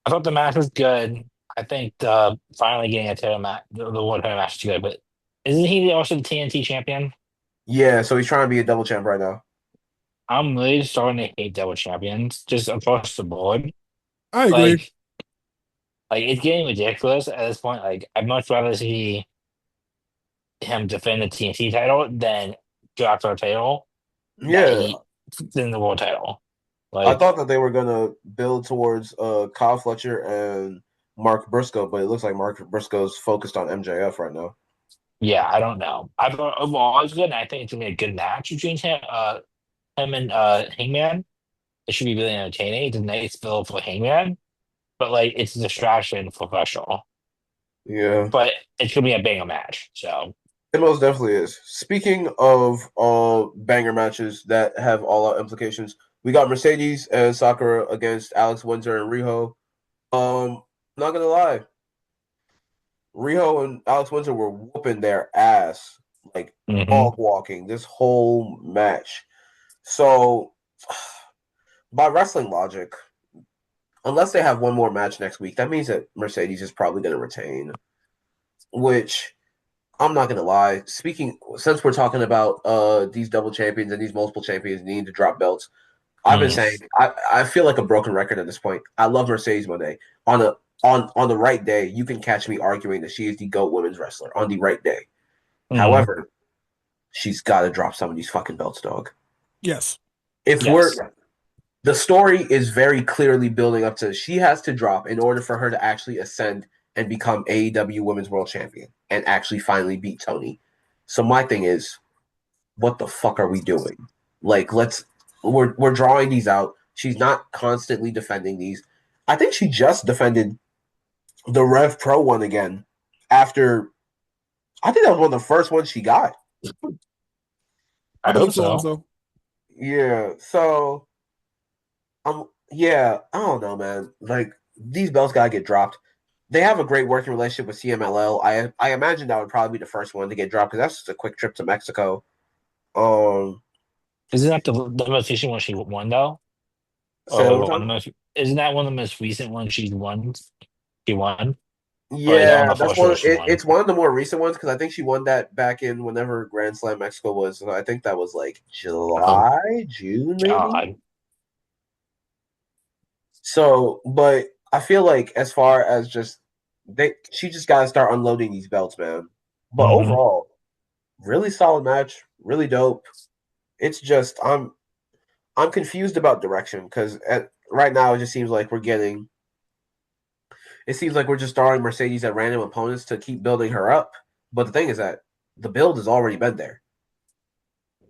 I thought the match was good. I think finally getting a title match, the world title match is good. But isn't he also the TNT champion? Yeah, so he's trying to be a double champ right now. I'm really starting to hate double champions just across the board. I agree. Like it's getting ridiculous at this point. Like I'd much rather see him defend the TNT title than go after a title that Yeah, he than the world title. I Like thought that they were gonna build towards Kyle Fletcher and Mark Briscoe, but it looks like Mark Briscoe's focused on MJF right now. yeah, I don't know. I thought overall it was good. And I think it's gonna be a good match between him and Hangman. It should be really entertaining. It's a nice build for Hangman, but like it's a distraction for professional. Yeah. But it's gonna be a banger match. So It most definitely is. Speaking of banger matches that have all out implications, we got Mercedes and Sakura against Alex Windsor and Riho. Not gonna lie, Riho and Alex Windsor were whooping their ass, like mhm. dog walking this whole match. So, by wrestling logic, unless they have one more match next week, that means that Mercedes is probably gonna retain. Which I'm not gonna lie. Speaking since we're talking about these double champions and these multiple champions needing to drop belts, I've been saying I feel like a broken record at this point. I love Mercedes Moné. On the right day, you can catch me arguing that she is the GOAT women's wrestler on the right day. Mhm. However, she's gotta drop some of these fucking belts, dog. Yes. If we're Yes. the story is very clearly building up to she has to drop in order for her to actually ascend and become AEW Women's World Champion and actually finally beat Tony. So my thing is, what the fuck are we doing? Like, we're drawing these out. She's not constantly defending these. I think she just defended the Rev Pro one again after. I think that was one of the first ones she got. I I hope believe so so. also. Yeah. So, yeah. I don't know, man. Like these belts gotta get dropped. They have a great working relationship with CMLL. I imagine that would probably be the first one to get dropped because that's just a quick trip to Mexico. Um, Isn't that the most recent one she won though? say that Or one one of time. the most, isn't that one of the most recent ones she's won? She won, or is that one Yeah, of the that's first shows one. she won? It's one of the more recent ones because I think she won that back in whenever Grand Slam Mexico was. So I think that was like Oh July, June, maybe. God. So, but I feel like as far as just she just got to start unloading these belts, man. But Mhm. overall, really solid match, really dope. It's just I'm confused about direction because right now it just seems like we're getting. It seems like we're just throwing Mercedes at random opponents to keep building her up. But the thing is that the build has already been there.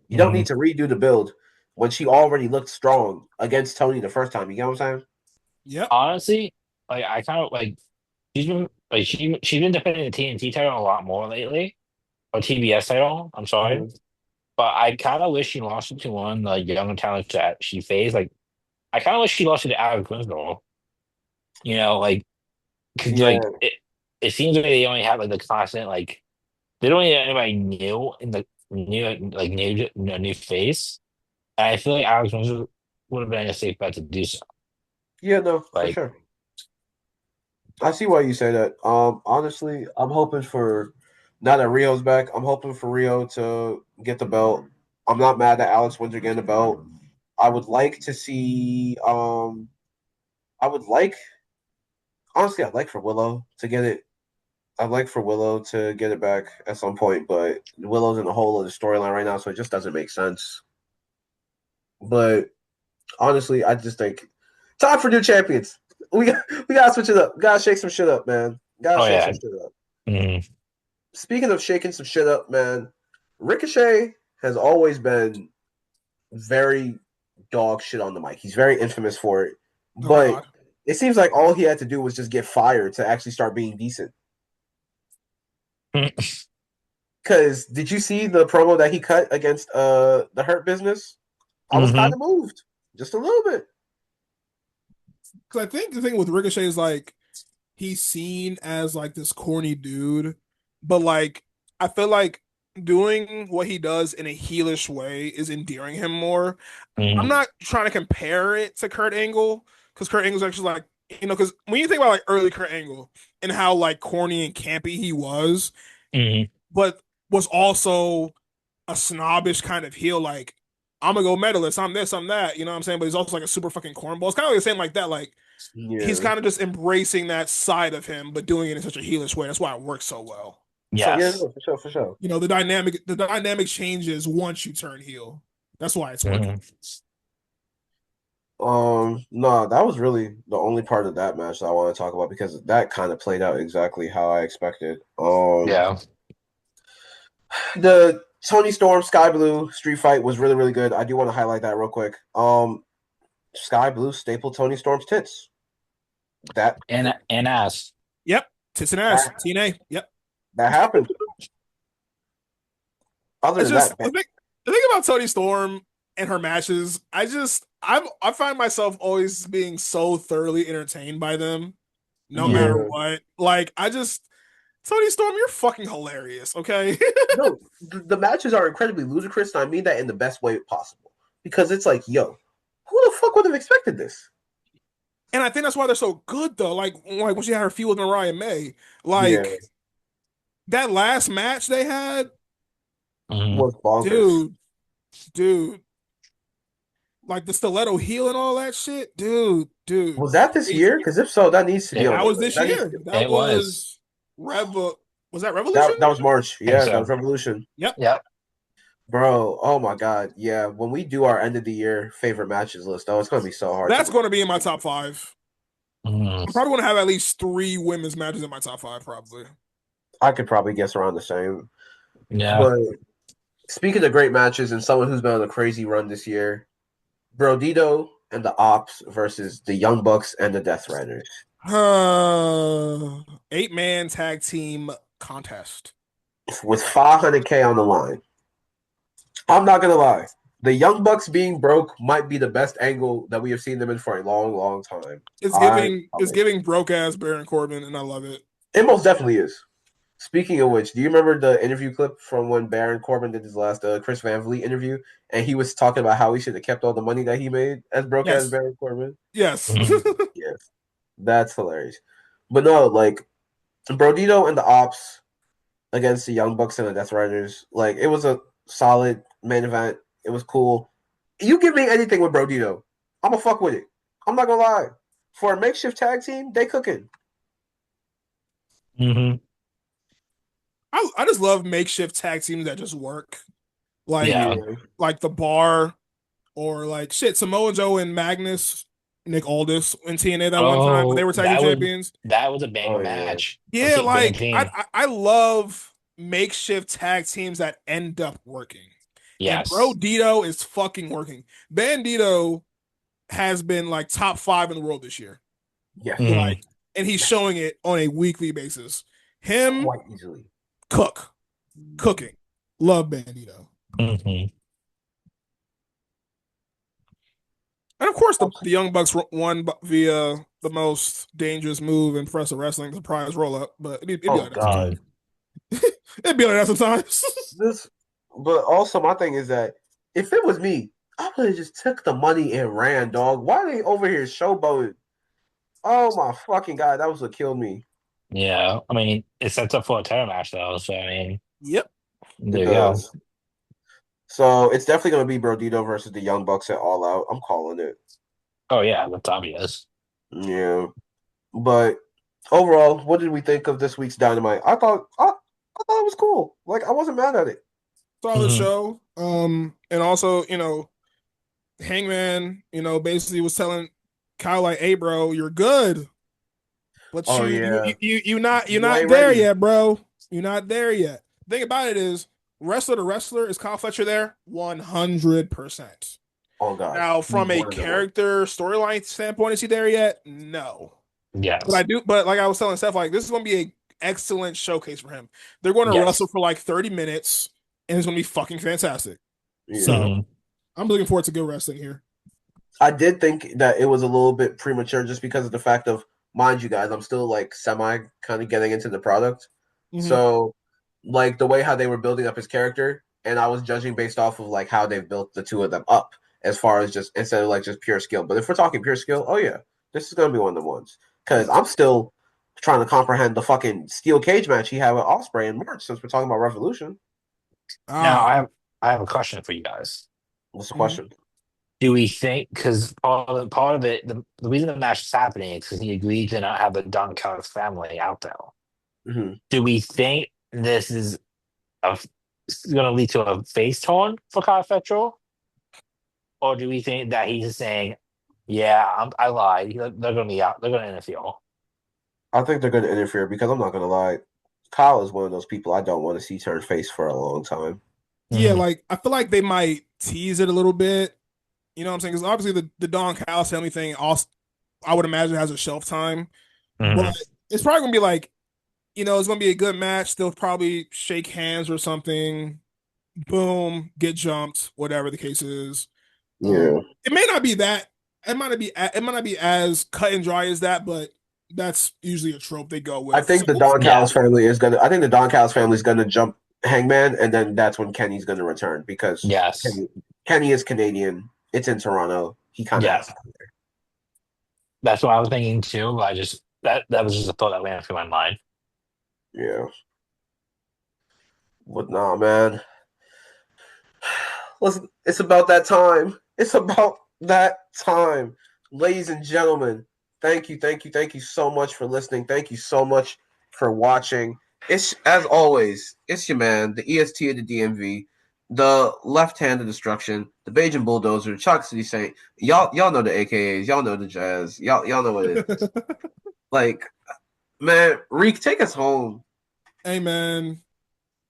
You don't need Mhm. to redo the build when she already looked strong against Tony the first time. You get what I'm saying? Yep. Honestly, like I kind of like she's been defending the TNT title a lot more lately. a TBS title. I'm sorry, Mhm. but I kind of wish she lost it to one of the younger talents that she faced. Like, I kind of wish she lost it to Alex Winslow. Like, cause like Yeah, it seems like they only have like the constant like they don't have anybody new in the new face. And I feel like Alex Winslow would have been a safe bet to do so. yeah, no, for Like, sure. I see why you say that. Honestly, I'm hoping for now that Rio's back. I'm hoping for Rio to get the belt. I'm not mad that Alex wins again the belt. I would like to see. I would like honestly. I'd like for Willow to get it. I'd like for Willow to get it back at some point, but Willow's in the whole of the storyline right now, so it just doesn't make sense. But honestly, I just think time for new champions. We gotta switch it up. Gotta shake some shit up, man. Gotta oh shake yeah. some shit up. Mhm. Speaking of shaking some shit up, man, Ricochet has always been very dog shit on the mic. He's very infamous for it. Oh But God. it seems like all he had to do was just get fired to actually start being decent. Because did you see the promo that he cut against the Hurt Business? I was kind Mhm. of moved, just a little bit. Because I think the thing with Ricochet is like he's seen as like this corny dude, but like I feel like doing what he does in a heelish way is endearing him more. I'm Mhm. not trying to compare it to Kurt Angle because Kurt Angle's actually like because when you think about like early Kurt Angle and how like corny and campy he was, Mhm. but was also a snobbish kind of heel, like I'm a gold medalist, I'm this, I'm that, you know what I'm saying? But he's also like a super fucking cornball. It's kind of like the same like that, like he's Yeah. kind of just embracing that side of him, but doing it in such a heelish way. That's why it works so well. So yeah, Yes. no, for sure, for sure. The dynamic changes once you turn heel. That's why it's working. Mhm. No, that was really the only part of that match that I want to talk about because that kind of played out exactly how I expected. Yeah. The Tony Storm Sky Blue street fight was really, really good. I do want to highlight that real quick. Sky Blue stapled Tony Storm's tits. That And ass. Yep. Tits and ass. that, TNA. Yep. that happened. Other It's than just that, the thing about Tony Storm and her matches, I find myself always being so thoroughly entertained by them, no matter yeah, what. Like I just Tony Storm, you're fucking hilarious, okay? no, the matches are incredibly ludicrous, and I mean that in the best way possible because it's like, yo, who the fuck would have expected this? And I think that's why they're so good though. Like when she had her feud with Mariah May, Yeah, like that last match they had, Mhm. was bonkers. dude, dude, like the stiletto heel and all that shit, dude, Was that this year? crazy. Because if so, that needs to be It, on That the was list. this That needs to year. be. That it was. was Was that Revolution? That was March. I think Yeah, that was so. Revolution. Yep. Yep. Bro, oh my god, yeah. When we do our end of the year favorite matches list, oh, it's gonna be so hard to That's believe. going to be in my top five. Mhm. I'm probably going to have at least three women's matches in my top five, probably. I could probably guess around the same. Yeah. But speaking of great matches and someone who's been on a crazy run this year, Brodito and the Ops versus the Young Bucks and the Death Riders 8-man tag team contest. with 500K on the line. I'm not gonna lie. The Young Bucks being broke might be the best angle that we have seen them in for a long, long time. It's I giving love it's it. giving broke ass Baron Corbin, and I love it. It most definitely is. Speaking of which, do you remember the interview clip from when Baron Corbin did his last Chris Van Vliet interview, and he was talking about how he should have kept all the money that he made as broke as Yes. Baron Corbin? Yes. Mhm. Yes, that's hilarious. But no, like Brodito and the Ops against the Young Bucks and the Death Riders, like it was a solid main event. It was cool. You give me anything with Brodito, I'ma fuck with it. I'm not gonna lie. For a makeshift tag team, they cooking. Mhm. I just love makeshift tag teams that just work. Like Yeah. Yeah, like the Bar or like shit, Samoa Joe and Magnus, Nick Aldis in TNA that one time when they Oh, were tag team champions. that was a banger oh yeah, match. Yeah, Being a like team. I love makeshift tag teams that end up working. And Bro Yes. Dito is fucking working. Bandito has been like top five in the world this year. yes, Mhm. Like, and he's showing it on a weekly basis. Him, quite easily. Cook. cooking. Love Bandito. Mhm. And of course, the Young Bucks won via the most dangerous move in professional wrestling, the surprise roll up. But it'd be Oh like that God, sometimes. It'd be like that sometimes. this. But also, my thing is that if it was me, I would have just took the money and ran, dog. Why are they over here showboating? Oh my fucking God, that was what killed me. Yeah, I mean, it sets up for a title match though. So I mean, Yep. It there you go. does. So it's definitely gonna be Brodito versus the Young Bucks at All Out. I'm calling it. Oh yeah, that's obvious. Yeah, but overall, what did we think of this week's Dynamite? I thought it was cool. Like I wasn't mad at it. Solid Mhm. show. And also, Hangman, basically was telling Kyle like, "Hey, bro, you're good, but Oh you you yeah, you you not you're you not ain't there ready. yet, bro. You're not there yet." The thing about it is, wrestler to wrestler, is Kyle Fletcher there? 100%. Oh God, Now, he's from a one of the ones. character storyline standpoint, is he there yet? No. But I Yes. do. But like I was telling Steph, like this is going to be a excellent showcase for him. They're going to wrestle Yes. for like 30 minutes, and it's going to be fucking fantastic. Yeah. So Mhm. I'm looking forward to good wrestling here. I did think that it was a little bit premature just because of the fact of, mind you guys, I'm still like semi kind of getting into the product. Mm-hmm. So, like the way how they were building up his character, and I was judging based off of like how they've built the two of them up as far as just instead of like just pure skill. But if we're talking pure skill, oh yeah, this is gonna be one of the ones because Yes. I'm still trying to comprehend the fucking steel cage match he had with Osprey in March since we're talking about Revolution. Now Ah. I have a question for you guys. What's the Mhm. question? Do we think because part of it the reason the match is happening is because he agreed to not have the Don Callis family out there. Mm-hmm. Do we think this is going to lead to a face turn for Kyle Fletcher, or do we think that he's saying, "Yeah, I lied. They're going to be out. They're going to interfere." I think they're going to interfere because I'm not going to lie. Kyle is one of those people I don't want to see turn face for a long time. Yeah, Mhm. like I feel like they might tease it a little bit. You know what I'm saying? Because obviously the Don Callis family thing also, I would imagine, has a shelf time, but Mhm. it's probably gonna be like, it's gonna be a good match. They'll probably shake hands or something. Boom, get jumped, whatever the case is. Yeah. It may not be that. It might not be as cut and dry as that, but that's usually a trope they go I with. think So the we'll Don see. Yeah. Callis family is gonna. I think the Don Callis family is gonna jump Hangman, and then that's when Kenny's gonna return because Yes. Kenny is Canadian. It's in Toronto. He kind of has. Yes. That's what I was thinking too. But I just that was just a thought that ran through my mind. Yeah. But nah, man. Listen, it's about that time. It's about that time. Ladies and gentlemen, thank you so much for listening. Thank you so much for watching. It's as always, it's your man, the EST of the DMV, the left hand of destruction, the Bajan Bulldozer, Chalk City Saint. Y'all know the AKAs, y'all know the jazz, y'all know what it is. Like, man, Reek, take us home. Hey man,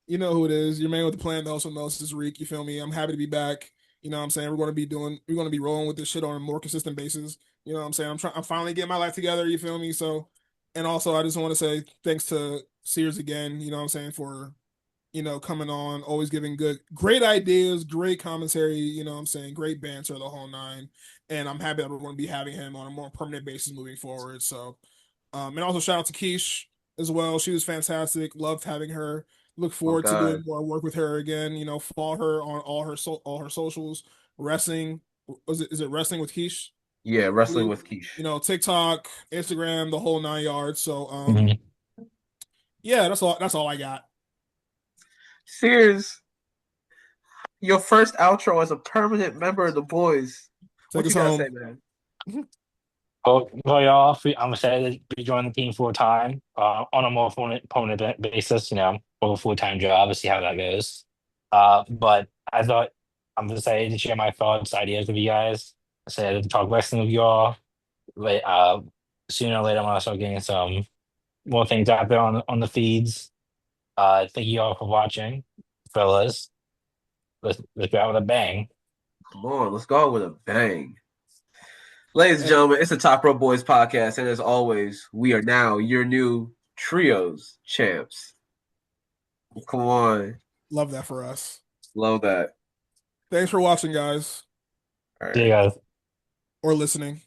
you know who it is. Your man with the plan, the also knows is Reek. You feel me? I'm happy to be back. You know what I'm saying? We're gonna be rolling with this shit on a more consistent basis. You know what I'm saying? I'm finally getting my life together, you feel me? So, and also I just want to say thanks to Sears again, you know what I'm saying, for, coming on, always giving great ideas, great commentary, you know what I'm saying, great banter, the whole nine. And I'm happy that we're going to be having him on a more permanent basis moving forward. So, and also shout out to Keish as well. She was fantastic. Loved having her. Look Oh forward to doing God. more work with her again. Follow her on all her socials. Wrestling, is it wrestling with Keish? Yeah, wrestling with Keish. TikTok, Instagram, the whole nine yards. So Mhm. yeah, that's all I got. Sears, your first outro as a permanent member of the boys. Take What us you gotta say, home. man? Well, y'all, I'm excited to be joining the team full time on a more permanent basis, for a full time job to see how that goes. But I thought I'm excited to share my thoughts, ideas with you guys. Excited to talk wrestling with y'all. But sooner or later, I'm gonna start getting some more things out there on the feeds. Thank you all for watching, fellas. Let's go out with a bang. Come on, let's go out with a bang. Ladies and Hey, gentlemen, it's the Top Row Boys podcast, and as always, we are now your new trios champs. Come on. Love that for us. Love that. Thanks for watching, guys, All See you right. guys. or listening.